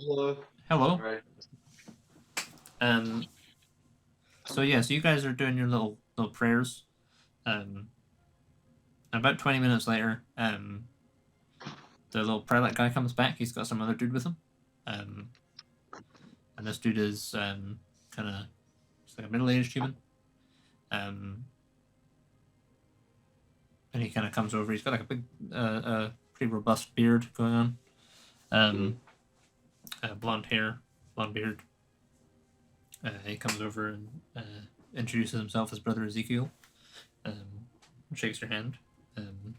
H: Hello.
A: Hello.
H: Right.
A: So yeah, so you guys are doing your little prayers. About 20 minutes later, the little prelate guy comes back. He's got some other dude with him. And this dude is kind of like a middle-aged human. And he kind of comes over. He's got like a big, pretty robust beard going on. Blonde hair, blonde beard. He comes over and introduces himself as Brother Ezekiel. Shakes your hand. And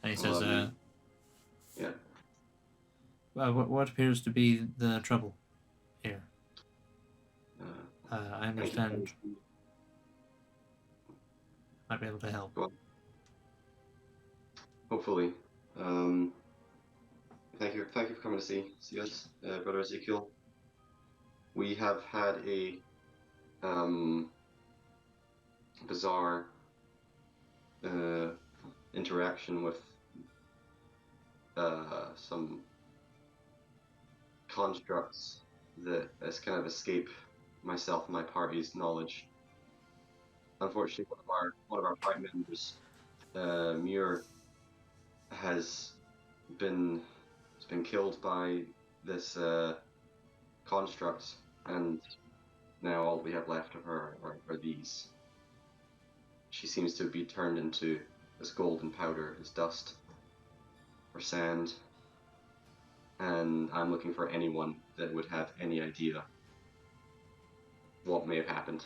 A: he says,
H: yeah.
A: What appears to be the trouble here? I understand. Might be able to help.
H: Well, hopefully. Thank you for coming to see us, Brother Ezekiel. We have had a bizarre interaction with some constructs that has kind of escaped myself and my party's knowledge. Unfortunately, one of our party members, Muir, has been killed by this construct, and now all we have left of her are these. She seems to be turned into this golden powder, this dust or sand, and I'm looking for anyone that would have any idea what may have happened.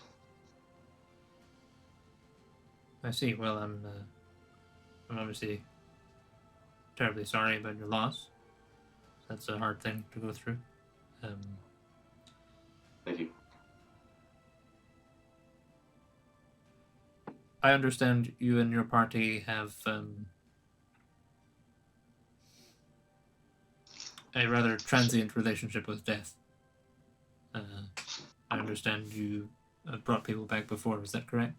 A: I see. Well, I'm obviously terribly sorry about your loss. That's a hard thing to go through.
H: Thank you.
A: I understand you and your party have a rather transient relationship with death. I understand you brought people back before. Is that correct?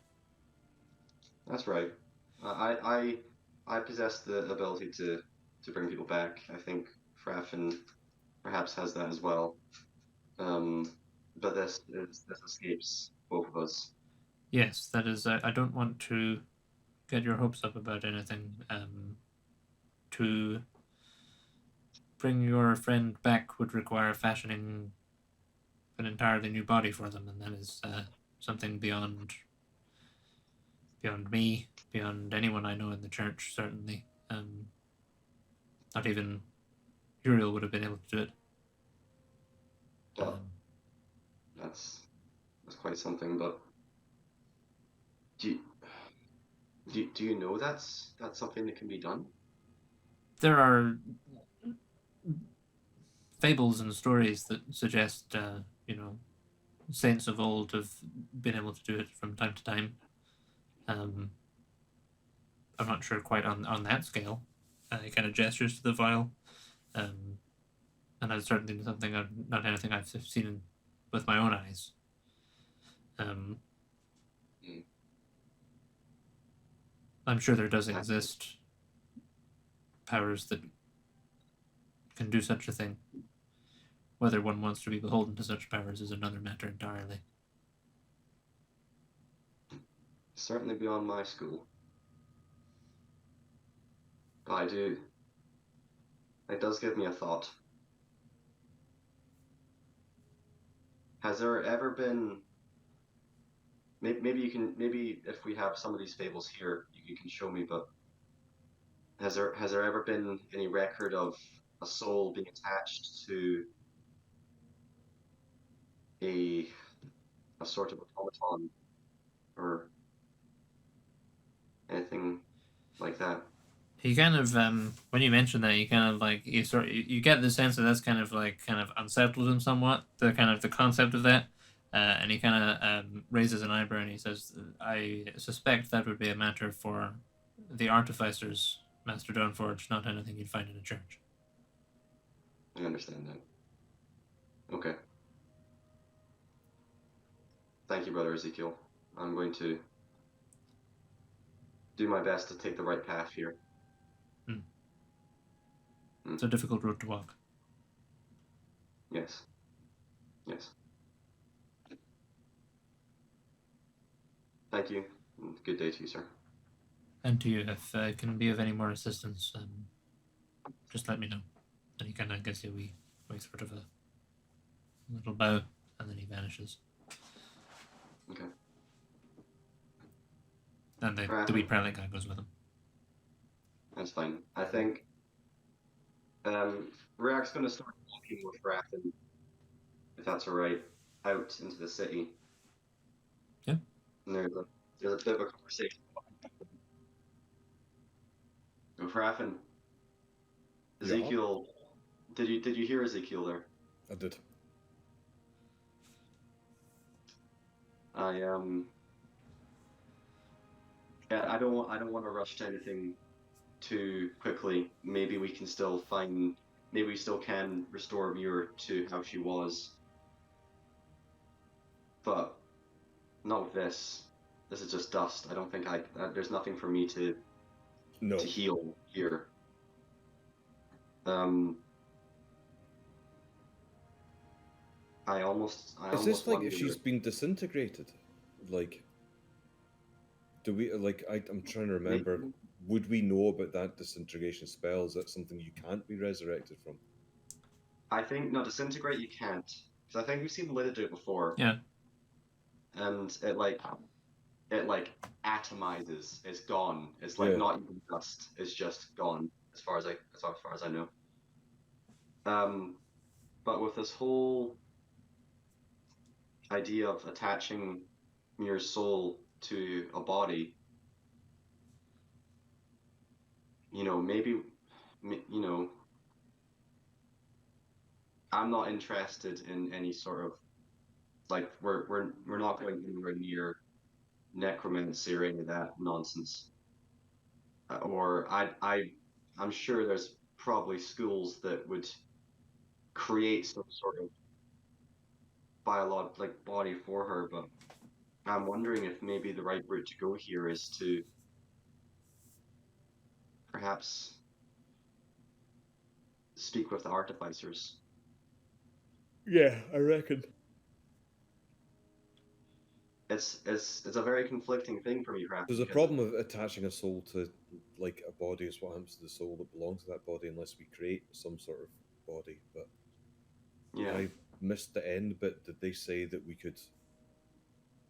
H: That's right. I possess the ability to bring people back. I think Fraffin perhaps has that as well. But this escapes both of us.
A: Yes, that is. I don't want to get your hopes up about anything. To bring your friend back would require fashioning an entirely new body for them, and that is something beyond me, beyond anyone I know in the church. Certainly, not even Uriel would have been able to do it.
H: Well, that's quite something. But do you know that's something that can be done?
A: There are fables and stories that suggest, saints of old have been able to do it from time to time. I'm not sure quite on that scale. He kind of gestures to the vial, and that's certainly not anything I've seen with my own eyes. I'm sure there does exist powers that can do such a thing. Whether one wants to be beholden to such powers is another matter entirely.
H: Certainly beyond my school. But I do. It does give me a thought. Has there ever been... Maybe you can... Maybe if we have some of these fables here, you can show me, but... Has there ever been any record of a soul being attached to a sort of automaton or anything like that?
A: You kind of when you mention that, you kind of like you get the sense that that's kind of unsettled him somewhat, the kind of the concept of that, and he kind of raises an eyebrow and he says, "I suspect that would be a matter for the artificers, Master Dawnforge, not anything you'd find in a church."
H: I understand that. Okay. Thank you, Brother Ezekiel. I'm going to do my best to take the right path here.
A: It's a difficult road to walk.
H: Yes. Yes. Thank you. Good day to you, sir.
A: And to you, if I can be of any more assistance, just let me know. And he kind of gives you a wee sort of a little bow, and then he vanishes.
H: Okay.
A: And the wee prelate guy goes with him.
H: That's fine. I think Rurak's going to start walking with Rathan, if that's alright, out into the city.
A: Yeah.
H: And there's a bit of a conversation. With Rathan, Ezekiel, did you hear Ezekiel there?
G: I did.
H: I don't want to rush to anything too quickly. Maybe we still can restore Muir to how she was. But not with this. This is just dust. I don't think there's nothing for me to heal here.
G: Is this like if she's been disintegrated? Like, do we I'm trying to remember. Would we know about that disintegration spell? Is that something you can't be resurrected from?
H: I think disintegrate you can't, because I think we've seen Lidda do it before.
A: Yeah.
H: And it atomizes. It's gone. It's not even dust. It's just gone, as far as I know. But with this whole idea of attaching your soul to a body, maybe, I'm not interested in any sort of, we're not going anywhere near necromancy or any of that nonsense. I'm sure there's probably schools that would create some sort of biological body for her, but I'm wondering if maybe the right route to go here is to perhaps speak with the artificers.
G: Yeah, I reckon.
H: It's a very conflicting thing for me, perhaps.
G: There's a problem of attaching a soul to a body. Is what happens to the soul that belongs to that body unless we create some sort of body. But
H: yeah,
G: I missed the end bit. Did they say that we could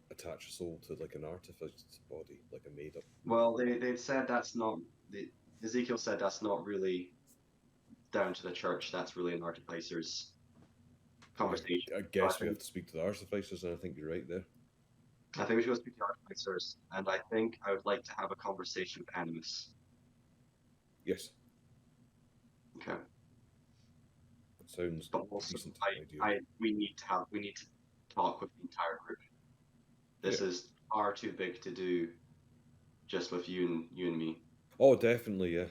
G: attach a soul to an artifice body, like a made up?
H: Well, they've said that's not. Ezekiel said that's not really down to the church. That's really an artificer's conversation.
G: I guess we have to speak to the artificers, and I think you're right there.
H: I think we should go speak to artificers, and I think I would like to have a conversation with Animus.
G: Yes.
H: Okay.
G: That sounds
H: but also,
G: decent idea.
H: We need to talk with the entire group. This is far too big to do just with you and me.
G: Oh, definitely, yeah.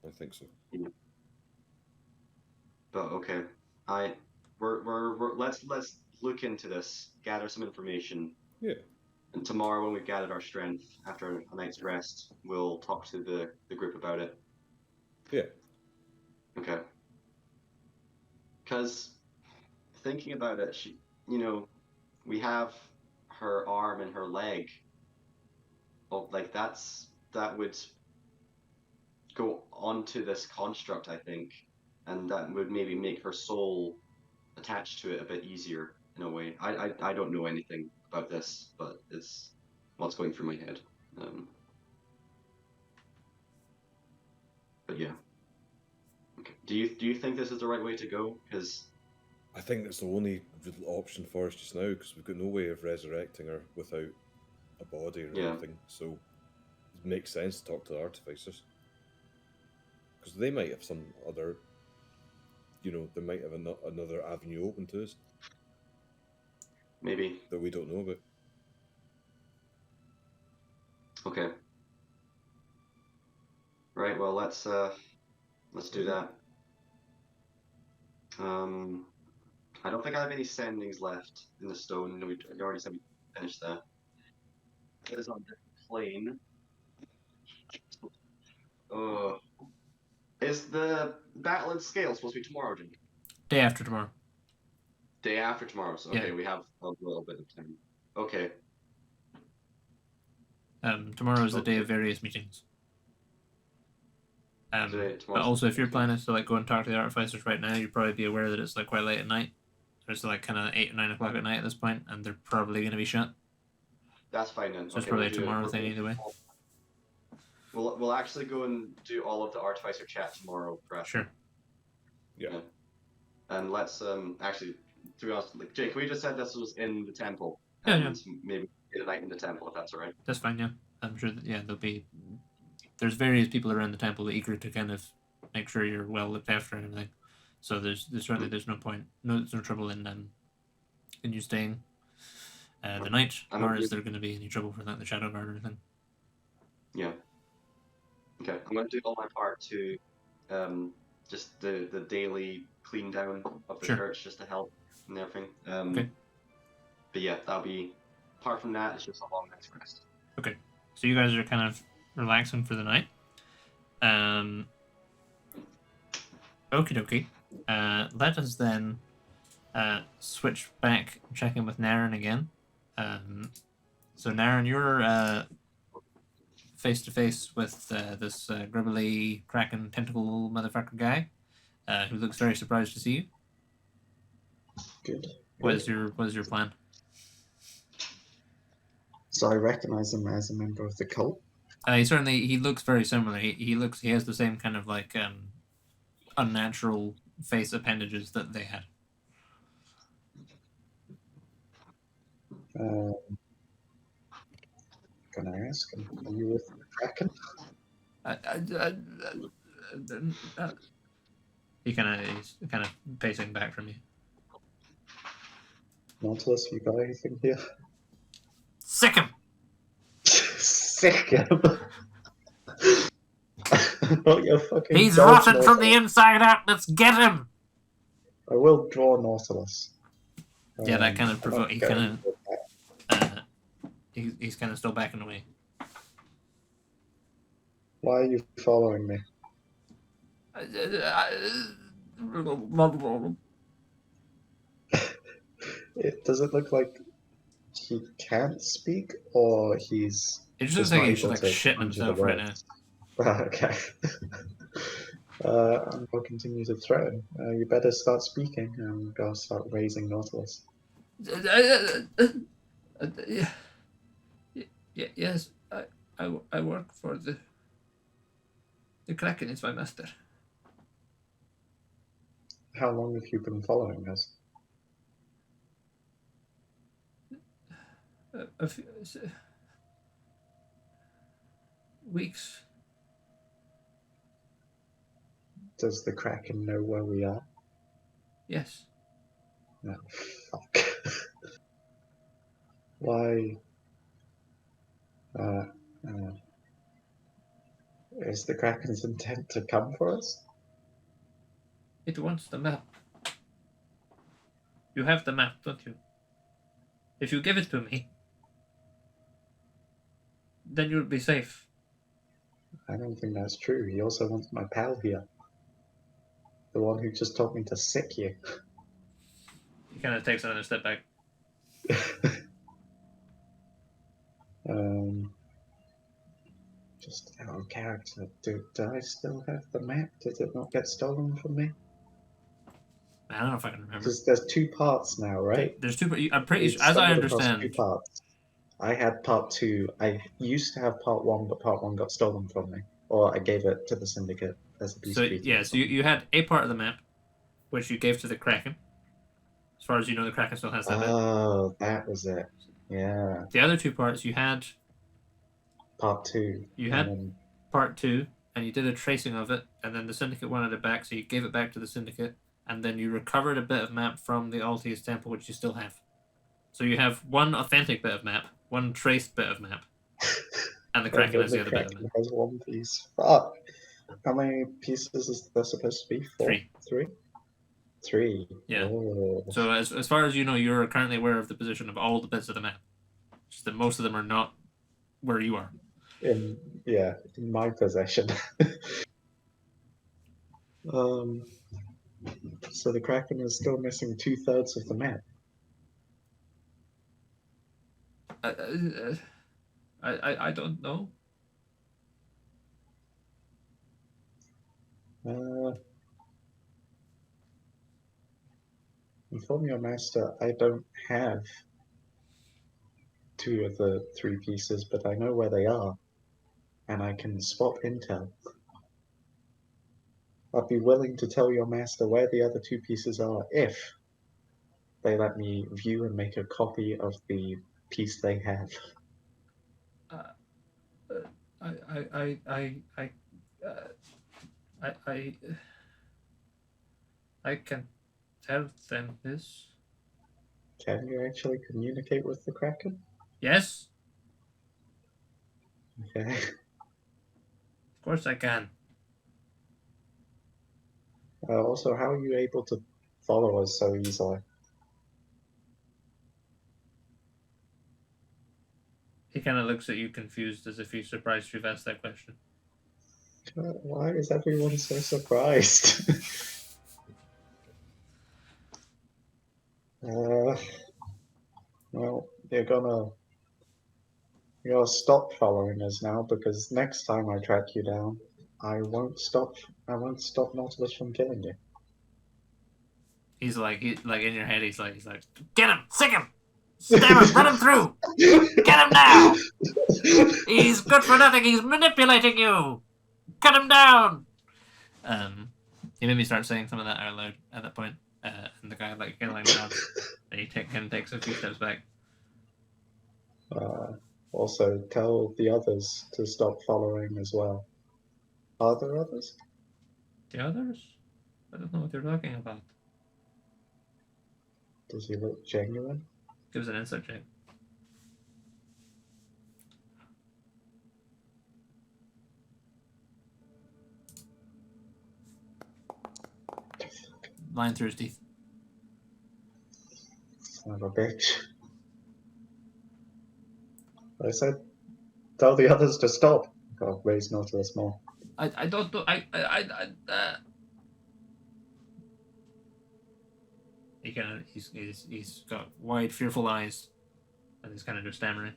G: I think so.
H: Yeah. But okay, let's look into this, gather some information.
G: Yeah.
H: And tomorrow, when we've gathered our strength after a night's rest, we'll talk to the group about it.
G: Yeah.
H: Okay. Because thinking about it, we have her arm and her leg. Oh, like that would go onto this construct, I think, and that would maybe make her soul attached to it a bit easier in a way. I don't know anything about this, but it's what's going through my head. But yeah. Okay. Do you think this is the right way to go? Because
G: I think that's the only real option for us just now, because we've got no way of resurrecting her without a body or
H: Yeah.
G: anything. So it makes sense to talk to the artificers, because they might have some other, they might have another avenue open to us
H: maybe.
G: that we don't know about.
H: Okay. Right. Well, let's do that. I don't think I have any sendings left in the stone. No, you already said we finished that. It is on a different plane. Is the battle in scale supposed to be tomorrow, Jim?
A: Day after tomorrow.
H: Day after tomorrow. So okay,
A: Yeah.
H: we have a little bit of time. Okay.
A: Tomorrow is the day
H: Okay.
A: of various meetings. But
H: Tomorrow's
A: also, if your
H: okay.
A: plan is to like go and talk to the artificers right now, you'd probably be aware that it's like quite late at night. It's like kind of 8 or 9 o'clock at night at this point, and they're probably going to be shut.
H: That's fine then.
A: So it's
H: Okay,
A: probably
H: we'll
A: a
H: do it.
A: tomorrow thing either way.
H: We'll actually go and do all of the artificer chat tomorrow, perhaps.
A: Sure.
G: Yeah.
H: And let's actually, to be honest, like Jake, we just said this was in the temple.
A: Yeah,
H: And maybe get a night in the temple if that's alright.
A: That's fine. Yeah, I'm sure that there'll be. There's various people around the temple eager to kind of make sure you're well looked after and everything. So there's certainly there's no point, there's no trouble in you staying the night, nor is there going to be any trouble for the shadow guard or anything.
H: Yeah. Okay, I'm going to do all my part to just the daily clean down of the
A: Sure.
H: church just to help and everything.
A: Okay.
H: But yeah, that'll be. Apart from that, it's just a long night's rest.
A: Okay, so you guys are kind of relaxing for the night. Okie dokie. Let us then switch back, check in with Naren again. So Naren, you're face to face with this gribbly, kraken, tentacle motherfucker guy, who looks very surprised to see you.
B: Good.
A: What is your plan?
B: So I recognize him as a member of the cult.
A: He looks very similar. He has the same kind of like unnatural face appendages that they had.
B: Can I ask him? Are you with the Kraken?
A: He's kind of pacing back from you.
B: Nautilus, you got anything here?
A: Sick him!
B: Sick him! Not your fucking
A: He's
B: dog,
A: rotten from the
B: Nautilus.
A: inside out. Let's get him!
B: I will draw Nautilus.
A: Yeah, that kind of
B: I'm
A: provoke.
B: not
A: He
B: going
A: kind
B: with that.
A: of he's kind of still backing away.
B: Why are you following me? Does it look like he can't speak, or he's
A: It just looks
B: just
A: like
B: not
A: he's
B: able
A: like
B: to
A: shitting
B: conjure the
A: himself right now.
B: words? Okay. And I'll continue to threaten. You better start speaking, and I'll start raising Nautilus.
A: Yes, I work for the Kraken. It's my master.
B: How long have you been following us?
A: A few weeks.
B: Does the Kraken know where we are?
A: Yes.
B: No, fuck. Why? Is the Kraken's intent to come for us?
A: It wants the map. You have the map, don't you? If you give it to me, then you would be safe.
B: I don't think that's true. He also wants my pal here. The one who just told me to sick you.
A: He kind of takes another step back.
B: Just out of character. Do I still have the map? Did it not get stolen from me?
A: I don't know if I can remember.
B: Because there's 2 parts now, right?
A: There's 2. I'm pretty
B: We've
A: sure, as I
B: stumbled across 2
A: understand.
B: parts. I had part 2. I used to have part 1, but part 1 got stolen from me. Or I gave it to the Syndicate as a piece
A: So
B: of pizza.
A: yeah, so you had a part of the map, which you gave to the Kraken. As far as you know, the Kraken still has that bit.
B: Oh, that was it. Yeah.
A: The other 2 parts, you had
B: Part 2.
A: You had part 2, and you did a tracing of it, and then the Syndicate wanted it back, so you gave it back to the Syndicate, and then you recovered a bit of map from the Altius Temple, which you still have. So you have 1 authentic bit of map, 1 traced bit of map, and the Kraken has the other bit of map.
B: Has 1 piece. Fuck. How many pieces is there supposed to be? 4?
A: 3.
B: 3? 3.
A: Yeah.
B: Oh.
A: So as far as you know, you're currently aware of the position of all the bits of the map. Just that most of them are not where you are.
B: In my possession. So the Kraken is still missing 2/3 of the map.
A: I don't know.
B: Inform your master, I don't have 2 of the 3 pieces, but I know where they are, and I can swap intel. I'd be willing to tell your master where the other 2 pieces are if they let me view and make a copy of the piece they have.
A: I can tell them this.
B: Can you actually communicate with the Kraken?
A: Yes,
B: Okay.
A: of course I can.
B: Also, how are you able to follow us so easily?
A: He kind of looks at you confused, as if he's surprised you've asked that question.
B: Why is everyone so surprised? Well, you're gonna stop following us now, because next time I track you down, I won't stop Nautilus from killing you.
A: He's like in your head. He's like, get him, sick him, stab him, run him through, get him now. He's good for nothing. He's manipulating you. Cut him down. He made me start saying some of that out loud at that point. And the guy kind of nods. And he takes a few steps back.
B: Also, tell the others to stop following as well. Are there others?
A: The others? I don't know what you're talking about.
B: Does he look genuine?
A: Give us an insight check. Lying through his teeth.
B: Son of a bitch. I said, tell the others to stop. I'll raise Nautilus more.
A: I don't know. He's got wide, fearful eyes, and he's kind of just stammering.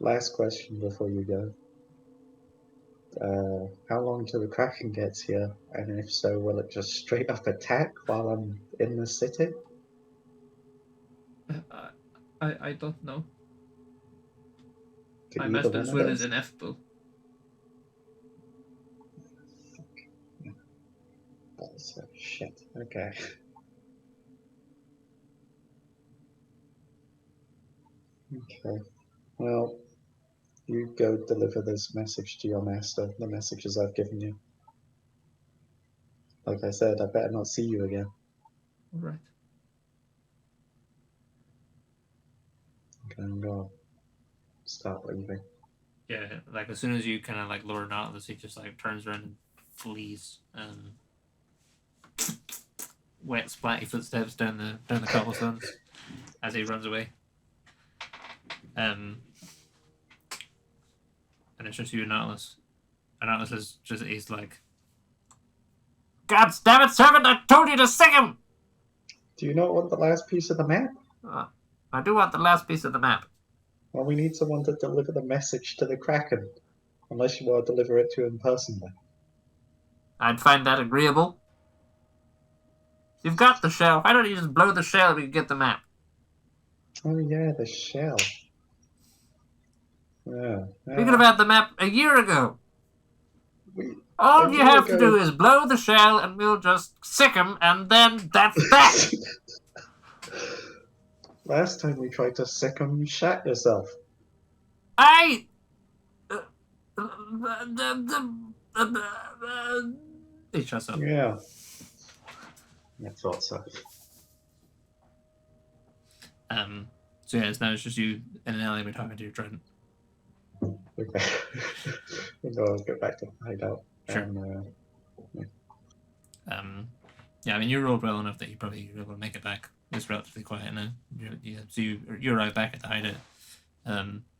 B: Last question before you go. How long till the Kraken gets here? And if so, will it just straight up attack while I'm in the city?
A: I don't know.
B: To
A: My
B: either
A: master's
B: one of
A: will is
B: those?
A: ineffable.
B: That's shit. Okay. Okay. Well, you go deliver this message to your master, the messages I've given you. Like I said, I better not see you again.
A: All right.
B: Okay, I'm gonna start leaving.
A: Yeah, like as soon as you kind of like lure Nautilus, he just like turns around and flees. wet, splatty footsteps down the cobblestones as he runs away. And it's just you and Nautilus. And Nautilus is just, he's like, God damn it, servant! I told you to sick him!
B: Do you not want the last piece of the map?
A: I do want the last piece of the map.
B: Well, we need someone to deliver the message to the Kraken. Unless you want to deliver it to him personally.
A: I'd find that agreeable. You've got the shell. Why don't you just blow the shell if you get the map?
B: Oh yeah, the shell. Yeah.
A: We could have had the map a year ago.
B: We,
A: All
B: a
A: you
B: year
A: have to
B: ago-
A: do is blow the shell and we'll just sick him and then that's that.
B: Last time we tried to sick him, you shat yourself.
A: I... He shuts up.
B: Yeah. I thought so.
A: So yeah, now it's just you in an alleyway talking to your trident.
B: Okay. We'll go back to the hideout.
A: Sure.
B: And,
A: Yeah, I mean, you rolled well enough that you probably were able to make it back. It's relatively quiet now. So you arrive back at the hideout.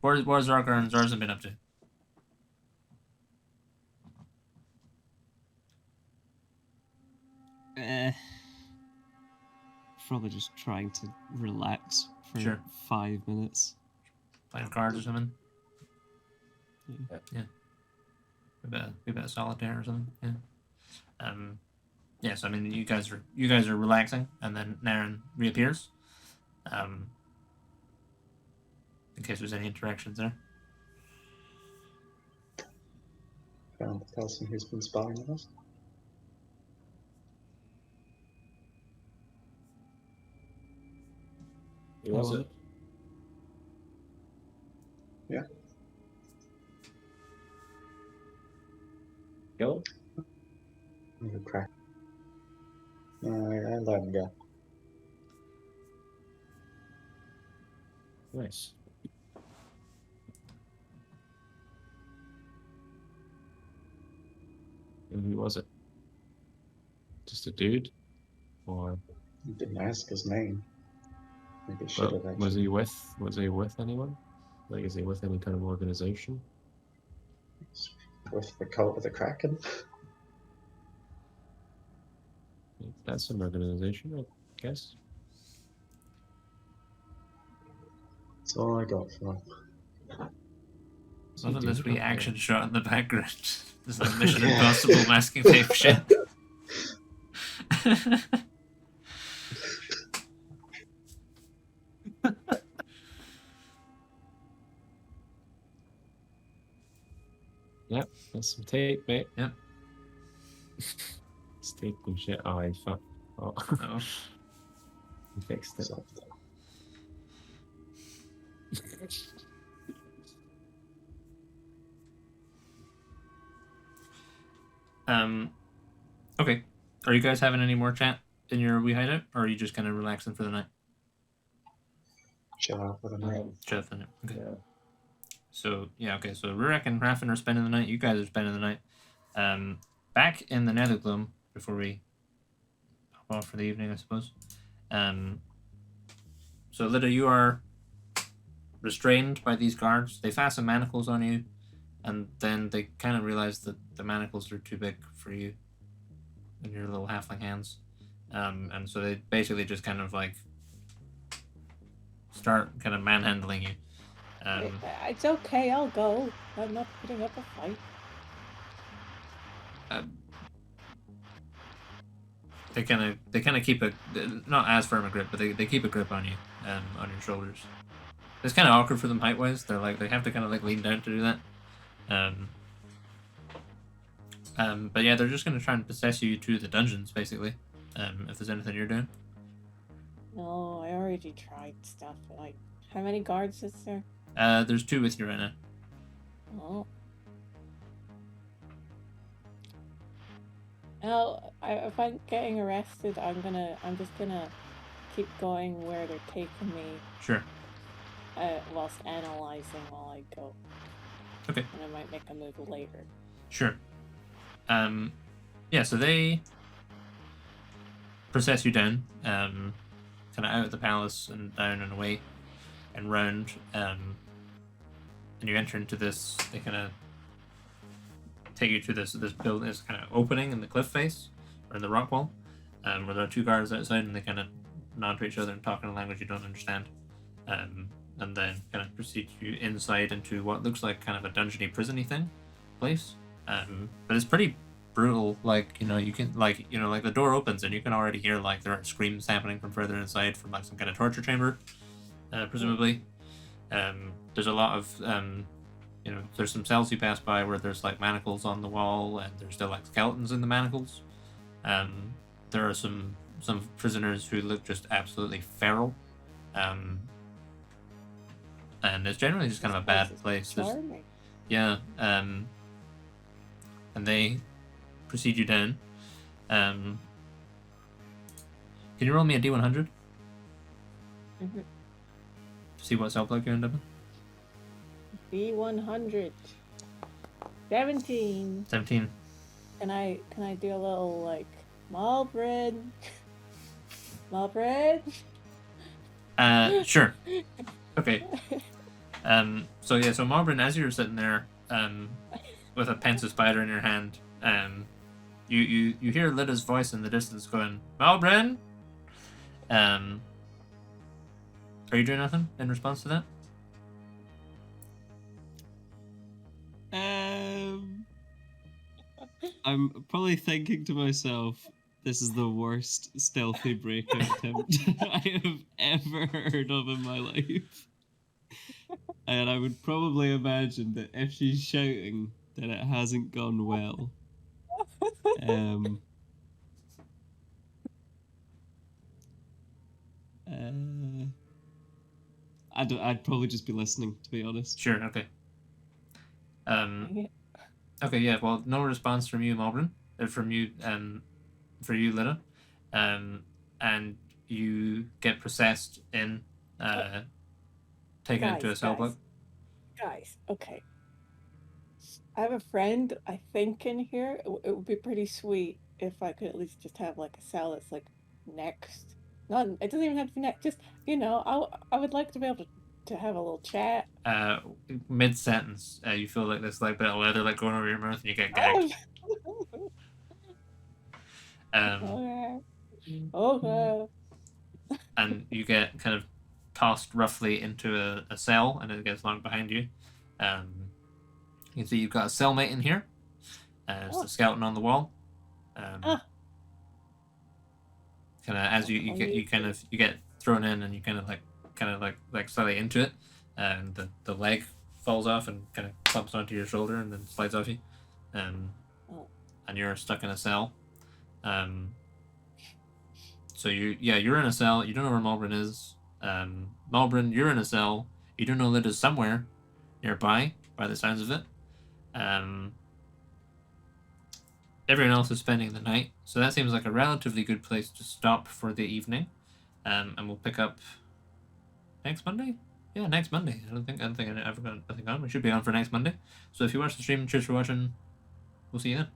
A: Where's Zargar and Zarzan been up to?
E: Probably just trying to relax for
A: Sure.
E: 5 minutes.
A: Playing cards or something?
E: Yeah.
A: Yeah. A bit of solitaire or something. Yeah. Yeah. So I mean, you guys are relaxing, and then Naren reappears. In case there's any interactions there.
B: found the person who's been spying on us.
F: Who was it?
B: Yeah.
F: Kill him?
B: Oh, crap. I let him go.
F: Nice. And who was it? Just a dude? Or
B: He didn't ask his name. Maybe should have
F: but
B: actually.
F: was he with anyone? Like, is he with any kind of organization?
B: With the cult of the Kraken.
F: That's an organization, I guess.
B: That's all I got for him.
A: Loving this
F: Dude,
A: wee
F: okay.
A: action shot in the background. This is like Mission Impossible masking tape shit.
F: Yep, that's some tape, mate.
A: Yep.
F: It's tape and shit. Oh, I fuck. Oh.
A: Oh.
F: He fixed it.
B: So,
A: Okay. Are you guys having any more chat in your wee hideout, or are you just kind of relaxing for the night?
B: chill out for the night.
A: Chill for the night. Okay.
F: Yeah.
A: So yeah, okay. So Rurak and Raffin are spending the night. You guys are spending the night. Back in the Nethergloom before we hop off for the evening, I suppose. So Lidda, you are restrained by these guards. They fasten manacles on you, and then they kind of realize that the manacles are too big for you in your little halfling hands. And so they basically just kind of like start kind of manhandling you.
C: It's okay, I'll go. I'm not putting up a fight.
A: They kind of keep a not as firm a grip, but they keep a grip on you, on your shoulders. It's kind of awkward for them height wise. They have to kind of like lean down to do that. But yeah, they're just gonna try and possess you to the dungeons basically. If there's anything you're doing.
C: No, I already tried stuff. Like, how many guards is there?
A: There's 2 with you right now.
C: Oh. Now, if I'm getting arrested, I'm just gonna keep going where they're taking me,
A: Sure.
C: whilst analyzing while I go.
A: Okay.
C: And I might make a move later.
A: Sure. Yeah, so they process you down, kind of out of the palace and down and away and round, and you enter into this. They kind of take you to this building, this kind of opening in the cliff face or in the rock wall, where there are 2 guards outside, and they kind of nod to each other and talk in a language you don't understand, and then kind of proceed you inside into what looks like kind of a dungeony, prisony place, but it's pretty brutal. Like, you can like the door opens and you can already hear like there are screams happening from further inside from like some kind of torture chamber, presumably. There's a lot of there's some cells you pass by where there's like manacles on the wall, and there's still like skeletons in the manacles. There are some prisoners who look just absolutely feral, and it's generally just kind of a bad place. Yeah, and they proceed you down. Can you roll me a D100?
C: Mm-hmm.
A: To see what self-block you end up in?
C: D100. 17.
A: 17.
C: Can I do a little like Malbryn? Malbryn?
A: Sure. Okay. So Markex, as you're sitting there, with a pencil spider in your hand, you hear Lidda's voice in the distance going, Malbryn? Are you doing nothing in response to that?
E: I'm probably thinking to myself, this is the worst stealthy breakout attempt I have ever heard of in my life. And I would probably imagine that if she's shouting, that it hasn't gone well. I'd probably just be listening, to be honest.
A: Sure, okay. Okay, yeah, well, no response from you, Malbryn. For you, Lidda. And you get processed in, taken into a cell block.
C: Guys, okay. I have a friend, I think, in here. It would be pretty sweet if I could at least just have like a cell that's like next. Not, it doesn't even have to be next. Just, I would like to be able to have a little chat.
A: Mid sentence, you feel like this like bit of leather like going over your mouth, and you get gagged.
C: Okay.
A: And you get kind of tossed roughly into a cell, and it gets locked behind you. You can see you've got a cellmate in here. There's the skeleton on the wall. Kind of as you get thrown in, and you kind of like slightly into it, and the leg falls off and kind of clumps onto your shoulder and then slides off you, and you're stuck in a cell. So you're in a cell. You don't know where Malbryn is. Malbryn, you're in a cell. You don't know Lidda's somewhere nearby, by the sounds of it. Everyone else is spending the night, so that seems like a relatively good place to stop for the evening. And we'll pick up next Monday. Yeah, next Monday. I don't think I ever got nothing on. We should be on for next Monday. So if you watch the stream, cheers for watching. We'll see you then.